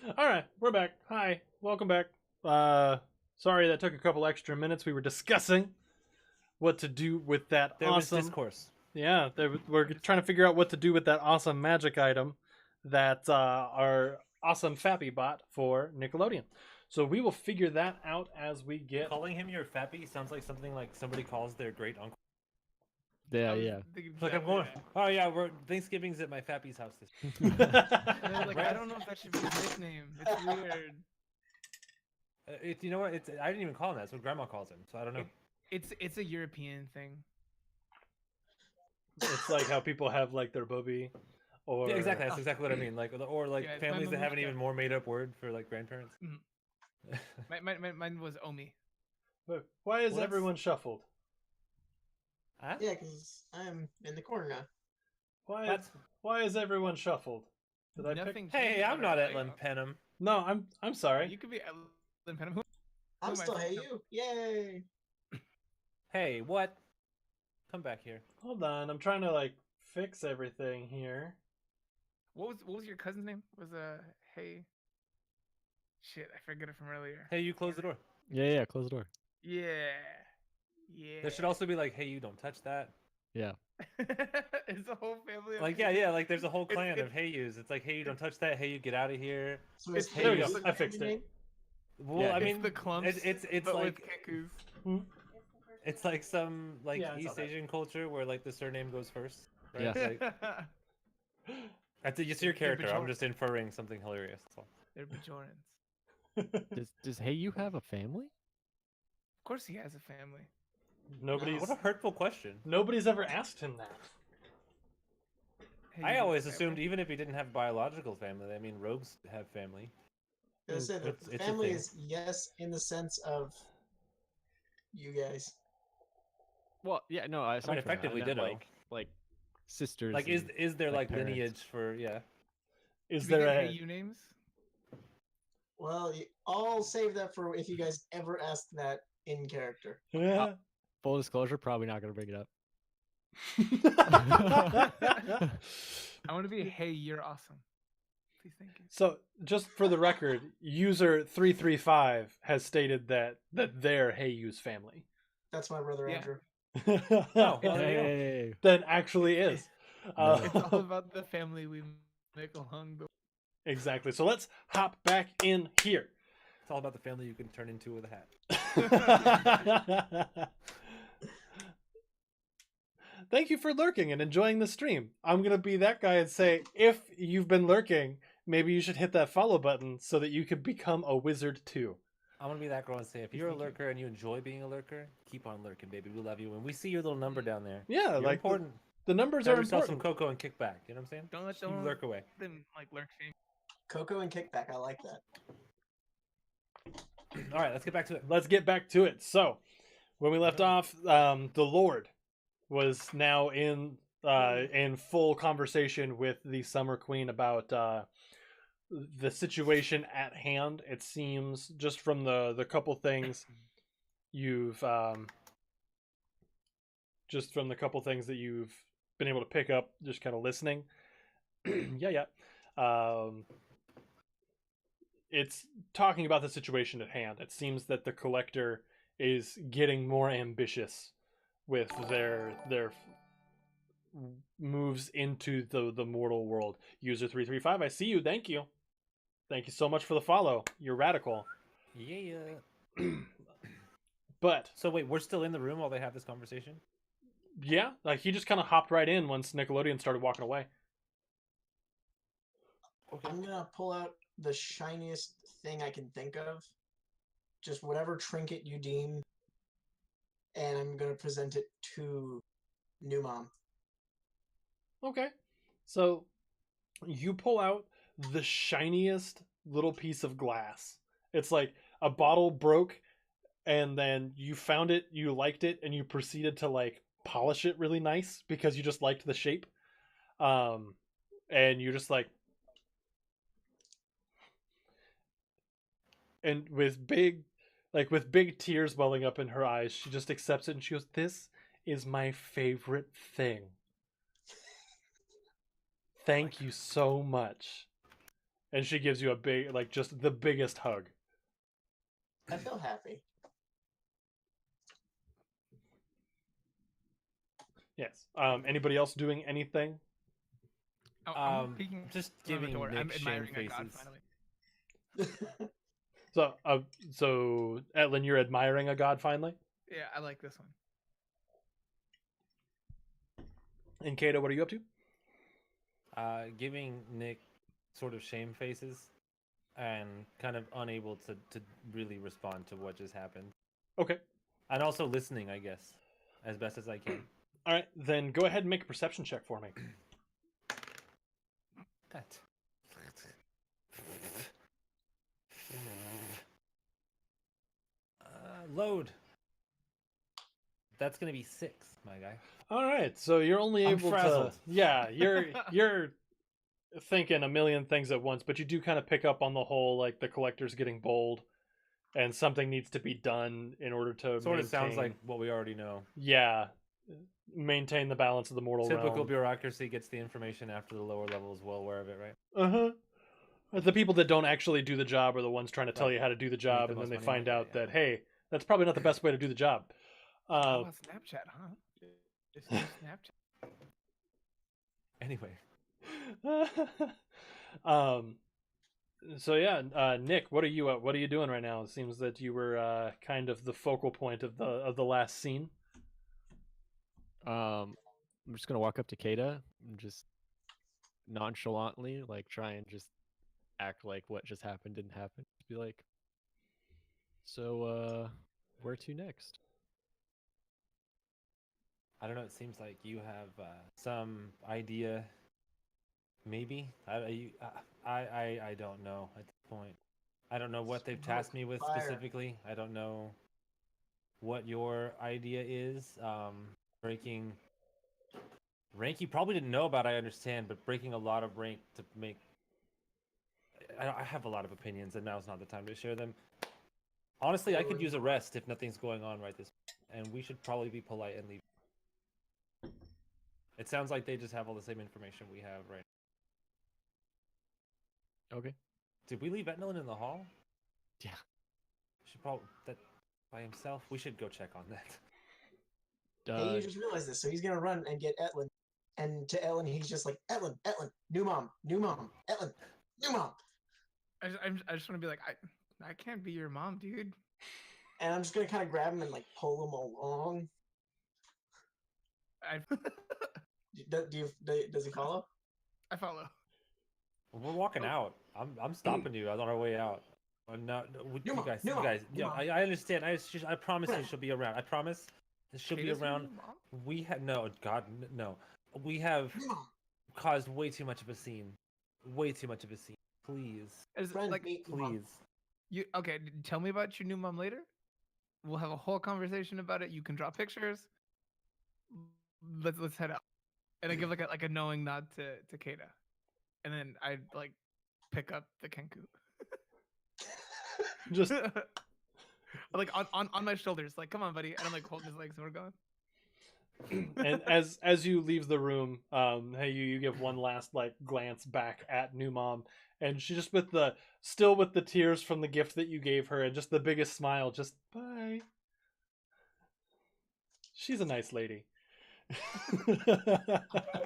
All right, we're back. Hi, welcome back. Sorry that took a couple extra minutes. We were discussing what to do with that
There was
awesome.
discourse.
Yeah, we're trying to figure out what to do with that awesome magic item that our awesome Fappy bought for Nickelodeon. So we will figure that out as we get.
Calling him your fappy sounds like something like somebody calls their great uncle.
Yeah,
I was
yeah.
thinking
Look, I'm
exactly
going.
that.
Oh yeah, we're Thanksgiving's at my fappy's house this.
And they're like, I don't know if that should be his nickname. It's weird.
You know what? It's I didn't even call him that. That's what Grandma calls him. So I don't know.
It's a European thing.
It's like how people have like their bubby, or
Yeah, exactly. That's exactly what I mean. Like, or like
Yeah, it's my
families that have an
mamushka.
even more made up word for like grandparents.
Mine was Omi.
But why is
Well, that's-
everyone shuffled?
Huh?
Yeah, because I'm in the corner now.
Why is everyone shuffled? Did I pick?
Nothing.
Hey,
changed
I'm
on
not
our
Etlin
layout.
Penham.
No, I'm sorry.
You could be Ellen Penham. Who
I'm
am I
still Hey
thinking of?
You. Yay!
Hey, what? Come back here.
Hold on, I'm trying to like fix everything here.
What was your cousin's name? Was hey. Shit, I forget it from earlier.
Hey, you close the door.
Yeah, close the door.
Yeah. Yeah.
There should also be like, hey, you don't touch that.
Yeah.
It's a whole family. Of
Like, yeah, like there's a whole clan
it's-
of hey yous. It's like, hey, you don't touch that. Hey, you get out of here.
So is
It's-
Hey
there we
You
go.
the
I fixed
family
it.
name?
Well,
Yeah,
I
it's
mean,
the clumps.
it's
but
like
with Kekus.
it's like some like
Yeah, I saw
East
that.
Asian culture where like the surname goes first. Right?
Yeah.
Like, that's it's your
They're
character. I'm
Bajorans.
just inferring something hilarious. That's all.
They're Bajorans.
Does Hey You have a family?
Of course, he has a family.
Nobody's
What a hurtful question.
nobody's ever asked him that.
Hey,
I
you
always
have a
assumed
family?
even if he didn't have biological family, I mean, rogues have family.
I was gonna say,
It's
the
a
family
thing.
is yes in the sense of you guys.
Well, yeah, no. I
mean, effectively
meant,
ditto.
like sisters.
Like,
and,
is there
like,
like
parents.
lineage for yeah?
Is
Do we
there
get
a
Hey You names?
Well, I'll save that for if you guys ever ask that in character.
Yeah.
full disclosure? Probably not gonna bring it up.
I want to be Hey, you're awesome. Please, thank you.
So, just for the record, user 335 has stated that they're Hey You's family.
That's my brother
Yeah.
Andrew.
Oh, well, there you go.
Hey.
That actually is.
No.
It's all about the family we make along the.
Exactly. So let's hop back in here.
It's all about the family you can turn into with a hat.
Thank you for lurking and enjoying the stream. I'm going to be that guy and say, if you've been lurking, maybe you should hit that follow button so that you could become a wizard too.
I'm gonna be that girl and say, if you're a lurker and you enjoy being a lurker, keep on lurking, baby. We love you, and we see your little number down there.
Yeah,
You're
like
important.
the numbers
Grab
are
yourself some
important.
cocoa and kick back. You know what I'm saying?
Don't let
Just you
them
lurk away.
them like lurk shame.
Coco and Kickback, I like that.
All right, let's get back to it.
Let's get back to it. So, when we left off, the Lord was now in full conversation with the Summer Queen about the situation at hand. It seems just from the couple things you've just from the couple things that you've been able to pick up, just kind of listening. yeah. It's talking about the situation at hand. It seems that the collector is getting more ambitious with their moves into the mortal world. User 335, I see you. Thank you so much for the follow. You're radical.
Yeah.
But
So wait, we're still in the room while they have this conversation?
yeah, like he just kind of hopped right in once Nickelodeon started walking away.
Okay.
I'm gonna pull out the shiniest thing I can think of. Just whatever trinket you deem. And I'm gonna present it to New Mom.
Okay. So you pull out the shiniest little piece of glass. It's like a bottle broke and then you found it, you liked it, and you proceeded to like polish it really nice because you just liked the shape. And you're just like, and with big tears welling up in her eyes, she just accepts it and she goes, "This is my favorite thing. Thank you so much." and she gives you a big, like, just the biggest hug.
I feel happy.
Yes. Anybody else doing anything?
Oh, I'm peeking
Just
from the
giving
door. I'm
Nick shame
admiring a god
faces.
finally.
So Etlin, you're admiring a god finally.
Yeah, I like this one.
And Kato, what are you up to?
Giving Nick sort of shame faces and kind of unable to really respond to what just happened.
Okay.
And also listening, I guess, as best as I can.
All right, then go ahead and make a perception check for me.
That. Load. That's gonna be 6, my guy.
All right, so you're only
I'm
able
frazzled.
to, yeah, you're thinking a million things at once, but you do kind of pick up on the whole, like, the collector's getting bold, and something needs to be done in order to
Sort of sounds
maintain-
like what we already know.
yeah, maintain the balance of the mortal
Typical
realm.
bureaucracy gets the information after the lower levels, well aware of it, right?
Uh-huh. The people that don't actually do the job are the ones trying to tell
Right.
you how to do the
Make
job,
the
and then
most
they
money
find
off
out
it, yeah.
that, hey, that's probably not the best way to do the job.
How about Snapchat, huh? Just use Snapchat.
Anyway,
um, so yeah, Nick, what are you doing right now? It seems that you were kind of the focal point of the last scene.
I'm just gonna walk up to Kata and just nonchalantly, like, try and just act like what just happened didn't happen. Just be like, so, where to next?
I don't know. It seems like you have some idea. Maybe I don't know at this point. I don't know what they've tasked me with
Fire.
specifically. I don't know what your idea is. Breaking rank you probably didn't know about. I understand, but breaking a lot of rank to make. I have a lot of opinions, and now's not the time to share them. Honestly, I could use a rest if nothing's going on right this, and we should probably be polite and leave. It sounds like they just have all the same information we have right.
Okay.
Did we leave Etnilin in the hall?
Yeah.
Should probably that by himself. We should go check on that.
Hey, you just realized this, so he's gonna run and get Etlin. And to Ellen, he's just like, Etlin, new mom, Etlin, new mom.
I just want to be like, I can't be your mom, dude.
And I'm just gonna kind of grab him and like pull him along.
I
Does he follow?
I follow.
We're walking out. I'm stopping you on our way out. No, you guys. Yeah, I understand. I promise you she'll be around. I promise she'll be
Kata's your
around.
new mom?
We have no God no. We have caused way too much of a scene. Way too much of a scene. Please,
Is,
Friend,
like,
meet mom.
please.
you okay? Tell me about your new mom later. We'll have a whole conversation about it. You can draw pictures. Let's head out. And I give like a knowing nod to Kata, and then I like pick up the Kenku.
Just
like on my shoulders, like, come on, buddy, and I'm like holding his legs and we're going.
and as you leave the room, hey, you give one last like glance back at new mom, and she just with the tears from the gift that you gave her, and just the biggest smile, just bye. She's a nice lady.
I'm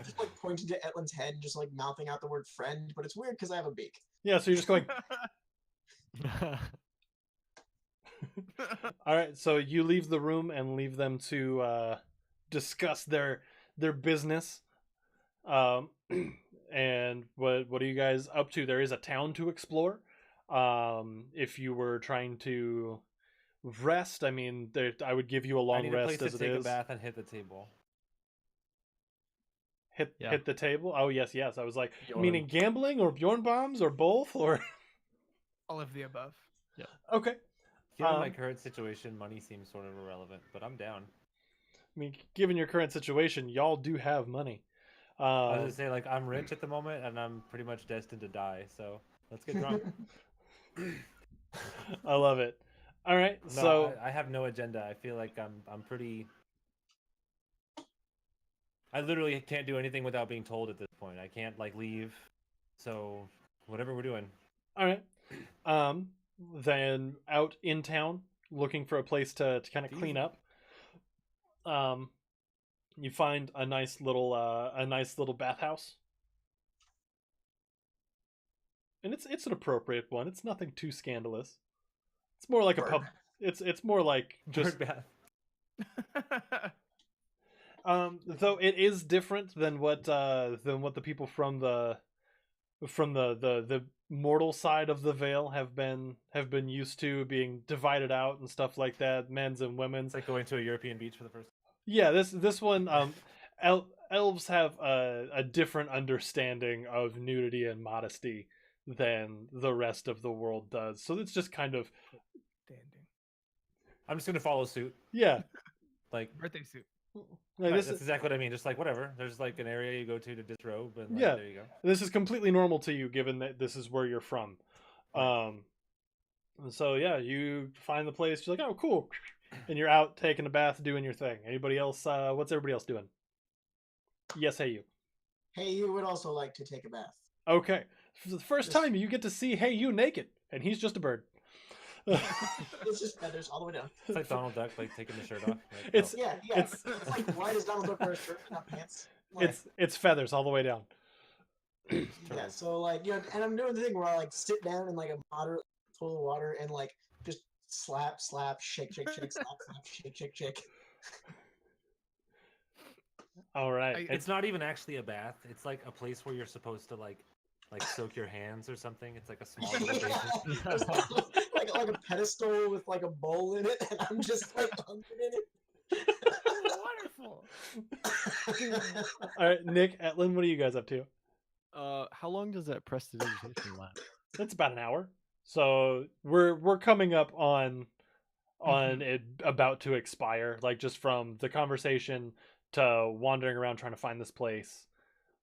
just like pointing to Etlin's head, and just like mouthing out the word friend, but it's weird because I have a beak.
Yeah, so you're just going. All right, so you leave the room and leave them to discuss their business. And what are you guys up to? There is a town to explore. If you were trying to rest, I mean, I would give you a
I
long
need a
rest
place to
as it
take a
is.
bath and hit the table.
Hit the table. Oh yes. I was like,
Bjorn.
meaning gambling or Bjorn bombs or both or.
All of the above.
Okay.
Given my current situation, money seems sort of irrelevant, but I'm down.
I mean, given your current situation, y'all do have money.
I was gonna say, like, I'm rich at the moment, and I'm pretty much destined to die. So let's get drunk.
I love it. All right,
No,
so
I have no agenda. I feel like I'm pretty. I literally can't do anything without being told at this point. I can't like leave, so Whatever we're doing.
All right. Then out in town, looking for a place to kind of clean up. You find a nice little bathhouse, and it's an appropriate one. It's nothing too scandalous. It's more like a
Bird
pub.
bath.
It's more like just
Bird bath.
though it is different than what the people from the mortal side of the veil have been used to, being divided out and stuff like that, men's and women's.
It's like going to a European beach for the first time.
Yeah, this one, elves have a different understanding of nudity and modesty than the rest of the world does. So it's just kind of,
Standing.
I'm just gonna follow suit.
yeah,
Like,
Birthday suit.
like
right,
this
that's exactly what I mean. Just like whatever. There's like an area you go to disrobe, and like,
Yeah.
there you go.
this is completely normal to you, given that this is where you're from. And so yeah, you find the place. You're like, oh, cool, and you're out taking a bath, doing your thing. Anybody else? What's everybody else doing? Yes, hey you.
Hey, you would also like to take a bath.
Okay, for the first
Yes.
time, you get to see Hey You naked, and he's just a bird.
It's just feathers all the way down.
It's like Donald Duck, like taking the shirt off. Like,
It's-
oh.
Yeah, yeah.
It's-
It's like, why does Donald Duck wear a shirt, not pants? Like,
It's feathers all the way down.
yeah.
Turtles.
So like, you know, and I'm doing the thing where I like sit down in like a moderate pool of water and like just slap, slap, shake, shake, shake, slap, slap, shake, shake, shake.
All right.
I-
It's not even actually a bath. It's like a place where you're supposed to like soak your hands or something. It's like a small little basin.
There's like a pedestal with like a bowl in it, and I'm just like under in
Wonderful.
it.
All right, Nick, Etlin, what are you guys up to?
How long does that prestidigitation last?
It's about an hour. So we're coming up on it about to expire, like just from the conversation to wandering around trying to find this place.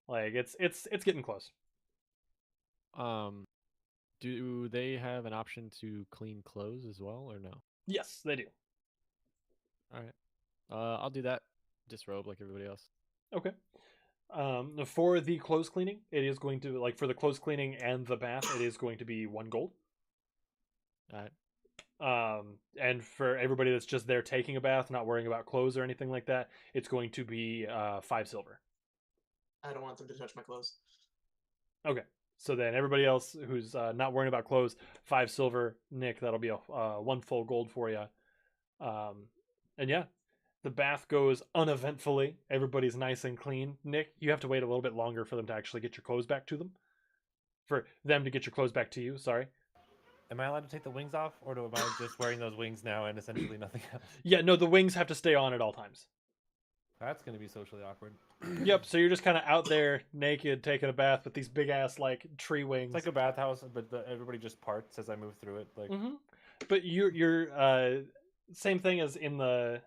Like it's getting close.
Do they have an option to clean clothes as well, or no?
Yes, they do.
All right. I'll do that. Disrobe like everybody else.
Okay. For the clothes cleaning, it is going to, like, for the clothes cleaning and the bath, it is going to be 1 gold.
All right.
And for everybody that's just there taking a bath, not worrying about clothes or anything like that, it's going to be 5 silver.
I don't want them to touch my clothes.
Okay. So then everybody else who's not worrying about clothes, 5 silver. Nick, that'll be a 1 full gold for you. And yeah, the bath goes uneventfully. Everybody's nice and clean. Nick, you have to wait a little bit longer for them to actually get your clothes back to them. For them to get your clothes back to you, sorry.
Am I allowed to take the wings off, or am I just wearing those wings now and essentially nothing else?
Yeah, no, the wings have to stay on at all times.
That's gonna be socially awkward.
Yep, so you're just kind of out there naked taking a bath with these big ass like tree wings.
It's like a bathhouse, but everybody just parts as I move through it. Like,
But you're same thing as in the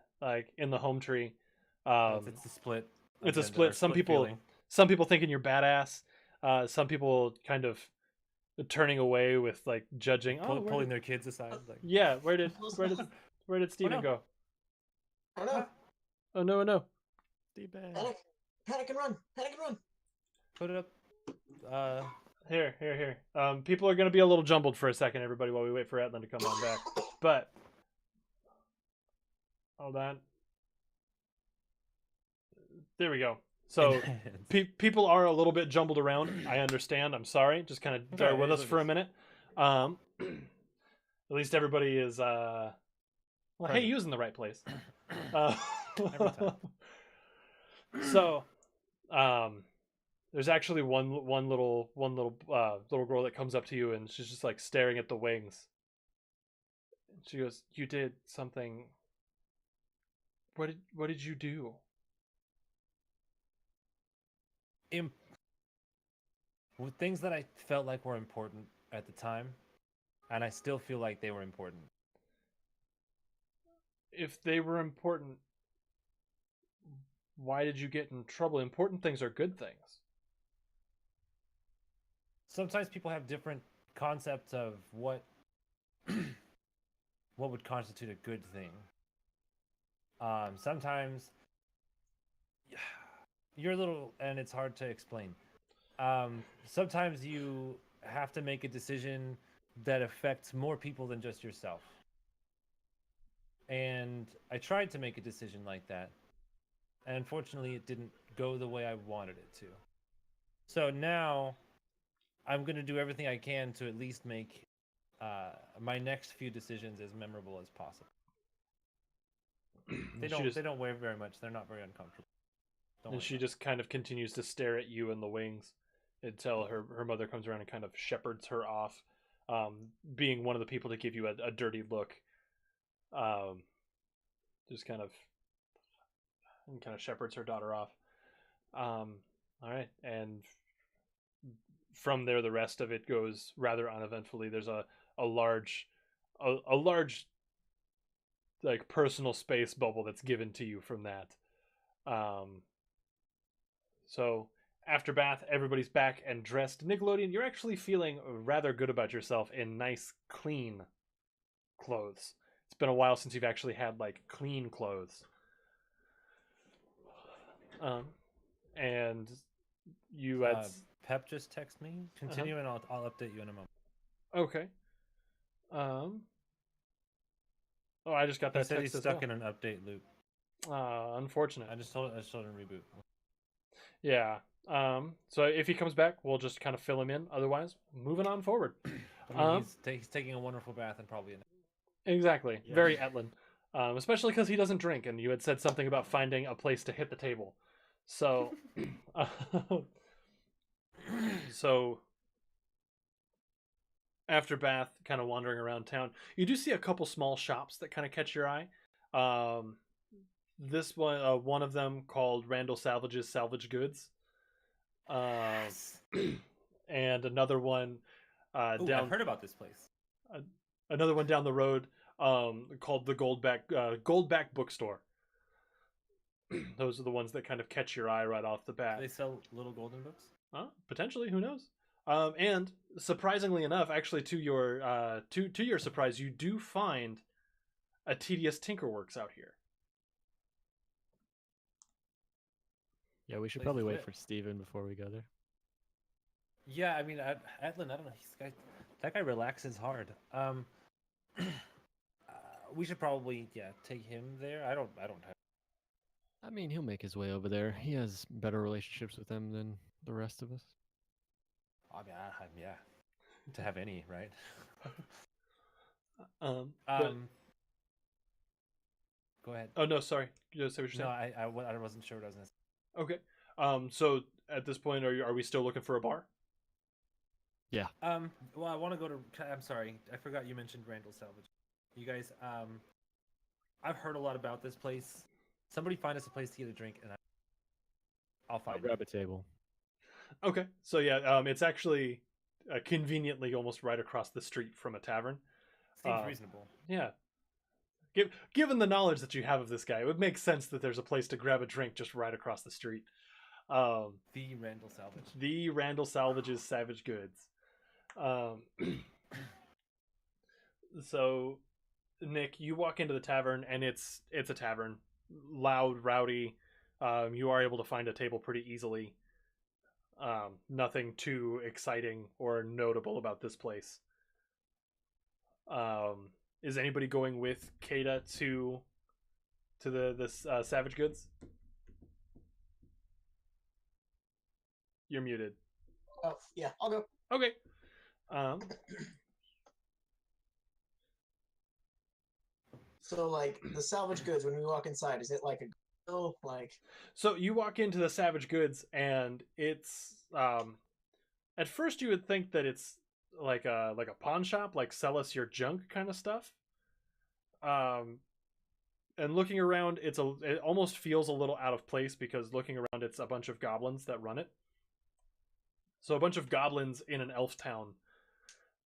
home tree.
it's a split.
It's a
agenda,
split.
or
Some
feeling.
people thinking you're badass. Some people kind of turning away with like judging.
Pulling their kids aside. Like,
Yeah, where did Steven
no.
go?
Oh no!
Oh no, no.
D-bag.
Panic! Panic and run! Panic and run!
put it up.
Here. People are gonna be a little jumbled for a second, everybody, while we wait for Etlin to come on back. But hold on. There we go. So people are a little bit jumbled around. I understand. I'm sorry. Just kind of bear
Okay,
with
it
us
is
for
what
a minute. At least everybody is well, hey,
Present.
using the right place.
Every time.
So, there's actually one little girl that comes up to you and she's just like staring at the wings. She goes, "You did something. What did you do?"
With things that I felt like were important at the time, and I still feel like they were important.
If they were important, why did you get in trouble? Important things are good things.
Sometimes people have different concepts of what would constitute a good thing. Sometimes you're a little, and it's hard to explain. Sometimes you have to make a decision that affects more people than just yourself. And I tried to make a decision like that, and unfortunately it didn't go the way I wanted it to. So now I'm going to do everything I can to at least make my next few decisions as memorable as possible. They don't weigh very much. They're not very uncomfortable.
And she just kind of continues to stare at you in the wings until her mother comes around and kind of shepherds her off, being one of the people to give you a dirty look. Just kind of shepherds her daughter off. All right, and from there, the rest of it goes rather uneventfully. There's a large like personal space bubble that's given to you from that. So after bath, everybody's back and dressed. Nickelodeon, you're actually feeling rather good about yourself in nice, clean clothes. It's been a while since you've actually had like clean clothes. And you had
Pep just text me. Continue, and I'll update you in a moment.
Okay. Oh, I just got that.
He said
text
he's stuck in an update loop.
Unfortunate.
I just told him to reboot.
Yeah. So if he comes back, we'll just kind of fill him in. Otherwise, moving on forward.
I mean, he's taking a wonderful bath and probably
exactly.
Yeah.
Very Etlin. Especially because he doesn't drink, and you had said something about finding a place to hit the table. So, so after bath, kind of wandering around town, you do see a couple small shops that kind of catch your eye. This one of them called Randall Salvage's Salvage Goods.
Yes.
And another one
Ooh,
down.
I've heard about this place.
Another one down the road called the Goldback Bookstore. Those are the ones that kind of catch your eye right off the bat.
Do they sell little golden books?
Potentially, who knows? And surprisingly enough, actually, to your surprise, you do find a Tedious Tinkerworks out here.
Yeah, we should
Place
probably
is
wait
lit.
for Steven before we go there.
Yeah, I mean, Atlin, I don't know. That guy relaxes hard. We should probably take him there. I don't have.
I mean, he'll make his way over there. He has better relationships with them than the rest of us.
I mean, yeah, to have any, right?
But-
Go ahead.
oh no, sorry. You say what you're
No,
saying?
I wasn't sure what I was gonna say.
Okay. So at this point, are we still looking for a bar?
Yeah.
Well, I want to go to. I'm sorry, I forgot you mentioned Randall Salvage. You guys, I've heard a lot about this place. Somebody find us a place to get a drink, and I'll
I'll
find it.
grab a table.
Okay. So yeah, it's actually conveniently almost right across the street from a tavern.
Seems reasonable.
Yeah. Given the knowledge that you have of this guy, it would make sense that there's a place to grab a drink just right across the street.
The Randall Salvage.
The Randall Salvage's Savage Goods. So, Nick, you walk into the tavern, and it's a tavern, loud, rowdy. You are able to find a table pretty easily. Nothing too exciting or notable about this place. Is anybody going with Kata to this Savage Goods? You're muted.
Oh yeah, I'll go.
Okay.
So like the salvage goods, when we walk inside, is it like a grill? Like
So you walk into the Savage Goods, and it's at first you would think that it's like a pawn shop, like sell us your junk kind of stuff. And looking around, it almost feels a little out of place, because looking around, it's a bunch of goblins that run it. So a bunch of goblins in an elf town,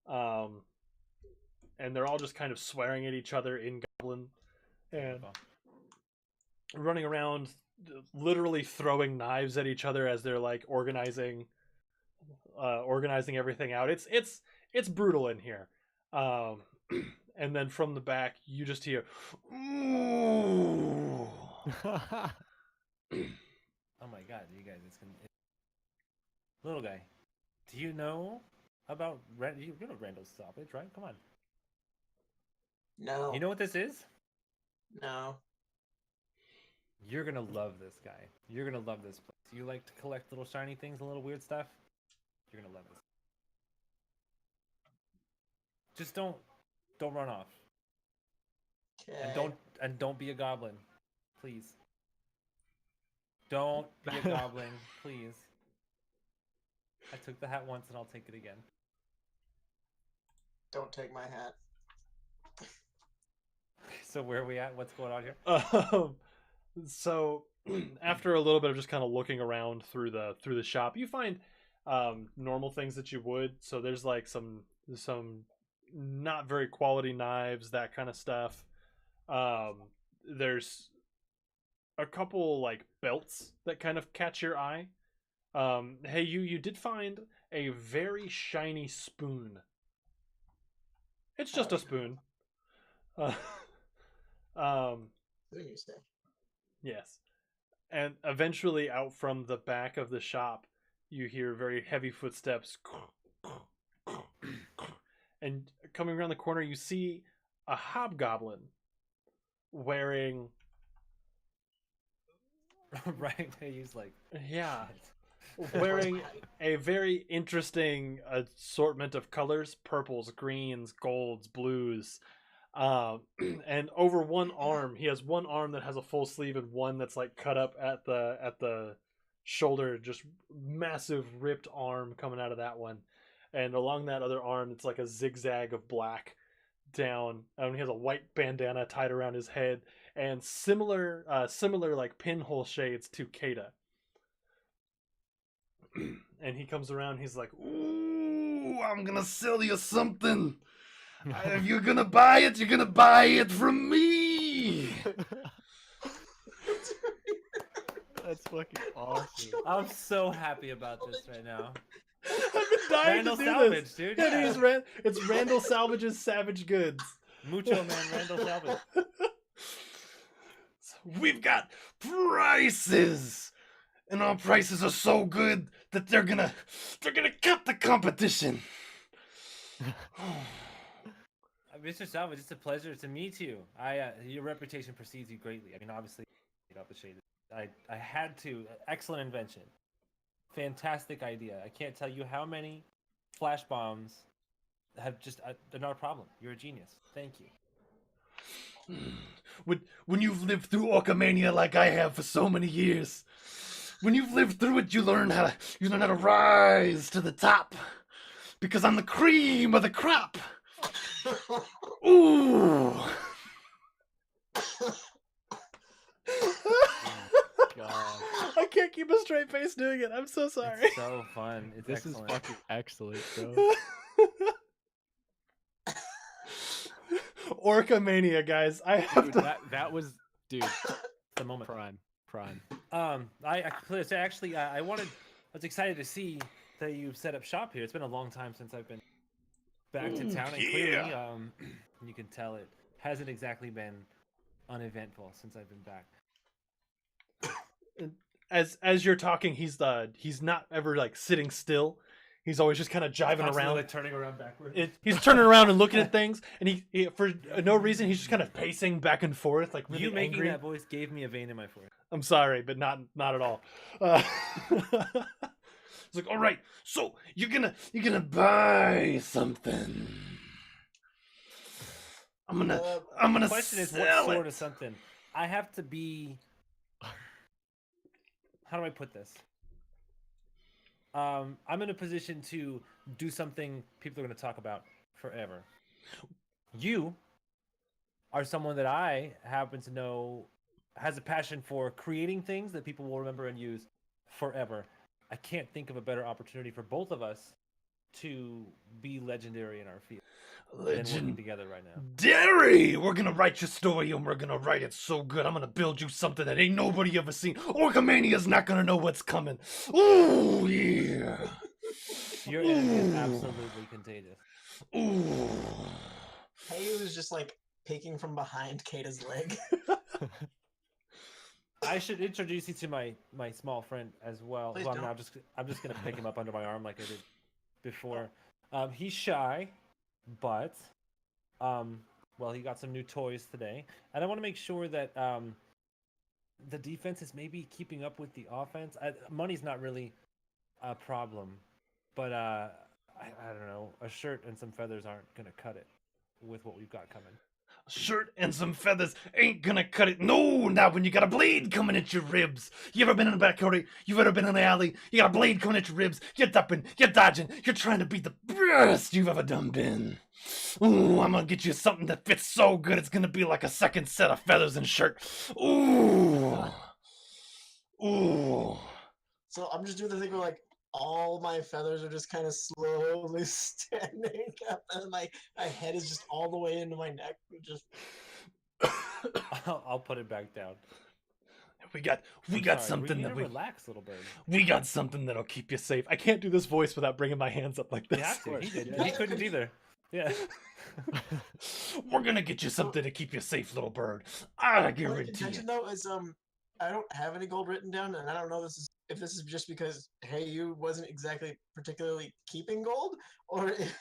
and they're all just kind of swearing at each other in goblin, and running around, literally throwing knives at each other as they're like organizing everything out. It's brutal in here. And then from the back, you just hear, "Ooh."
Oh my god, you guys, little guy, do you know about you know Randall's Salvage, right? Come on.
No.
You know what this is?
No.
You're gonna love this guy. You're gonna love this place. You like to collect little shiny things and little weird stuff? You're gonna love this. Just don't run off.
Okay.
And don't be a goblin. Please. Don't be a goblin, please. I took the hat once and I'll take it again.
Don't take my hat.
So where are we at? What's going on here?
So after a little bit of just kind of looking around through the shop, you find normal things that you would. So there's like some not very quality knives, that kind of stuff. There's a couple like belts that kind of catch your eye. Hey, you did find a very shiny spoon. It's just a spoon.
Who you say?
Yes. And eventually out from the back of the shop, you hear very heavy footsteps. And coming around the corner, you see a hobgoblin wearing...
Right? He's like...
Yeah. Wearing a very interesting assortment of colors. Purples, greens, golds, blues. And over one arm, he has one arm that has a full sleeve and one that's like cut up at the shoulder, just massive ripped arm coming out of that one. And along that other arm, it's like a zigzag of black down. He has a white bandana tied around his head and similar like pinhole shades to Kata. And he comes around, he's like, "Ooh, I'm gonna sell you something. If you're gonna buy it, you're gonna buy it from me."
That's fucking awesome.
I'm so happy about this right now.
I've been dying
Randall
to do
Salvage,
this.
dude.
Yeah,
Yeah.
it's Randall Salvage's Savage Goods.
Mucho Man Randall Salvage.
We've got prices, and our prices are so good that they're gonna cut the competition.
Mr. Salvage, it's a pleasure to meet you. Your reputation precedes you greatly. I mean, obviously, you off the shade. I had to. Excellent invention. Fantastic idea. I can't tell you how many flash bombs have just. They're not a problem. You're a genius. Thank you.
When you've lived through Orcomania like I have for so many years, when you've lived through it, you learn how to rise to the top, because I'm the cream of the crop. Ooh.
God.
I can't keep a straight face doing it. I'm so sorry.
It's so fun. It's
This
excellent.
is fucking excellent, bro.
Orcomania, guys. I have
Dude,
to...
that was, dude,
The moment.
prime.
I completely. So actually, I was excited to see that you've set up shop here. It's been a long time since I've been back to town, and clearly, you can tell it hasn't exactly been uneventful since I've been back.
As you're talking, he's not ever like sitting still. He's always just kind of jiving
Constantly,
around.
like turning around backwards.
He's turning around and looking at things, and he for no reason he's just kind of pacing back and forth, like really
You making
angry.
that voice gave me a vein in my forehead.
I'm sorry, but not at all. It's like, all right, so you're gonna buy something. I'm gonna
The question is, what
sell
sort
it.
of something? I have to be. How do I put this? I'm in a position to do something people are going to talk about forever. You are someone that I happen to know has a passion for creating things that people will remember and use forever. I can't think of a better opportunity for both of us to be legendary in our field than working together right now.
Legendary! We're gonna write your story and we're gonna write it so good. I'm gonna build you something that ain't nobody ever seen. Orcomania's not gonna know what's coming. Ooh, yeah.
Your energy is absolutely contagious.
Ooh.
Hey, was just like peeking from behind Kata's leg.
I should introduce you to my small friend as well.
Please
Well,
don't.
I'm just gonna pick him up under my arm like I did before. He's shy, but well, he got some new toys today, and I want to make sure that the defense is maybe keeping up with the offense. Money's not really a problem, but I don't know. A shirt and some feathers aren't gonna cut it with what we've got coming.
Shirt and some feathers ain't gonna cut it. No, not when you got a blade coming at your ribs. You ever been in a back alley? You've ever been in the alley? You got a blade coming at your ribs. You're ducking, you're dodging. You're trying to be the best you've ever done been. Ooh, I'm gonna get you something that fits so good it's gonna be like a second set of feathers and shirt. Ooh. Ooh.
So I'm just doing the thing where like all my feathers are just kind of slowly standing up, and my head is just all the way into my neck. Just
I'll put it back down.
We got
I'm sorry,
something
we
that
relax, little bird.
we got something that'll keep you safe. I can't do this voice without bringing my hands up like this.
You have to. He did.
Yeah.
He couldn't either. Yeah.
We're gonna get you something to keep you safe, little bird. I
my
guarantee
contention
it.
though is I don't have any gold written down, and I don't know if this is just because Hey You wasn't exactly particularly keeping gold, or if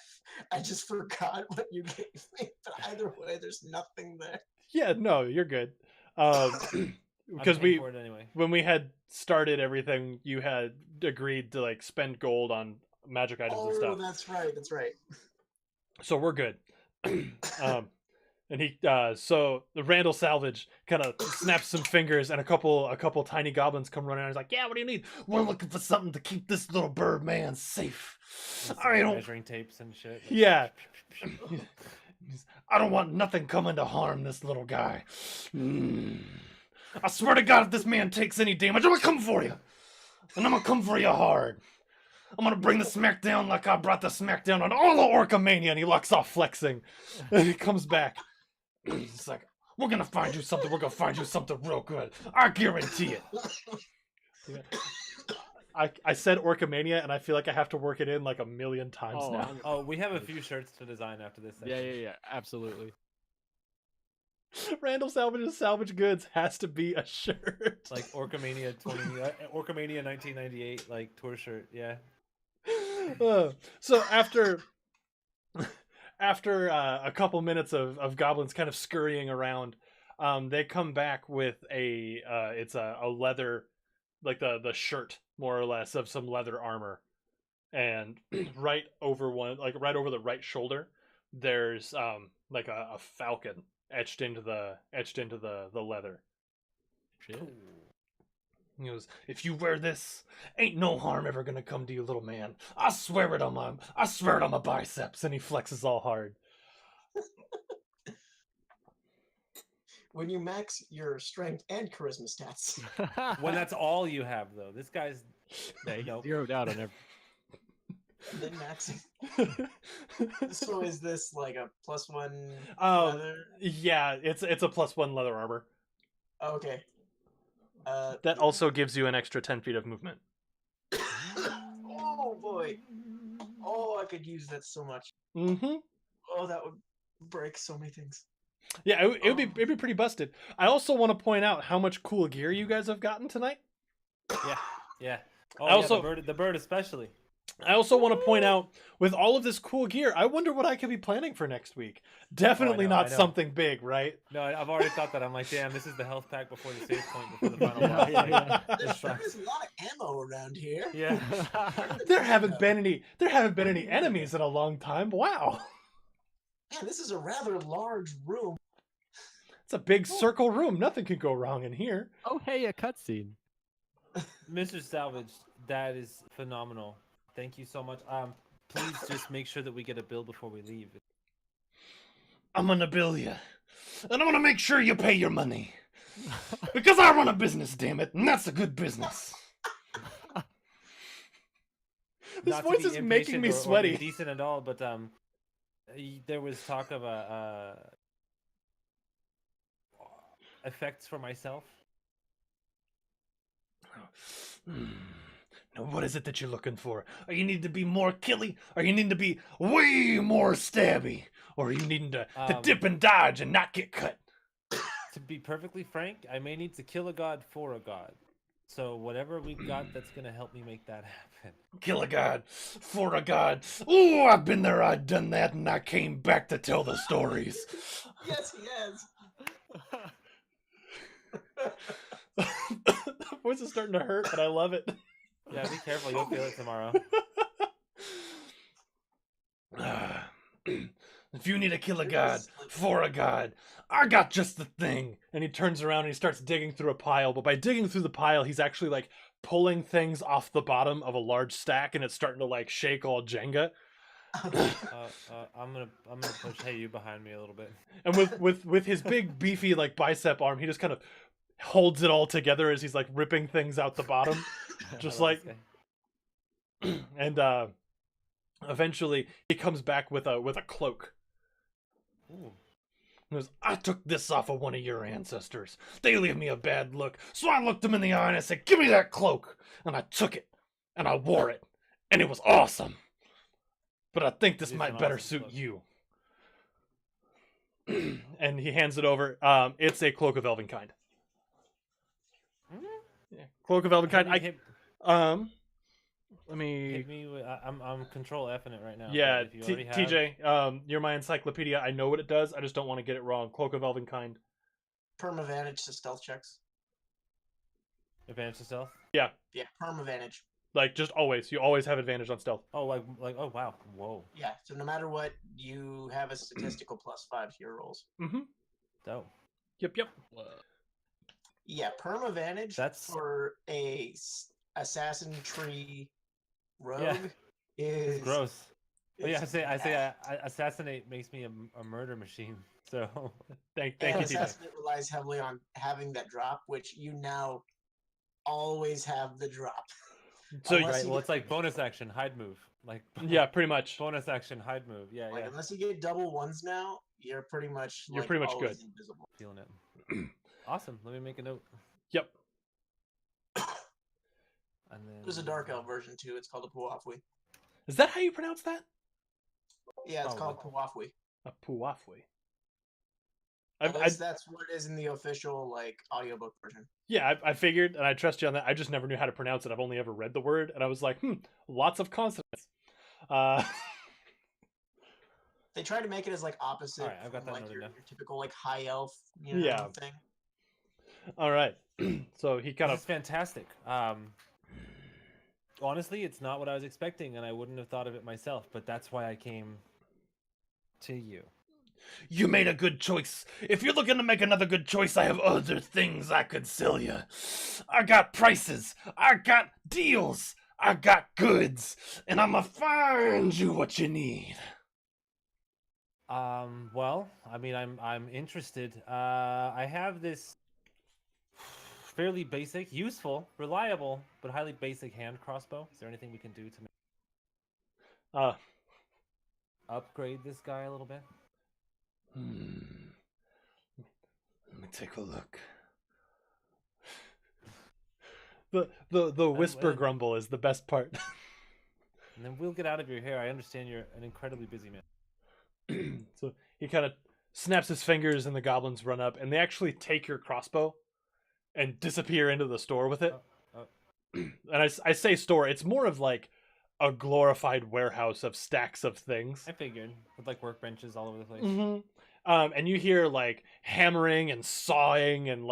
I just forgot what you gave me. But either way, there's nothing there.
Yeah, no, you're good. Because
I'm paying for it anyway.
when we had started everything, you had agreed to like spend gold on magic items and
Oh,
stuff.
that's right. That's right.
So we're good. And he so the Randall Salvage kind of snaps some fingers, and a couple tiny goblins come running out. He's like, "Yeah, what do you need? We're looking for something to keep this little bird man safe.
With
I don't
measuring tapes and shit.
Yeah. I don't want nothing coming to harm this little guy. I swear to God, if this man takes any damage, I'm gonna come for you. And I'm gonna come for you hard. I'm gonna bring the smackdown like I brought the smackdown on all of Orcamania." And he locks off flexing. And he comes back. He's like, "We're gonna find you something. We're gonna find you something real good. I guarantee it." Yeah. I said Orcamania, and I feel like I have to work it in like a million times
Oh,
now.
I'm-
Oh, we have a few shirts to design after this
Yeah,
section.
yeah, absolutely.
Randall Salvage's Salvage Goods has to be a shirt.
Like Orcamania 1998, like tour shirt. Yeah.
So after a couple minutes of goblins kind of scurrying around, they come back with it's a leather, like the shirt more or less of some leather armor, and right over the right shoulder there's like a falcon etched into the leather.
Shit.
He goes, "If you wear this, ain't no harm ever gonna come to you, little man. I swear it on my biceps." And he flexes all hard.
When you max your strength and charisma stats.
When that's all you have, though. This guy's
yeah, he's
Nope.
zeroed out on every.
And then maxing. So is this like a +1
Um,
leather?
Yeah, it's a +1 leather armor.
Oh, okay.
That also gives you an extra 10 feet of movement.
Oh boy. Oh, I could use that so much.
Mm-hmm.
Oh, that would break so many things.
Yeah, it'd be pretty busted. I also want to point out how much cool gear you guys have gotten tonight.
yeah. Oh,
I also-
the bird especially.
I also want to point out, with all of this cool gear, I wonder what I could be planning for next week. Definitely
know,
not
I know.
something big, right?
No, I've already thought that. I'm like, damn, this is the health pack before the save point before the final
Yeah,
boss.
yeah,
Like,
yeah.
it
There sure
sucks.
is a lot of ammo around here.
Yeah.
There haven't been any enemies in a long time. Wow.
Man, this is a rather large room.
It's a big circle room. Nothing could go wrong in here.
Oh, hey, a cutscene.
Mr. Salvage, that is phenomenal. Thank you so much. Please just make sure that we get a bill before we leave.
I'm gonna bill you. And I'm gonna make sure you pay your money. Because I run a business, damn it, and that's a good business. This
Not to
voice
be
is making
impatient
me
or
sweaty.
indecent at all, but there was talk of effects for myself.
Now, what is it that you're looking for? Are you need to be more killy? Or you need to be way more stabby? Or are you needing to dip and dodge and not get cut?
To be perfectly frank, I may need to kill a god for a god. So whatever we've got that's gonna help me make that happen.
Kill a god, for a god. Ooh, I've been there, I've done that, and I came back to tell the stories.
Yes, he has.
The voice is starting to hurt, but I love it.
Yeah, be careful. You'll feel it tomorrow.
If you need to kill a god, for a god, I got just the thing. And he turns around and he starts digging through a pile. But by digging through the pile, he's actually like pulling things off the bottom of a large stack, and it's starting to like shake all Jenga.
I'm gonna push Hey You behind me a little bit.
And with his big beefy like bicep arm, he just kind of holds it all together as he's like ripping things out the bottom, just like. And eventually he comes back with a cloak.
Ooh.
He goes, I took this off of one of your ancestors. They leave me a bad look. So I looked them in the eye and I said, give me that cloak. And I took it. And I wore it. And it was awesome. But I think this might better suit you. And he hands it over. It's a cloak of elvenkind. Yeah, cloak of elvenkind. Let me.
Hit me with, I'm control F in it right now.
Yeah,
if you already have...
TJ, you're my encyclopedia. I know what it does. I just don't want to get it wrong. Cloak of Elvenkind.
Perm advantage to stealth checks.
Advantage to stealth?
Yeah, perm advantage.
Like, just always. You always have advantage on stealth.
Oh, like, oh, wow. Whoa.
Yeah, so no matter what, you have a statistical +5 to your rolls.
Mm-hmm.
Dope.
Yep.
Yeah, perm advantage
That's...
for a assassin tree rogue
It's
is
gross. But yeah, I say assassinate makes me a murder machine. So
thank
and
you, TJ.
assassinate relies heavily on having that drop, which you now always have the drop.
So
Unless
right,
you
well,
get-
it's like bonus action, hide move. Like
yeah, pretty much.
bonus action, hide move. Yeah,
Like
yeah.
unless you get double ones now, you're pretty much
You're pretty much
always
good.
invisible.
Feeling it. Awesome. Let me make a note.
Yep.
And then
There's a dark elf version too. It's called a Puafwi.
Is that how you pronounce that?
Yeah, it's
Probably.
called Puafwi.
A Puafwi.
At least that's what it is in the official audiobook version.
Yeah, I figured, and I trust you on that. I just never knew how to pronounce it. I've only ever read the word, and I was like, lots of consonants.
They try to make it as opposite
Alright, I've got
from
that noted
your
down.
typical high elf,
Yeah.
thing.
All right. So he kind
This
of
is fantastic. Honestly, it's not what I was expecting, and I wouldn't have thought of it myself. But that's why I came to you.
You made a good choice. If you're looking to make another good choice, I have other things I could sell you. I got prices. I got deals. I got goods. And I'ma find you what you need.
Well, I mean, I'm interested. I have this fairly basic, useful, reliable, but highly basic hand crossbow. Is there anything we can do to upgrade this guy a little bit?
Let me take a look. The whisper grumble is the best part.
And then we'll get out of your hair. I understand you're an incredibly busy man.
So he kind of snaps his fingers and the goblins run up and they actually take your crossbow and disappear into the store with it. And I say store, it's more of like a glorified warehouse of stacks of things.
I figured, with workbenches all over the place.
Mm-hmm. And you hear hammering and sawing and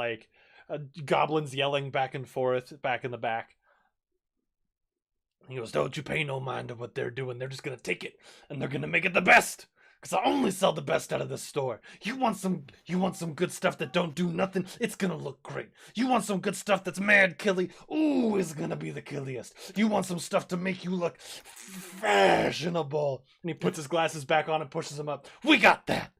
goblins yelling back and forth back in the back. He goes, don't you pay no mind to what they're doing. They're just going to take it and they're going to make it the best. Because I only sell the best out of this store. You want some good stuff that don't do nothing? It's going to look great. You want some good stuff that's mad killy? Ooh, it's going to be the killiest. You want some stuff to make you look fashionable? And he puts his glasses back on and pushes them up. We got that.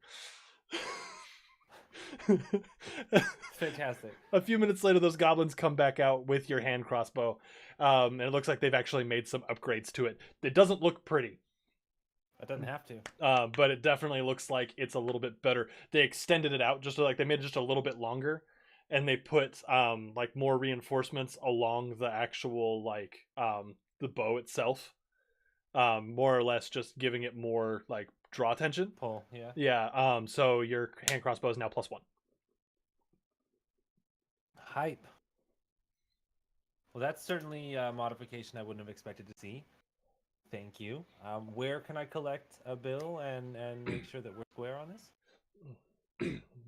Fantastic.
A few minutes later, those goblins come back out with your hand crossbow. And it looks like they've actually made some upgrades to it. It doesn't look pretty.
It doesn't have to.
But it definitely looks like it's a little bit better. They extended it out they made it just a little bit longer, and they put more reinforcements along the actual the bow itself. More or less just giving it more draw attention.
Pull, yeah.
Yeah. So your hand crossbow is now +1.
Hype. Well, that's certainly a modification I wouldn't have expected to see. Thank you. Where can I collect a bill and make sure that we're square on this?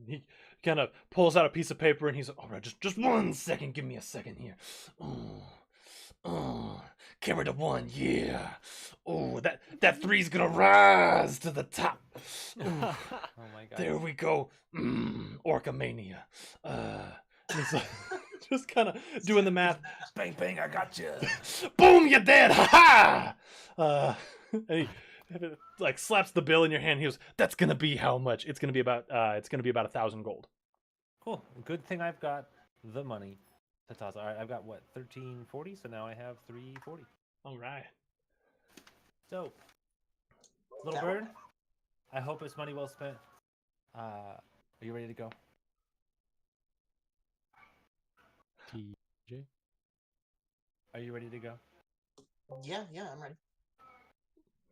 He kind of pulls out a piece of paper and he's like, all right, just 1 second. Give me a second here. Oh, camera to 1, yeah. Oh, that 3's gonna rise to the top. Ooh,
Oh my god.
there we go. Orcamania. He's like, just kind of doing the math.
Bang bang, I got you.
Boom, you're dead. Ha ha. And he like slaps the bill in your hand. He goes, "That's gonna be how much? It's gonna be about 1,000 gold."
Cool. Good thing I've got the money to toss. All right, I've got what 1340, so now I have 340.
All right.
So, little bird, I hope it's money well spent. Are you ready to go?
TJ.
Are you ready to go?
Yeah, I'm ready.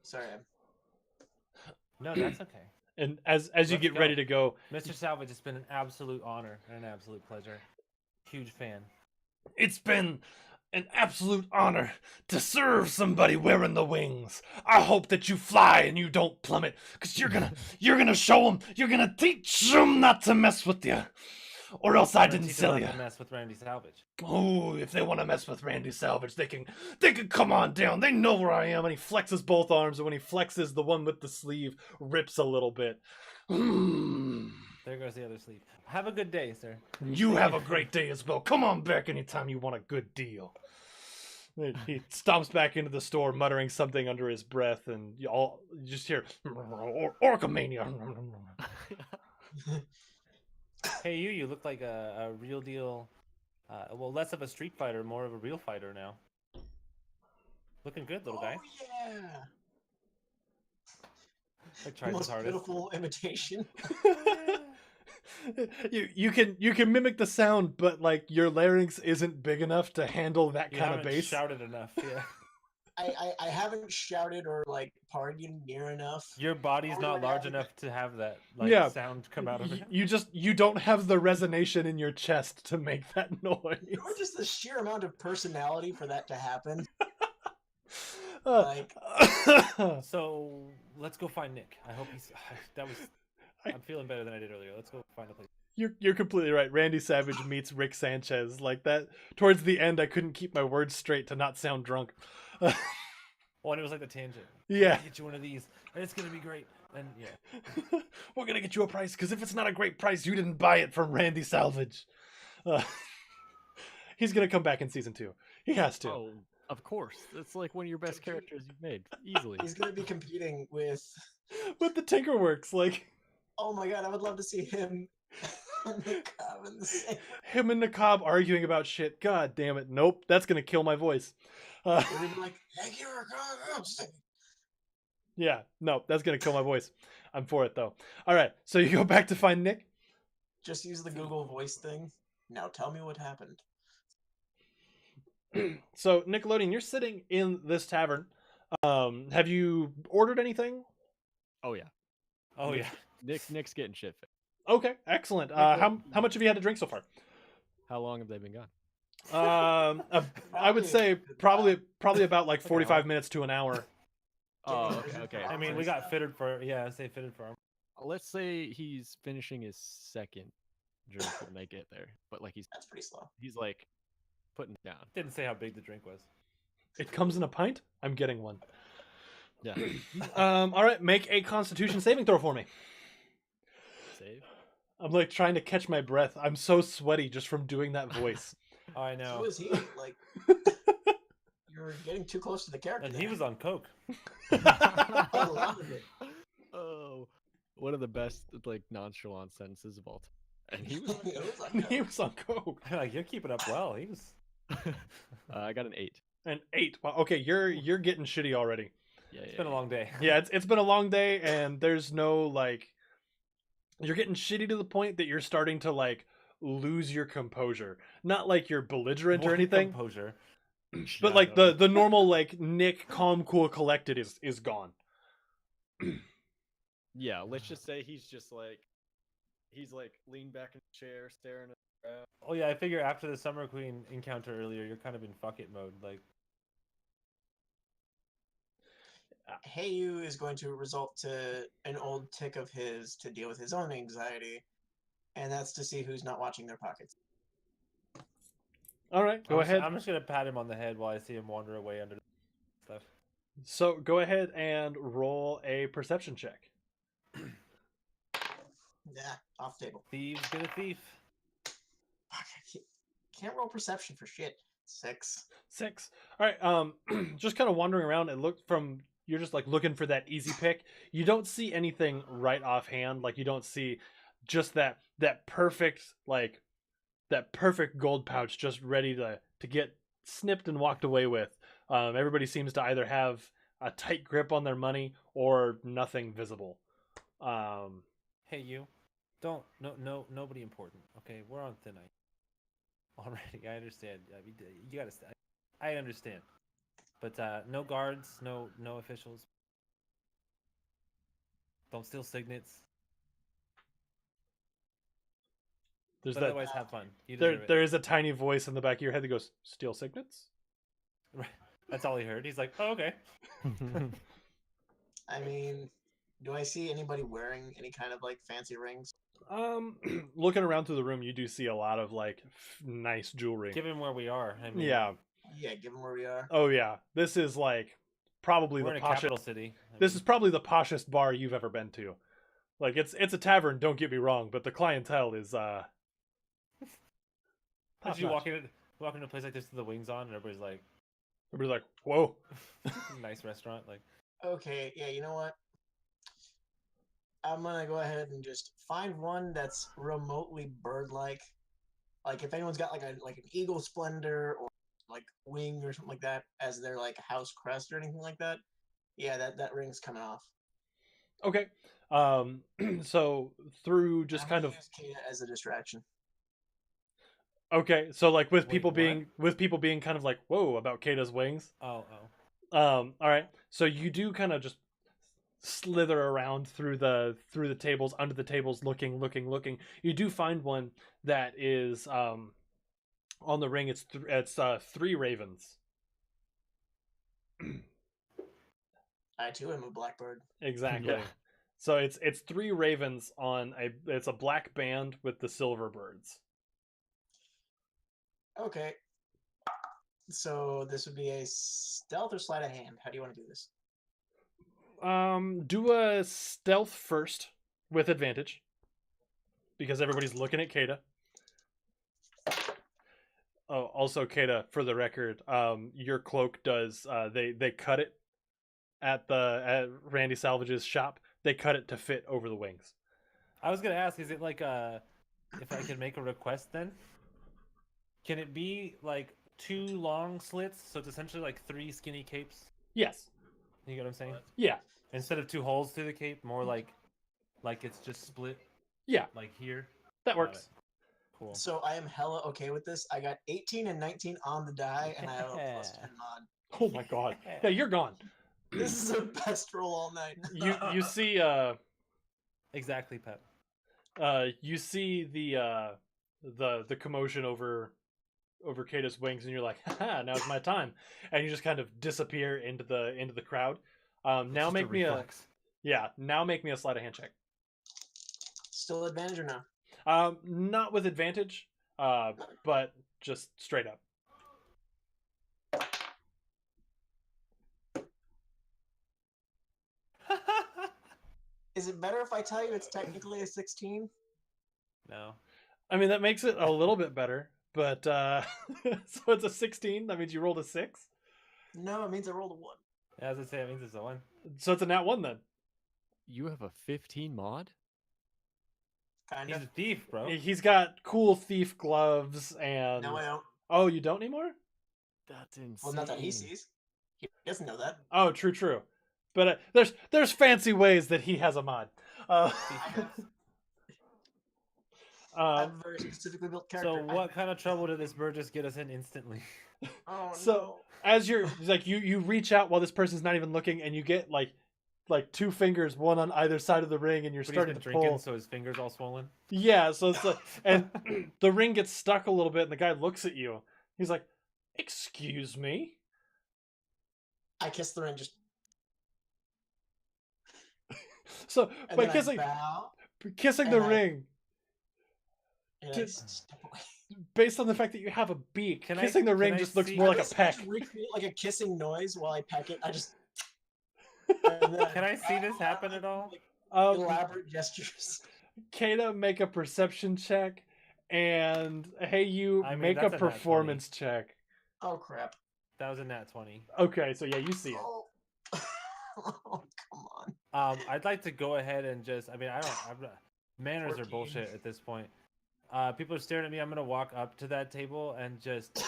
Sorry,
No, that's okay.
And as you
Let's
get
go.
ready to go,
Mr. Salvage, it's been an absolute honor and an absolute pleasure. Huge fan.
it's been an absolute honor to serve somebody wearing the wings. I hope that you fly and you don't plummet, because you're gonna show them, you're gonna teach them not to mess with you, or else I
I'm gonna
didn't
teach them
sell
not
you.
to mess with Randy Salvage.
Oh, if they want to mess with Randy Salvage, they can come on down. They know where I am. And he flexes both arms, and when he flexes, the one with the sleeve rips a little bit.
There goes the other sleeve. Have a good day, sir.
You have a great day as well. Come on back anytime you want a good deal. He stomps back into the store, muttering something under his breath, and you just hear Orcamania.
Hey, you look like a real deal. Well, less of a street fighter, more of a real fighter now. Looking good, little guy.
Oh yeah.
I
The
tried his
most
hardest.
beautiful imitation.
you can mimic the sound, but like your larynx isn't big enough to handle that
You
kind of
haven't
bass.
shouted enough. Yeah.
I haven't shouted or like partied near enough.
Your body's
Or
not
do I
large
have-
enough to have that like
Yeah.
sound come out of it.
You don't have the resonation in your chest to make that noise.
Or just the sheer amount of personality for that to happen.
Uh,
So let's go find Nick. I hope he's. That was. I'm feeling better than I did earlier. Let's go find a place.
you're completely right. Randy Savage meets Rick Sanchez like that. Towards the end, I couldn't keep my words straight to not sound drunk.
Oh, and it was like the tangent.
Yeah.
Get you one of these, and it's gonna be great. And yeah.
We're gonna get you a price, because if it's not a great price, you didn't buy it from Randy Salvage. He's gonna come back in season 2. He has to.
Oh, of course. That's like one of your best characters you've made, easily.
He's gonna be competing with.
With the Tinkerworks, like
Oh my god, I would love to see him and the cow in the same.
him and Nakab arguing about shit. God damn it. Nope, that's gonna kill my voice.
They're gonna be like, "Thank you for coming."
Yeah, no, that's gonna kill my voice. I'm for it though. All right, so you go back to find Nick.
Just use the Google Voice thing. Now tell me what happened.
So Nickelodeon, you're sitting in this tavern. Have you ordered anything?
Oh yeah.
Oh yeah.
Nick's getting shit faced.
Okay, excellent. How much have you had to drink so far?
How long have they been gone?
I would say probably about like 45 minutes to an hour.
Oh, okay.
I mean, we got fitted for. Yeah, I say fitted for.
Let's say he's finishing his second drink when they get there, but like
That's pretty slow.
he's like putting it down.
Didn't say how big the drink was.
It comes in a pint. I'm getting one.
Yeah.
All right, make a Constitution saving throw for me.
Save.
I'm like trying to catch my breath. I'm so sweaty just from doing that voice.
Oh, I
So
know.
is he. Like, you're getting too close to the character.
And he was on coke.
A lot of it.
Oh, one of the best like nonchalant sentences of all time. And he was.
It was like
He was on coke.
Like, you're keeping up well. He was.
I got an 8.
An 8. Wow, okay, you're getting shitty already.
Yeah,
It's been a long day.
Yeah, it's been a long day, and there's no like. You're getting shitty to the point that you're starting to like lose your composure. Not like you're belligerent or
More
anything,
Composure.
but like the normal like Nick, calm, cool, collected is gone.
Yeah, let's just say he's like leaned back in the chair, staring at
Oh yeah, I figure after the Summer Queen encounter earlier, you're kind of in fuck it mode. Like,
Heyu is going to result to an old tick of his to deal with his own anxiety, and that's to see who's not watching their pockets.
All right, go ahead.
I'm just gonna pat him on the head while I see him wander away under stuff.
So go ahead and roll a perception check.
Yeah, off the table.
Thieves get a thief.
Fuck, can't roll perception for shit. 6.
6. All right. Just kind of wandering around and look from. You're just like looking for that easy pick. You don't see anything right offhand. Like you don't see just that perfect that perfect gold pouch just ready to get snipped and walked away with. Everybody seems to either have a tight grip on their money or nothing visible.
Hey, you. Nobody important. Okay, we're on thin ice already. I understand. I mean, you gotta. I understand, but no guards, no officials. Don't steal signets.
There's
But
that.
otherwise, have fun. You deserve it.
There is a tiny voice in the back of your head that goes, "Steal signets."
That's all he heard. He's like, "Oh, okay."
I mean, do I see anybody wearing any kind of like fancy rings?
Looking around through the room, you do see a lot of like nice jewelry.
Given where we are, I mean,
Yeah.
Yeah, given where we are.
Oh yeah. This is like probably
we're
the
in a capital city.
This is probably the poshest bar you've ever been to. Like it's a tavern, don't get me wrong, but the clientele is
Did you
top-notch.
walk into a place like this with the wings on, and everybody's like,
"Whoa."
nice restaurant, like.
Okay, yeah, you know what? I'm gonna go ahead and just find one that's remotely bird-like. Like if anyone's got like an eagle splendor or like wing or something like that as their like house crest or anything like that. Yeah, that ring's coming off.
Okay. So through just
I'm
kind
gonna
of
use Kata as a distraction.
okay, so like with
Wait,
people
what?
being kind of like, "Whoa," about Kata's wings.
Oh.
All right. So you do kind of just slither around through the tables, under the tables, looking. You do find one that is on the ring. It's 3 ravens.
I too am a blackbird.
Exactly.
Yeah.
So it's 3 ravens on it's a black band with the silver birds.
Okay. So this would be a stealth or sleight of hand. How do you want to do this?
Do a stealth first with advantage because everybody's looking at Kata. Oh, also Kata, for the record, your cloak does they cut it at Randy Salvage's shop. They cut it to fit over the wings.
I was gonna ask, is it like if I could make a request then? Can it be like 2 long slits, so it's essentially like 3 skinny capes?
Yes.
You get what I'm saying?
Yeah.
Instead of 2 holes through the cape, more like it's just split.
Yeah.
Like here.
That
Got
works.
it. Cool.
So I am hella okay with this. I got 18 and 19 on the die, and I have a plus 10 mod.
Oh my god. Yeah, you're gone.
This is the best roll all night.
You see
Exactly, Pep.
you see the commotion over Kata's wings, and you're like, haha, now's my time. And you just kind of disappear into the crowd. Now make me now make me a sleight of hand check.
Still advantage or no?
Not with advantage, but just straight up.
Is it better if I tell you it's technically a 16?
No.
I mean, that makes it a little bit better, but so it's a 16. That means you rolled a 6.
No, it means I rolled a 1.
Yeah, as I say, it means it's a 1.
So it's a nat 1 then.
You have a 15 mod?
Kind
He's
of.
a thief, bro.
He's got cool thief gloves and.
No, I don't.
Oh, you don't anymore?
That's insane.
Well, not that he sees. He doesn't know that.
Oh, true. But there's fancy ways that he has a mod.
I have a very specifically built character.
So what kind of trouble did this bird just get us in instantly?
Oh,
So as you're like you reach out while this person's not even looking, and you get like like 2 fingers, one on either side of the ring, and you're
But he's
starting
been
to
drinking,
pull.
so his fingers all swollen.
Yeah, so it's like, and the ring gets stuck a little bit, and the guy looks at you. He's like, "Excuse me."
I kiss the ring, just
So
and
by
then
kissing
I bow
kissing the
and I-
ring,
and I
Just-
step away.
based on the fact that you have a beak,
Can I-
kissing the
can
ring
I
just looks
see-
more like
I
a
just
peck.
recreate like a kissing noise while I peck it. I just. And then
Can I see this happen at all?
Elaborate gestures.
Kata, make a perception check, and hey, you
I mean,
make a
that's a nat 20.
performance check.
Oh crap!
That was a nat 20.
Okay, so yeah, you see it.
Oh. Oh, come on.
I'd like to go ahead and just. I mean, manners are
14.
bullshit at this point. People are staring at me. I'm gonna walk up to that table and just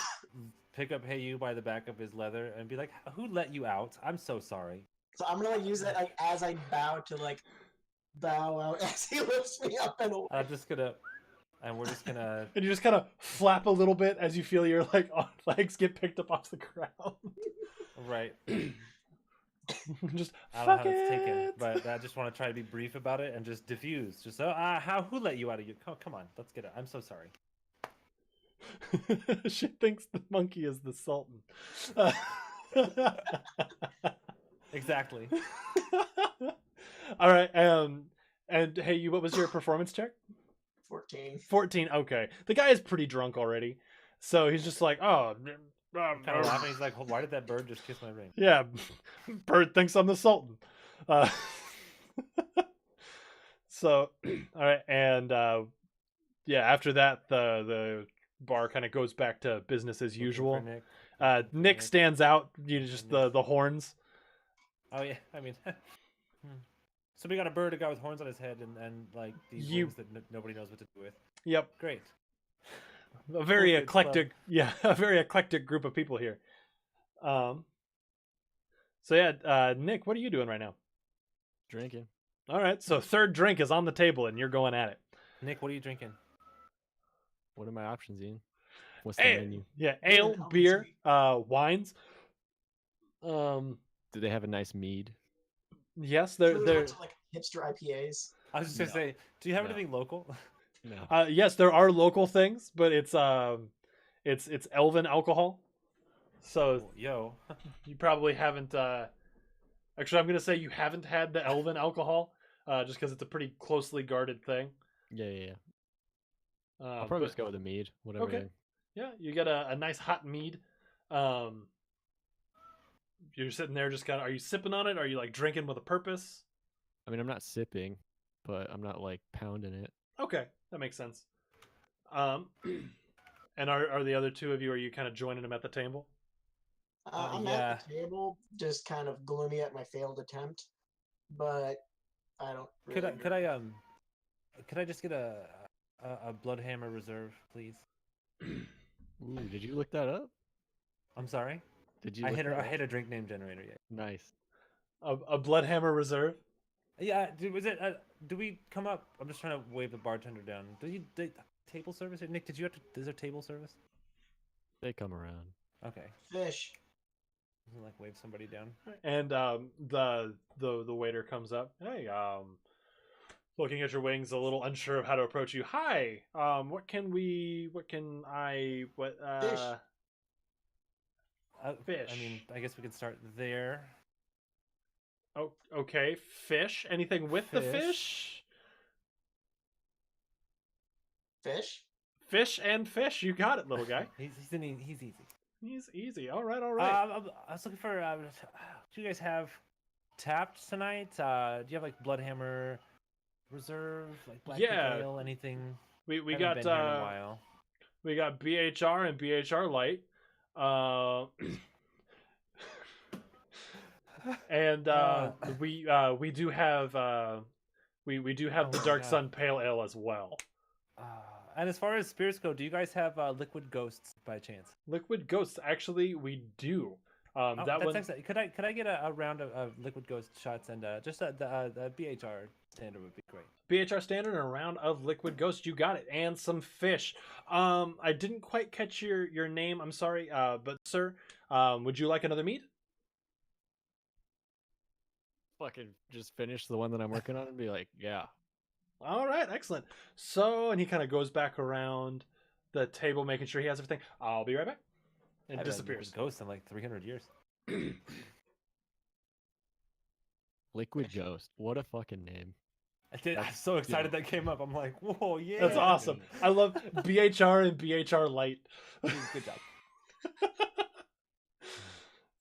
pick up Hey You by the back of his leather and be like, "Who let you out? I'm so sorry."
So I'm gonna like use that like as I bow to like bow out as he lifts me up and away.
I'm just gonna, and we're just gonna.
And you just kind of flap a little bit as you feel your like legs get picked up off the ground.
Right.
Just
I don't know
fuck
how it's taken,
it.
but I just want to try to be brief about it and just diffuse. Just who let you out of your? Come on, let's get it. I'm so sorry.
She thinks the monkey is the Sultan.
Exactly.
All right. And hey, you. What was your performance check?
14.
14. Okay. The guy is pretty drunk already, so he's just like, oh.
Kind of laughing. He's like, "Why did that bird just kiss my ring?"
Yeah, Bird thinks I'm the Sultan. So, all right, and yeah, after that, the bar kind of goes back to business as
Looking for
usual.
Nick.
Nick
Nick.
stands out. You know, just the horns.
Oh yeah, I mean, so we got a bird, a guy with horns on his head, and like these
You-
wings that nobody knows what to do with.
Yep,
Great.
a very
Cool kids club.
eclectic. Yeah, a very eclectic group of people here. So yeah, Nick, what are you doing right now?
Drinking.
All right, so third drink is on the table, and you're going at it.
Nick, what are you drinking?
What are my options, Ian? What's the
Ale,
menu?
yeah, ale,
common
beer,
sweet.
wines.
Do they have a nice mead?
Yes,
Really
they're
went to, like hipster IPAs.
I was just gonna
No.
say, do you have
No.
anything local?
No.
yes, there are local things, but it's elven alcohol. So
Yo,
you probably haven't actually I'm gonna say you haven't had the elven alcohol, just because it's a pretty closely guarded thing.
Yeah. I'll
But-
probably just go with a mead. Whatever.
Okay. yeah, you get a nice hot mead. You're sitting there just kind of, are you sipping on it? Are you like drinking with a purpose?
I mean, I'm not sipping, but I'm not like pounding it.
Okay, that makes sense. And are the other two of you, are you kind of joining them at the table?
I'm
yeah.
at the table, just kind of gloomy at my failed attempt, but I don't.
could I
really
could I just get a Bloodhammer reserve, please?
Ooh, did you look that up?
I'm sorry.
Did you?
I
look
hit
that
a, I
up?
hit a drink name generator yet.
Nice.
A Bloodhammer Reserve?
Yeah, dude, was it? Do we come up? I'm just trying to wave the bartender down. Table service? Nick, did you have to? Is there table service?
They come around.
Okay.
Fish.
Like wave somebody down.
And the waiter comes up. Hey, looking at your wings, a little unsure of how to approach you. Hi, what can
Fish.
Fish.
I mean, I guess we could start there.
Oh, okay, fish. Anything with the
Fish.
fish?
Fish.
Fish and fish. You got it, little guy.
He's easy.
He's easy. All right, all right.
I was looking for. Do you guys have tapped tonight? Do you have like Bloodhammer Reserve, like Black
Yeah.
Ale, anything?
we
Haven't
got
been here in a while.
we got BHR and BHR Light. And we do have we do have
Oh
the
my
Dark
God.
Sun Pale Ale as well.
And as far as spirits go, do you guys have Liquid Ghosts by chance?
Liquid Ghosts, actually, we do.
Oh,
That
that's
one,
excellent. Could I get a round of Liquid Ghost shots and just the BHR standard would be great.
BHR Standard and a round of Liquid Ghost. You got it, and some fish. I didn't quite catch your name. I'm sorry, but sir, would you like another meat?
fucking just finish the one that I'm working on and be like, yeah.
All right, excellent. So, and he kind of goes back around the table, making sure he has everything. I'll be right back. And
I haven't had
disappears.
Liquid Ghost in like 300 years.
Liquid Ghost. What a fucking name.
I'm
That's
so excited that came up. I'm like, whoa, yeah.
That's awesome. I love BHR and BHR Light.
Good job.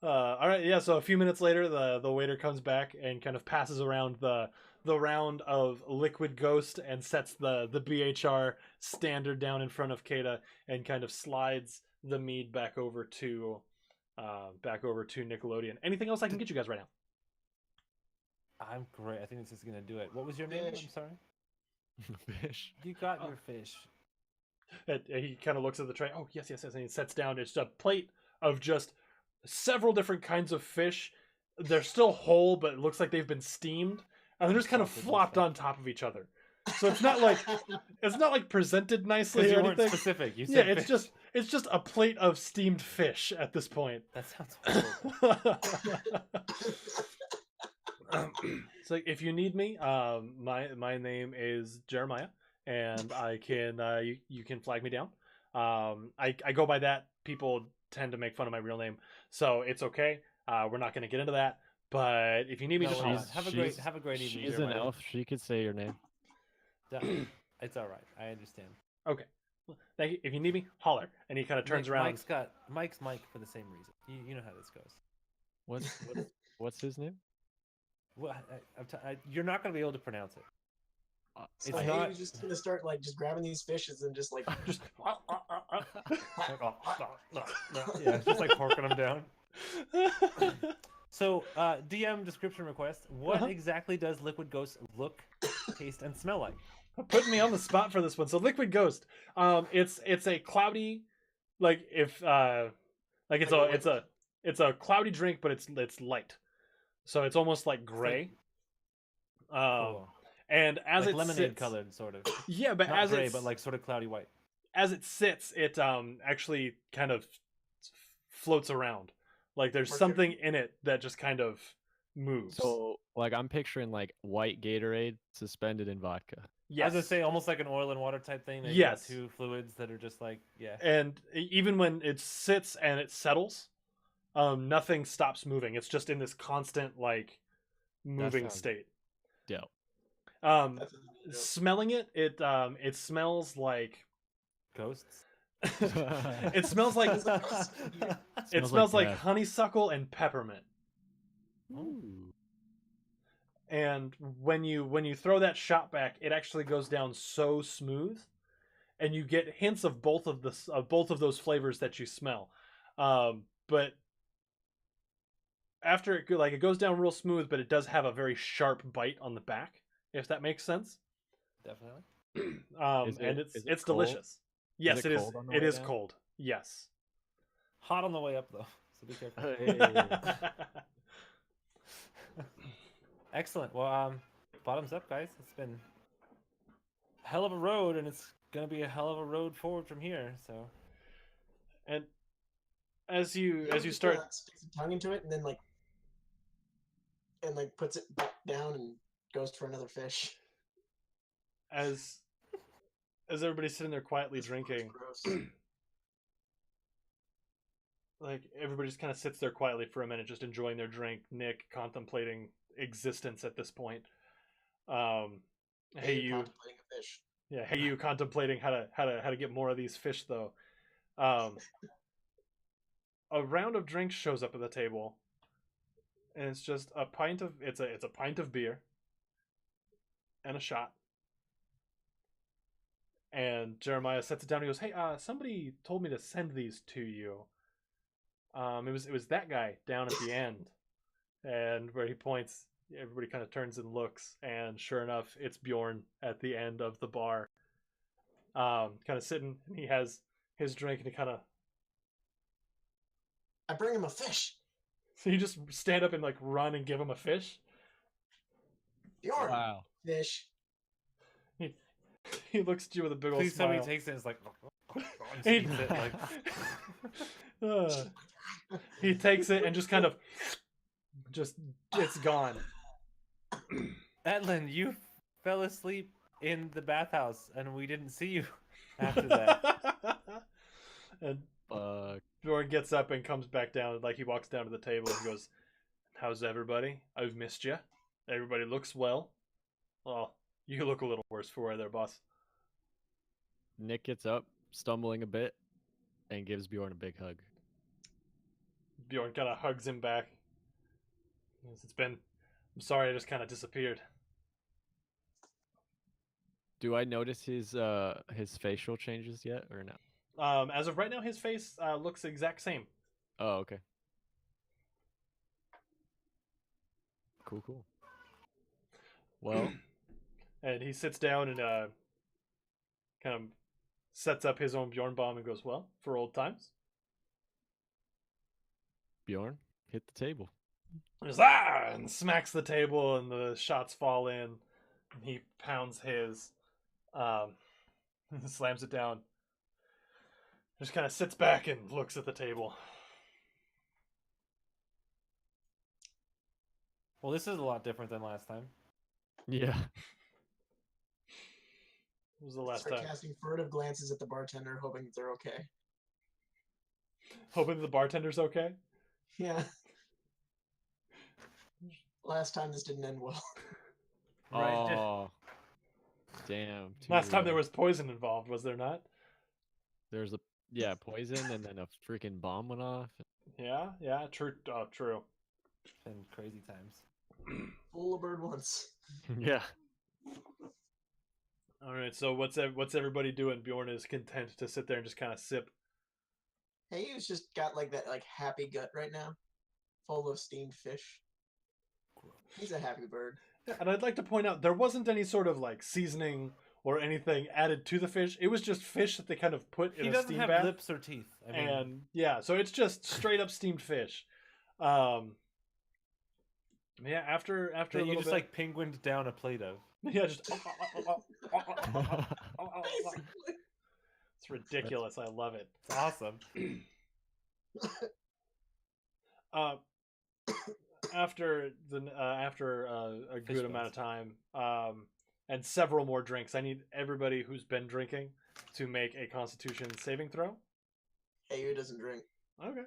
All right, yeah. So a few minutes later, the waiter comes back and kind of passes around the round of Liquid Ghost and sets the BHR standard down in front of Kata and kind of slides the mead back over to Nickelodeon. Anything else I can get you guys right now?
I'm great. I think this is gonna do it. What was your name?
Fish.
I'm sorry.
Fish.
You got your fish.
And he kind of looks at the tray. Oh, yes, and he sets down. It's a plate of just several different kinds of fish. They're still whole, but it looks like they've been steamed, and they're just kind of
Salted and
flopped
stuff.
on top of each other. So it's not like presented nicely
Because
or
you weren't
anything.
specific. You
Yeah,
said
it's
fish.
just a plate of steamed fish at this point.
That sounds horrible.
So if you need me, my name is Jeremiah, and I can you can flag me down. I go by that. People tend to make fun of my real name, so it's okay. We're not going to get into that. But if you need me,
No,
just
well,
holler.
have a great evening.
She's an
Jeremiah.
elf. She could say your name.
It's all right. I understand.
Okay. Thank you. If you need me, holler. And he kind of turns around.
Mike's Mike for the same reason. You know how this goes.
What's his name?
Well, you're not going to be able to pronounce it.
So
It's
hey,
not-
you're just gonna start like just grabbing these fishes and just like
Just
Yeah, it's just like porking them down. So, DM description request. What
Uh-huh.
exactly does Liquid Ghost look, taste, and smell like?
putting me on the spot for this one. So Liquid Ghost, it's a cloudy, like if like it's a cloudy drink, but it's light, so it's almost like gray.
Cool.
And as
Like
it
lemonade
sits,
colored, sort of.
yeah, but
Not
as
gray,
it's,
but like sort of cloudy white.
as it sits, it actually kind of floats around. Like there's
Okay.
something in it that just kind of moves.
So, like, I'm picturing like white Gatorade suspended in vodka.
I
yes.
was gonna say almost like an oil and water type thing. That you
Yes.
got two fluids that are just like
And even when it sits and it settles, nothing stops moving. It's just in this constant like moving
sounds-
state.
Dope.
that's
Smelling it, it smells like
ghosts.
it smells like it smells like
death.
honeysuckle and peppermint.
Ooh.
And when you throw that shot back, it actually goes down so smooth, and you get hints of both of those flavors that you smell. But after it goes down real smooth, but it does have a very sharp bite on the back, if that makes sense.
Definitely.
And
is it
it's
cold?
delicious. Yes,
it
it is.
cold on the
It
way
is
down?
cold. Yes.
Hot on the way up though, so be careful.
Hey.
Excellent. Well, bottoms up, guys. It's been a hell of a road, and it's gonna be a hell of a road forward from here. So,
And as you
just
start,
sticks a tongue into it and then like puts it back down and goes for another fish.
as everybody's sitting there quietly drinking,
Gross.
like everybody just kind of sits there quietly for a minute, just enjoying their drink. Nick contemplating existence at this point. Hey you,
Contemplating a fish.
yeah, hey you, contemplating how to get more of these fish though. A round of drinks shows up at the table, and it's just a pint of it's a pint of beer and a shot. And Jeremiah sets it down. He goes, "Hey, somebody told me to send these to you. It was that guy down at the end." And where he points, everybody kind of turns and looks, and sure enough, it's Bjorn at the end of the bar, kind of sitting. And he has his drink, and he kind of
I bring him a fish.
so you just stand up and like run and give him a fish.
Bjorn,
Wow.
fish.
He looks at you with a big old
please tell me
smile.
he takes it. And it's like,
He,
eats it, like
he takes it and just kind of just it's gone.
Edlin, you fell asleep in the bathhouse, and we didn't see you after that.
And
Fuck.
Bjorn gets up and comes back down. Like he walks down to the table and goes, "How's everybody? I've missed you. Everybody looks well. Well, you look a little worse for wear there, boss."
Nick gets up, stumbling a bit, and gives Bjorn a big hug.
Bjorn kind of hugs him back. He goes, I'm sorry, I just kind of disappeared.
Do I notice his facial changes yet or no?
As of right now, his face looks the exact same.
Oh, okay. Cool. Well,
And he sits down and kind of sets up his own Bjorn bomb and goes, "Well, for old times."
Bjorn, hit the table.
He goes, "Ah!" and smacks the table, and the shots fall in. And he pounds his, slams it down. Just kind of sits back and looks at the table.
Well, this is a lot different than last time.
Yeah.
It was the last
Start
time.
casting furtive glances at the bartender, hoping that they're okay.
Hoping the bartender's okay.
Yeah. Last time this didn't end well.
Right.
Oh. Damn.
Last time there was poison involved, was there not?
There's poison, and then a freaking bomb went off.
Yeah, true. Oh, true.
Been crazy times.
Fool a bird once.
Yeah.
All right, so what's everybody doing? Bjorn is content to sit there and just kind of sip.
Hey, he's just got like that happy gut right now, full of steamed fish. He's a happy bird.
And I'd like to point out there wasn't any sort of like seasoning or anything added to the fish. It was just fish that they kind of put in
He
a
doesn't
steam
have
bath.
lips or teeth. I mean,
And yeah, so it's just straight up steamed fish. Yeah, after a
that
little
you just
bit,
like penguined down a plate of.
yeah, just
Basically.
it's ridiculous. I love it.
It's awesome.
After a
Fish
good amount of time, and several more drinks, I need everybody who's been drinking to make a Constitution saving throw.
Hey, who doesn't drink?
Okay.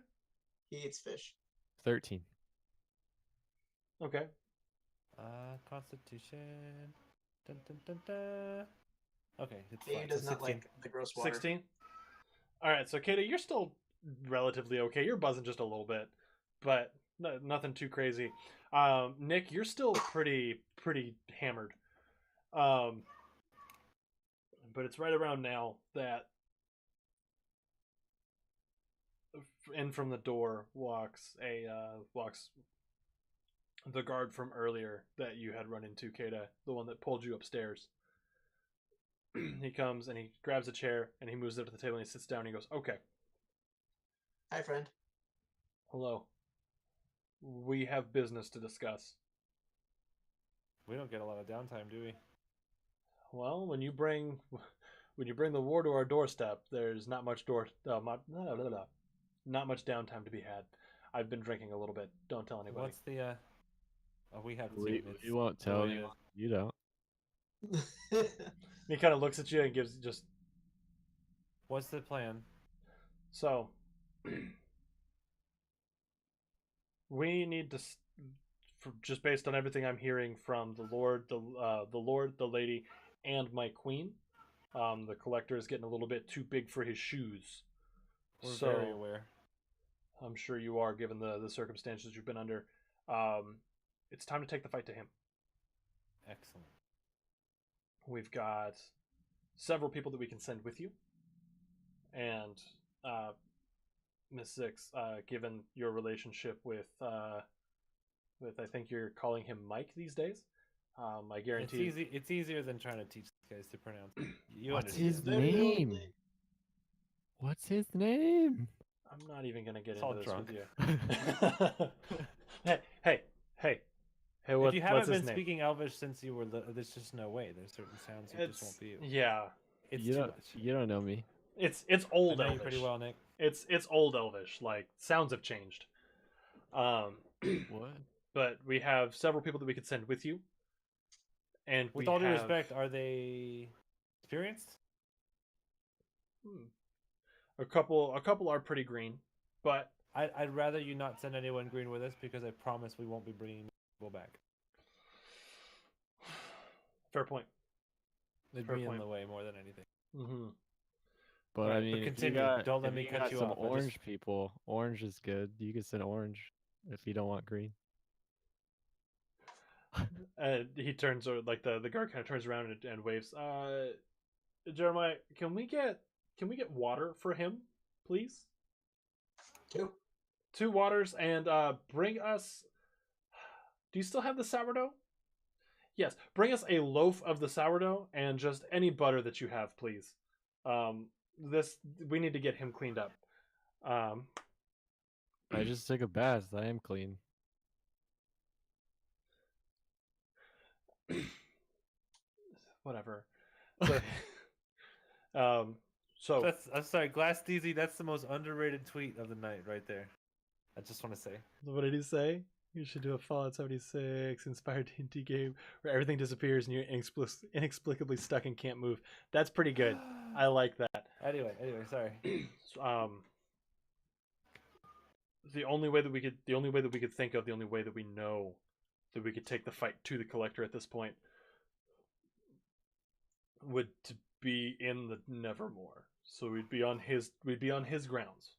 He eats fish.
13.
Okay.
Constitution. Dun, dun, dun, dun. Okay, it's
Hey, who
fine.
does
So
not
16.
like the gross water.
16. All right, so Kata, you're still relatively okay. You're buzzing just a little bit, but nothing too crazy. Nick, you're still pretty hammered. But it's right around now that in from the door walks the guard from earlier that you had run into, Kata, the one that pulled you upstairs. He comes and he grabs a chair and he moves it to the table and he sits down and he goes, "Okay,
Hi, friend.
hello. We have business to discuss."
We don't get a lot of downtime, do we?
Well, when you bring the war to our doorstep, there's not much not much downtime to be had. I've been drinking a little bit. Don't tell anybody.
What's the Oh, we have to.
We won't tell you. You don't.
He kind of looks at you and gives just
What's the plan?
so. We need to, just based on everything I'm hearing from the Lord, the Lady, and my Queen, the Collector is getting a little bit too big for his shoes.
We're
So,
very aware.
I'm sure you are, given the circumstances you've been under. It's time to take the fight to him.
Excellent.
We've got several people that we can send with you, and Miss Six, given your relationship with I think you're calling him Mike these days. I guarantee
It's easy. It's easier than trying to teach these guys to pronounce. You
What's
understand.
his
Very
name?
lonely.
What's his name?
I'm not even gonna get
It's all
into this
drunk.
with you. hey!
If
What,
you haven't
what's his
been
name?
speaking Elvish since you were little, there's just no way. There's certain sounds you just won't be able.
Yeah,
It's
you
too
don't,
much.
you don't know me.
it's
I
old
know you
Elvish.
pretty well, Nick.
It's old Elvish. Like sounds have changed.
What?
But we have several people that we could send with you. And
With
we
all due
have,
respect, are they experienced?
a couple are pretty green, but
I'd rather you not send anyone green with us because I promise we won't be bringing people back.
fair point.
It'd
Fair
be in
point.
the way more than anything.
Mm-hmm.
But I
Right, but
mean, if you
continue.
got,
Don't let
if
me
you
cut
got
you
some
off. I just-
orange people, orange is good. You can send orange if you don't want green.
He turns, or like the guard kind of turns around and waves. Jeremiah, can we get water for him, please?
2.
2 waters, and bring us. Do you still have the sourdough? Yes, bring us a loaf of the sourdough and just any butter that you have, please. This we need to get him cleaned up.
I just took a bath. I am clean.
Whatever. So, so
I'm sorry, Glass Steezy, that's the most underrated tweet of the night right there. I just want to say.
what did he say? You should do a Fallout 76 inspired D&D game where everything disappears and you're inexplicably stuck and can't move. That's pretty good. I like that.
Anyway, sorry.
The only way that we could think of, the only way that we know that we could take the fight to the collector at this point would to be in the Nevermore. So we'd be on his grounds.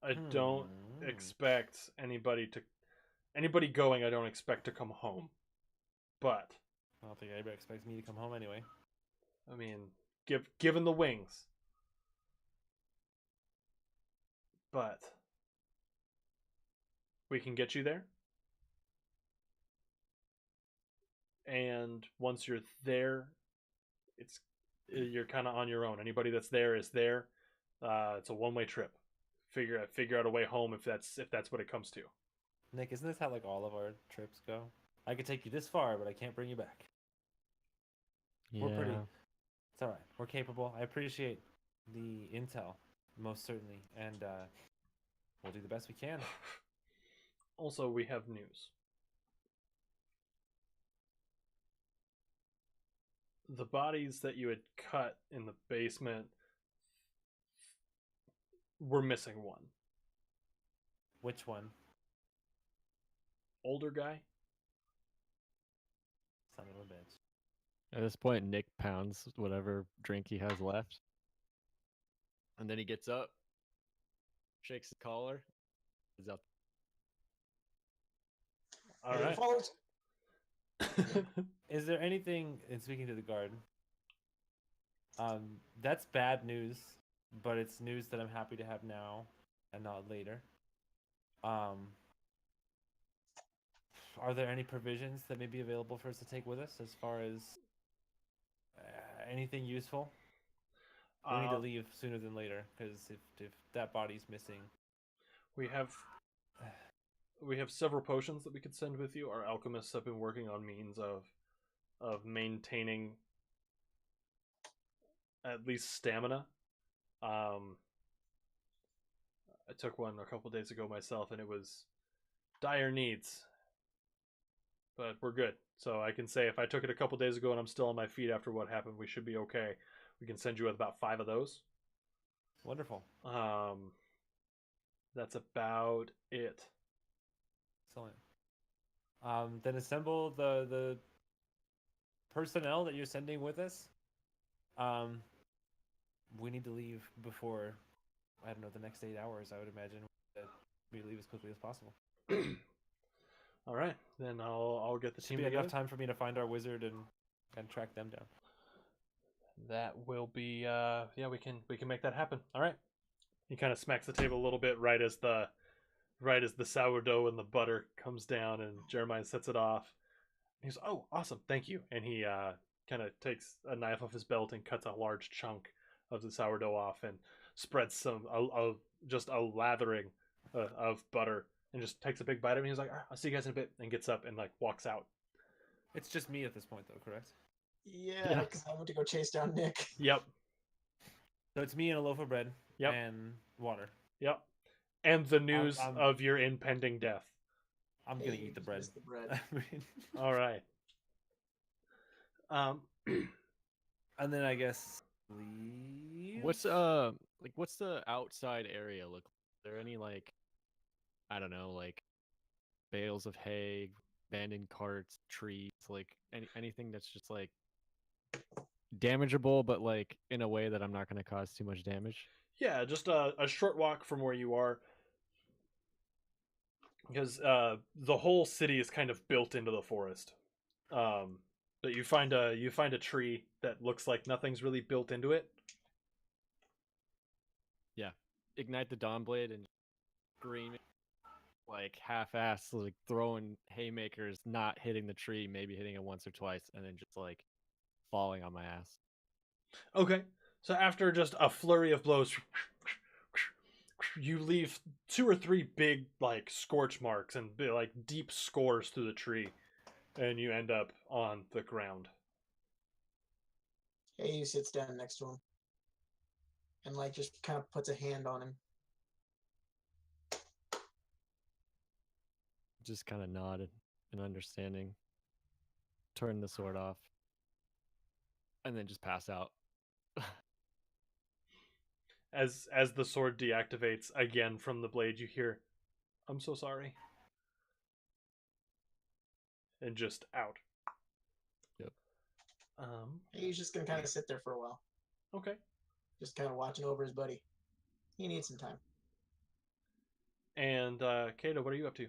I don't expect anybody going. I don't expect to come home. But
I don't think anybody expects me to come home anyway.
I mean, given the wings. But we can get you there. And once you're there, you're kind of on your own. Anybody that's there is there. It's a one-way trip. Figure out a way home if that's what it comes to.
Nick, isn't this how like all of our trips go? I could take you this far, but I can't bring you back.
Yeah.
We're pretty. It's all right. We're capable. I appreciate the intel, most certainly, and we'll do the best we can.
Also, we have news. The bodies that you had cut in the basement, we're missing one.
Which one?
Older guy?
Son of a bitch.
At this point, Nick pounds whatever drink he has left. And then he gets up, shakes his collar, is up.
All
Anything
right.
follows?
Is there anything in speaking to the guard? That's bad news, but it's news that I'm happy to have now and not later. Are there any provisions that may be available for us to take with us as far as anything useful? We need to leave sooner than later because if that body's missing,
we have several potions that we could send with you. Our alchemists have been working on means of maintaining at least stamina. I took one a couple days ago myself, and it was dire needs. But we're good. So I can say if I took it a couple days ago and I'm still on my feet after what happened, we should be okay. We can send you with about 5 of those.
wonderful.
That's about it.
Excellent. Then assemble the personnel that you're sending with us. We need to leave before, I don't know, the next 8 hours. I would imagine that we leave as quickly as possible.
All right, then I'll get the
Should
team
be
together.
enough time for me to find our wizard and track them down.
That will be yeah, we can make that happen. All right. He kind of smacks the table a little bit right as the sourdough and the butter comes down, and Jeremiah sets it off. He's, "Oh, awesome, thank you." And he kind of takes a knife off his belt and cuts a large chunk of the sourdough off and spreads just a lathering of butter and just takes a big bite of it. And he's like, "All right, I'll see you guys in a bit," and gets up and like walks out.
It's just me at this point, though, correct?
Yeah, because I went to go chase down Nick.
Yep.
So it's me and a loaf of bread
Yep.
and water.
Yep. And the news
I'm-
of your impending death.
I'm gonna
Hey,
eat the bread.
just the bread.
I mean,
All right. Um,
and then I guess leave.
What's like what's the outside area look like? Are there any like I don't know, like bales of hay, abandoned carts, trees, like anything that's just like damageable, but like in a way that I'm not going to cause too much damage?
yeah, just a short walk from where you are, because the whole city is kind of built into the forest. But you find a tree that looks like nothing's really built into it.
Yeah. Ignite the dawn blade and scream like half-ass, like throwing haymakers, not hitting the tree, maybe hitting it once or twice, and then just like falling on my ass.
Okay. So after just a flurry of blows, you leave 2 or 3 big like scorch marks and like deep scores through the tree, and you end up on the ground.
Hey, sits down next to him and like just kind of puts a hand on him.
Just kind of nodded in understanding, turn the sword off, and then just pass out.
As the sword deactivates again from the blade, you hear, "I'm so sorry," and just out.
Yep.
He's just gonna kind of sit there for a while,
Okay.
just kind of watching over his buddy. He needs some time.
And Kato, what are you up to?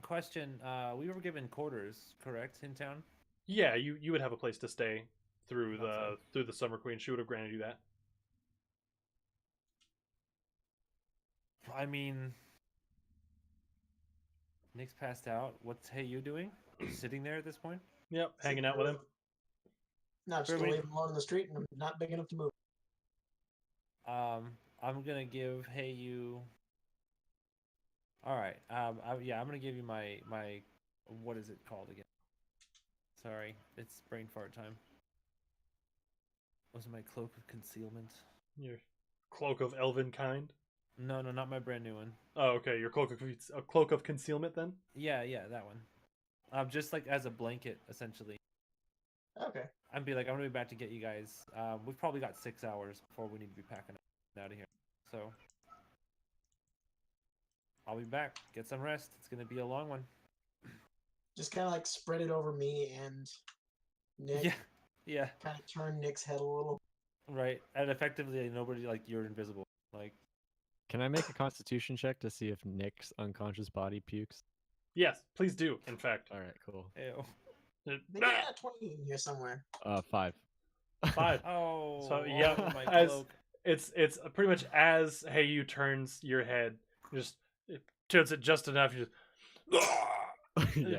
Question: we were given quarters, correct, in town?
Yeah, you would have a place to stay through
Outside.
the Summer Queen. She would have granted you that.
I mean, Nick's passed out. What's Hey You doing? Just sitting there at this point?
Yep, hanging
Sitting
out with
there
him.
No, just
Sure,
gonna
we-
leave him alone in the street, and I'm not big enough to move.
I'm gonna give Hey You. All right. Yeah, I'm gonna give you my what is it called again? Sorry, it's brain fart time. Was it my cloak of concealment?
Your cloak of elven kind.
No, not my brand new one.
Oh, okay. Your cloak of concealment then.
Yeah, that one. Just like as a blanket, essentially.
Okay.
I'd be like, I'm gonna be back to get you guys. We've probably got 6 hours before we need to be packing out of here. So I'll be back. Get some rest. It's gonna be a long one.
Just kind of like spread it over me and Nick.
Yeah.
Kind of turn Nick's head a little.
Right. And effectively, nobody like you're invisible. Like,
Can I make a constitution check to see if Nick's unconscious body pukes?
Yes, please do. In fact,
All right, cool.
ew.
They got a 20 in here somewhere.
5.
5.
Oh.
So,
all
yeah,
over my
as-
cloak.
It's pretty much as Hey You turns your head, it tilts it just enough. You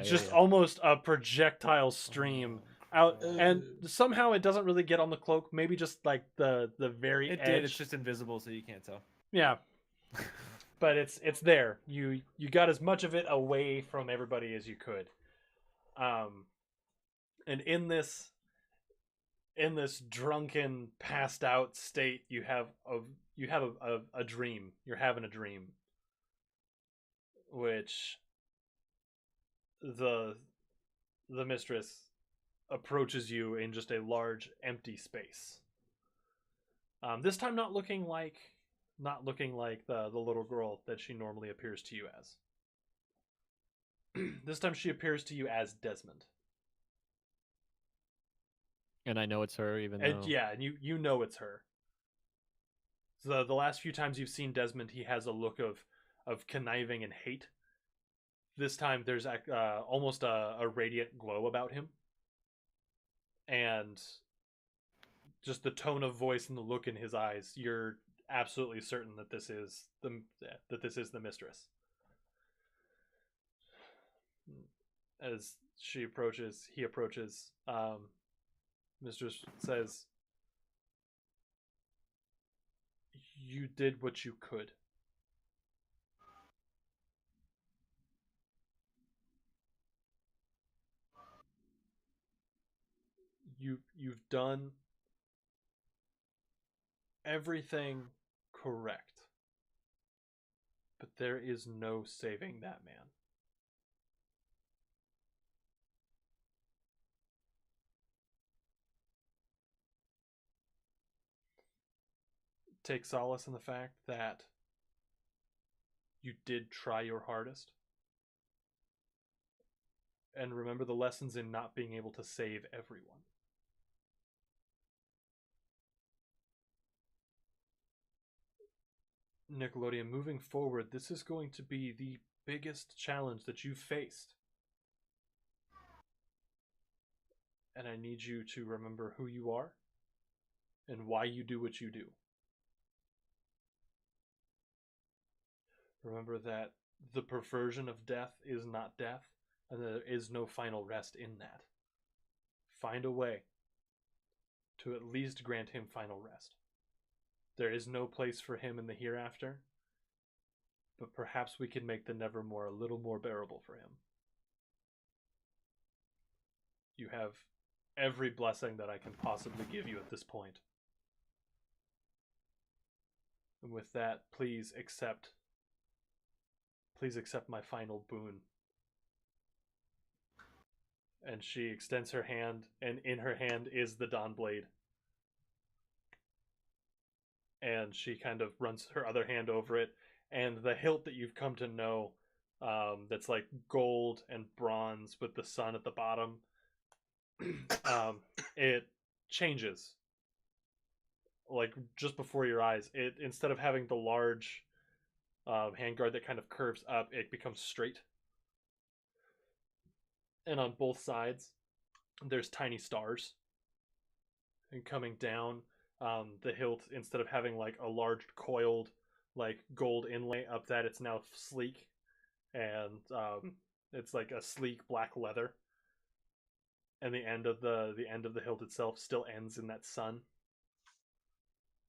just
yeah.
almost a projectile stream out,
Oh,
and
Ugh.
somehow it doesn't really get on the cloak. Maybe just like the very
it
edge.
did. It's just invisible, so you can't tell.
Yeah, but it's there. You got as much of it away from everybody as you could. And in this drunken, passed out state, you have a dream. You're having a dream, which the mistress approaches you in just a large, empty space. This time, not looking like the little girl that she normally appears to you as. This time, she appears to you as Desmond.
And I know it's her, even
And
though.
yeah, and you know it's her. So the last few times you've seen Desmond, he has a look of conniving and hate. This time there's almost a radiant glow about him, and just the tone of voice and the look in his eyes. You're absolutely certain that this is the mistress. As he approaches. Mistress says, "You did what you could. You've done everything correct. But there is no saving that man." take solace in the fact that you did try your hardest. And remember the lessons in not being able to save everyone. Nickelodeon, moving forward, this is going to be the biggest challenge that you've faced. And I need you to remember who you are and why you do what you do. Remember that the perversion of death is not death, and there is no final rest in that. Find a way to at least grant him final rest. There is no place for him in the hereafter, but perhaps we can make the nevermore a little more bearable for him. You have every blessing that I can possibly give you at this point. And with that, please accept my final boon. And she extends her hand, and in her hand is the Dawn Blade. And she kind of runs her other hand over it, and the hilt that you've come to know, that's like gold and bronze with the sun at the bottom, it changes. Like just before your eyes, it, instead of having the large handguard that kind of curves up, it becomes straight. And on both sides, there's tiny stars. And coming down, the hilt, instead of having like a large coiled like gold inlay up that, it's now sleek, and it's like a sleek black leather. And the end of the hilt itself still ends in that sun.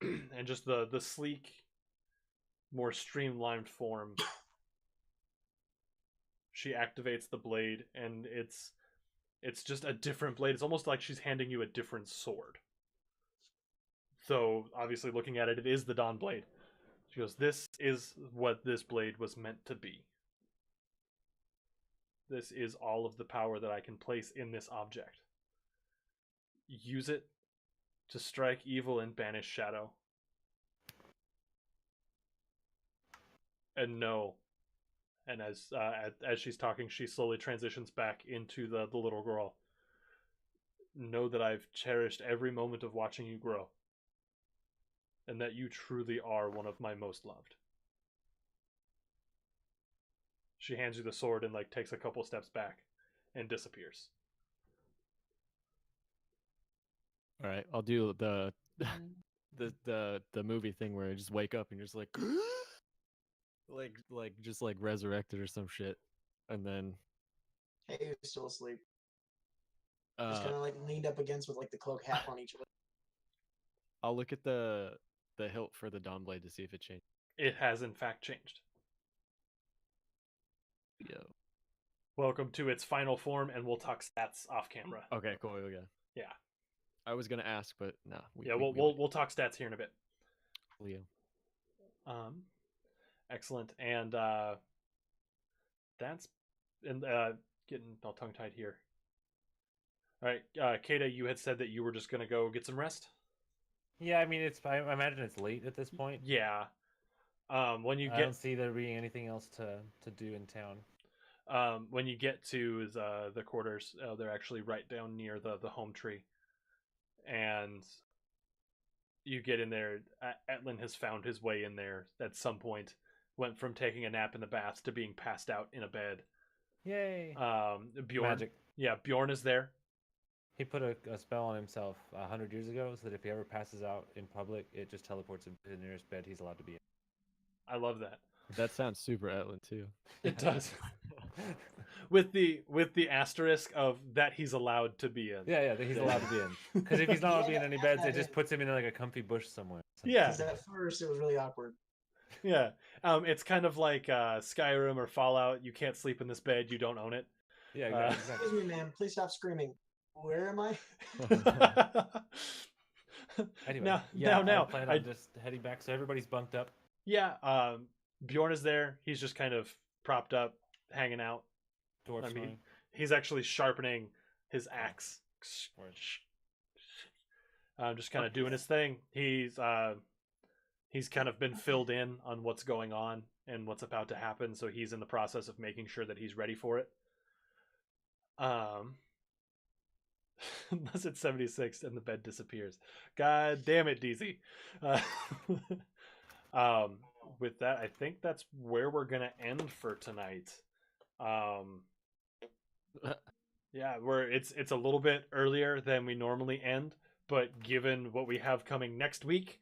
And just the sleek, more streamlined form. She activates the blade, and it's just a different blade. It's almost like she's handing you a different sword. So obviously, looking at it, it is the Dawn Blade. She goes, "This is what this blade was meant to be. This is all of the power that I can place in this object. Use it to strike evil and banish shadow. And know." And as she's talking, she slowly transitions back into the little girl. "Know that I've cherished every moment of watching you grow. And that you truly are one of my most loved." She hands you the sword and like takes a couple steps back and disappears.
All right, I'll do the movie thing where I just wake up and you're just like like just like resurrected or some shit, and then
Hey, you're still asleep. Just kind
uh
of like leaned up against with like the cloak half on each of it.
I'll look at the hilt for the Dawn Blade to see if it changed.
It has in fact changed.
Yo.
Welcome to its final form, and we'll talk stats off camera.
Okay, cool. Okay.
Yeah.
I was gonna ask, but no.
We'll talk stats here in a bit.
Leo.
Excellent, and that's getting all tongue tied here. All right, Kata, you had said that you were just gonna go get some rest.
Yeah, I mean, I imagine it's late at this point.
Yeah. When you
I
get
don't see there being anything else to do in town.
when you get to the quarters, they're actually right down near the home tree, and you get in there. Etlin has found his way in there at some point. Went from taking a nap in the bath to being passed out in a bed.
Yay!
Bjorn,
Magic.
yeah, Bjorn is there.
He put a spell on himself 100 years ago, so that if he ever passes out in public, it just teleports him to the nearest bed he's allowed to be in.
I love that.
That sounds super Etlin too.
It does. with the asterisk of that he's allowed to be in.
Yeah, that he's allowed to be in. Because if he's not allowed to be in any beds, it just puts him in like a comfy bush somewhere.
Yeah.
Because at first it was really awkward.
Yeah. It's kind of like Skyrim or Fallout. You can't sleep in this bed. You don't own it.
Yeah, exactly.
Excuse me, ma'am. Please stop screaming. Where am I?
Anyway,
now,
I plan on just heading back, so everybody's bunked up.
Yeah. Bjorn is there. He's just kind of propped up, hanging out.
Dwarf
I mean,
snoring.
he's actually sharpening his axe. Just kind of doing his thing. He's He's kind of been filled in on what's going on and what's about to happen, so he's in the process of making sure that he's ready for it. Unless it's 76 and the bed disappears. God damn it, DZ. Uh, with that, I think that's where we're gonna end for tonight. Yeah, it's a little bit earlier than we normally end, but given what we have coming next week,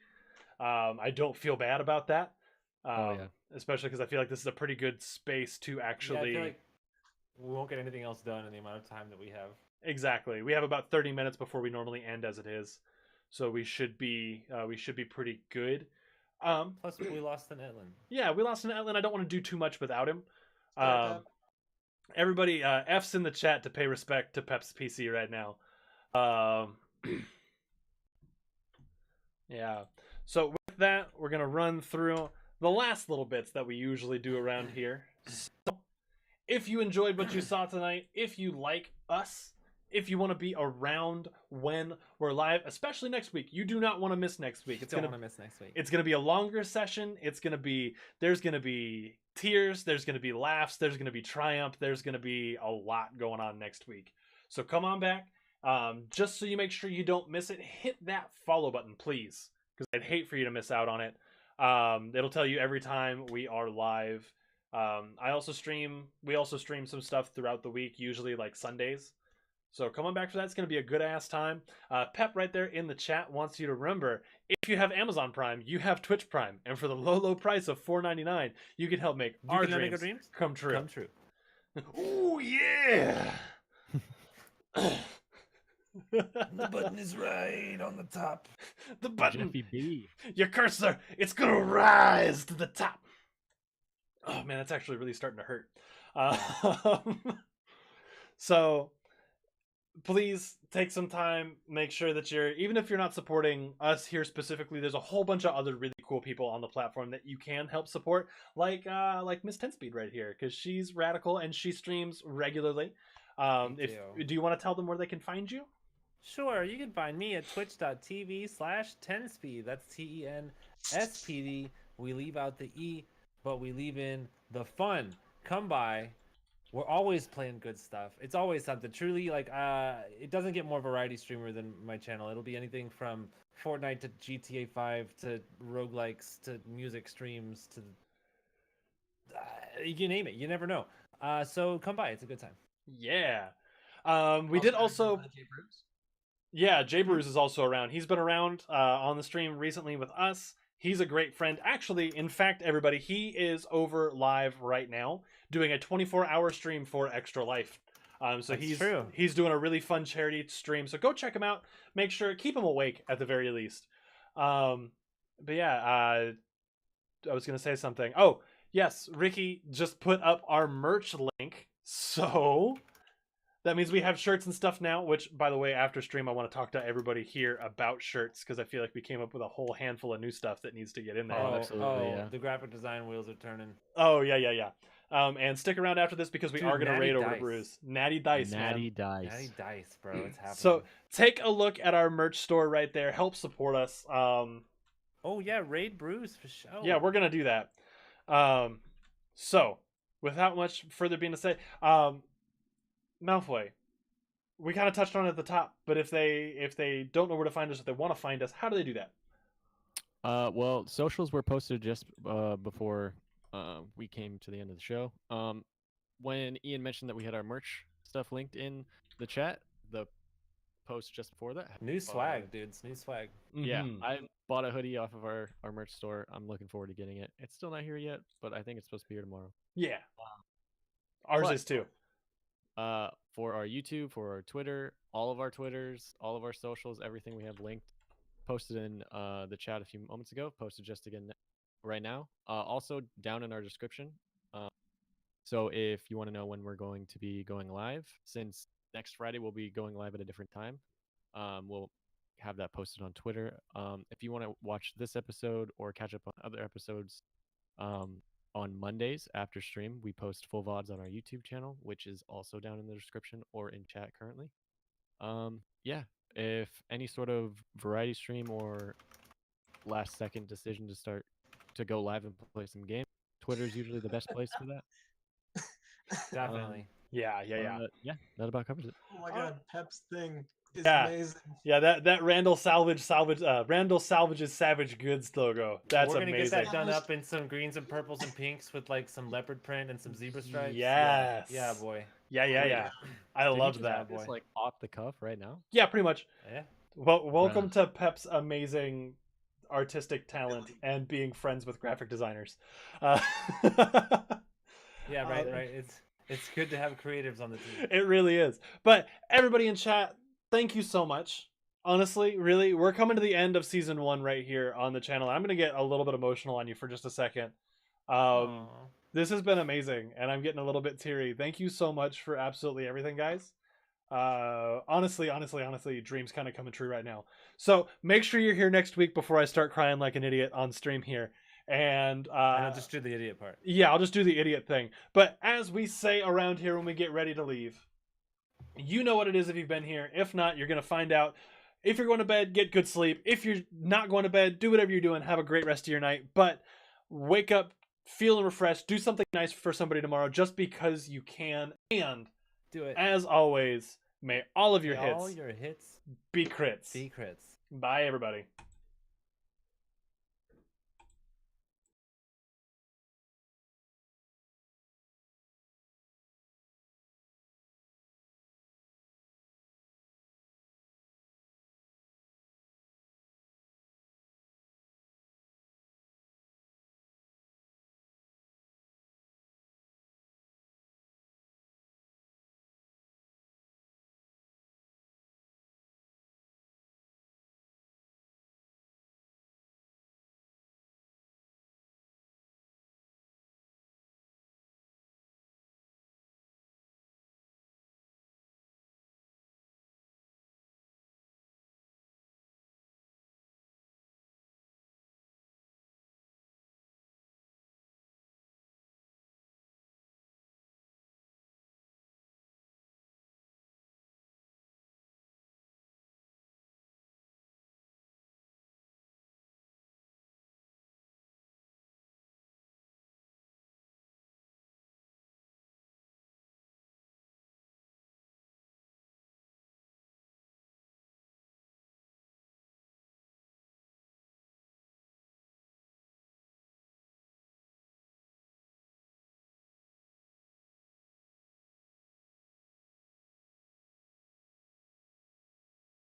I don't feel bad about that. Especially because I feel like this is a pretty good space to actually.
I feel like we won't get anything else done in the amount of time that we have.
Exactly. We have about 30 minutes before we normally end as it is. So we should be pretty good.
Plus we lost an Etlin.
Yeah, we lost an Etlin. I don't want to do too much without him.
Sorry, Pep.
Everybody, F's in the chat to pay respect to Pep's PC right now. Yeah. So with that, we're gonna run through the last little bits that we usually do around here. So if you enjoyed what you saw tonight, if you like us, if you want to be around when we're live, especially next week, you do not want to miss next week.
Don't want to miss next week.
It's gonna be a longer session. There's gonna be tears, there's gonna be laughs, there's gonna be triumph, there's gonna be a lot going on next week. So come on back. Just so you make sure you don't miss it, hit that follow button, please, because I'd hate for you to miss out on it. It'll tell you every time we are live. We also stream some stuff throughout the week, usually like Sundays. So come on back for that. It's going to be a good ass time. Pep right there in the chat wants you to remember, if you have Amazon Prime, you have Twitch Prime, and for the low price of $4.99, you can help make our dreams come true. Ooh yeah!
The button is right on the top.
The button.
Jeffy B.
Your cursor, it's gonna rise to the top. Oh man, that's actually really starting to hurt. So please take some time, make sure that even if you're not supporting us here specifically, there's a whole bunch of other really cool people on the platform that you can help support, like Miss 10-Speed right here, because she's radical and she streams regularly. Do you want to tell them where they can find you?
Sure, you can find me at twitch.tv/10speed. That's TENSPD. We leave out the E, but we leave in the fun. Come by. We're always playing good stuff. It's always something. Truly, it doesn't get more variety streamer than my channel. It'll be anything from Fortnite to GTA 5 to roguelikes to music streams to you name it. You never know. So come by. It's a good time.
Yeah. We did also. Yeah, Jay Bruce is also around. He's been around on the stream recently with us. He's a great friend. Actually, in fact, everybody, he is over live right now doing a 24-hour stream for Extra Life. So he's doing a really fun charity stream. So go check him out. Make sure, keep him awake at the very least. But yeah, I was going to say something. Oh, yes, Ricky just put up our merch link. So that means we have shirts and stuff now, which, by the way, after stream, I want to talk to everybody here about shirts because I feel like we came up with a whole handful of new stuff that needs to get in there.
Yeah.
The graphic design wheels are turning.
Oh, yeah. And stick around after this because we are going to raid over to Bruce. Natty Dice,
Natty
man.
Dice,
bro. It's happening.
So take a look at our merch store right there. Help support us.
Oh, yeah, raid Bruce for sure.
Yeah, we're going to do that. So, without much further being to say, Malfoy, we kind of touched on it at the top, but if they don't know where to find us, if they want to find us, how do they do that?
Well, socials were posted just before we came to the end of the show. When Ian mentioned that we had our merch stuff linked in the chat, the post just before that.
New swag, dudes. New swag.
Yeah,
Mhm.
I bought a hoodie off of our merch store. I'm looking forward to getting it. It's still not here yet, but I think it's supposed to be here tomorrow.
Yeah. Ours is too.
For our YouTube, for our Twitter, all of our Twitters, all of our socials, everything we have linked, posted in the chat a few moments ago, posted just again right now. Also down in our description. So if you want to know when we're going to be going live, since next Friday we'll be going live at a different time, we'll have that posted on Twitter. If you want to watch this episode or catch up on other episodes, on Mondays after stream, we post full VODs on our YouTube channel, which is also down in the description or in chat currently. Yeah, if any sort of variety stream or last second decision to go live and play some games. Twitter's usually the best place for that.
Definitely.
Yeah.
Yeah, that about covers it.
Oh my god, Pep's thing is
Yeah.
amazing.
Yeah, that Randall Randall Salvage's Savage Goods logo. That's
We're gonna
amazing.
get that done up in some greens and purples and pinks with like some leopard print and some zebra stripes.
Yes.
Yeah, boy.
Yeah. I
Did you
love
just
that.
do this, like off the cuff right now.
Yeah, pretty much.
Yeah.
Well, welcome to Pep's amazing artistic talent and being friends with graphic designers.
Yeah, right. It's good to have creatives on the team.
It really is. But everybody in chat, thank you so much. Honestly, really, we're coming to the end of season 1 right here on the channel. I'm gonna get a little bit emotional on you for just a second. This has been amazing, and I'm getting a little bit teary. Thank you so much for absolutely everything, guys. Honestly, dreams kind of coming true right now. So make sure you're here next week before I start crying like an idiot on stream here. And
I'll just do the idiot part.
Yeah, I'll just do the idiot thing. But as we say around here when we get ready to leave, you know what it is if you've been here. If not, you're gonna find out. If you're going to bed, get good sleep. If you're not going to bed, do whatever you're doing. Have a great rest of your night. But wake up feeling refreshed. Do something nice for somebody tomorrow just because you can. And
Do it.
as always, may all of your
All
hits
your hits
be crits.
be crits.
Bye, everybody.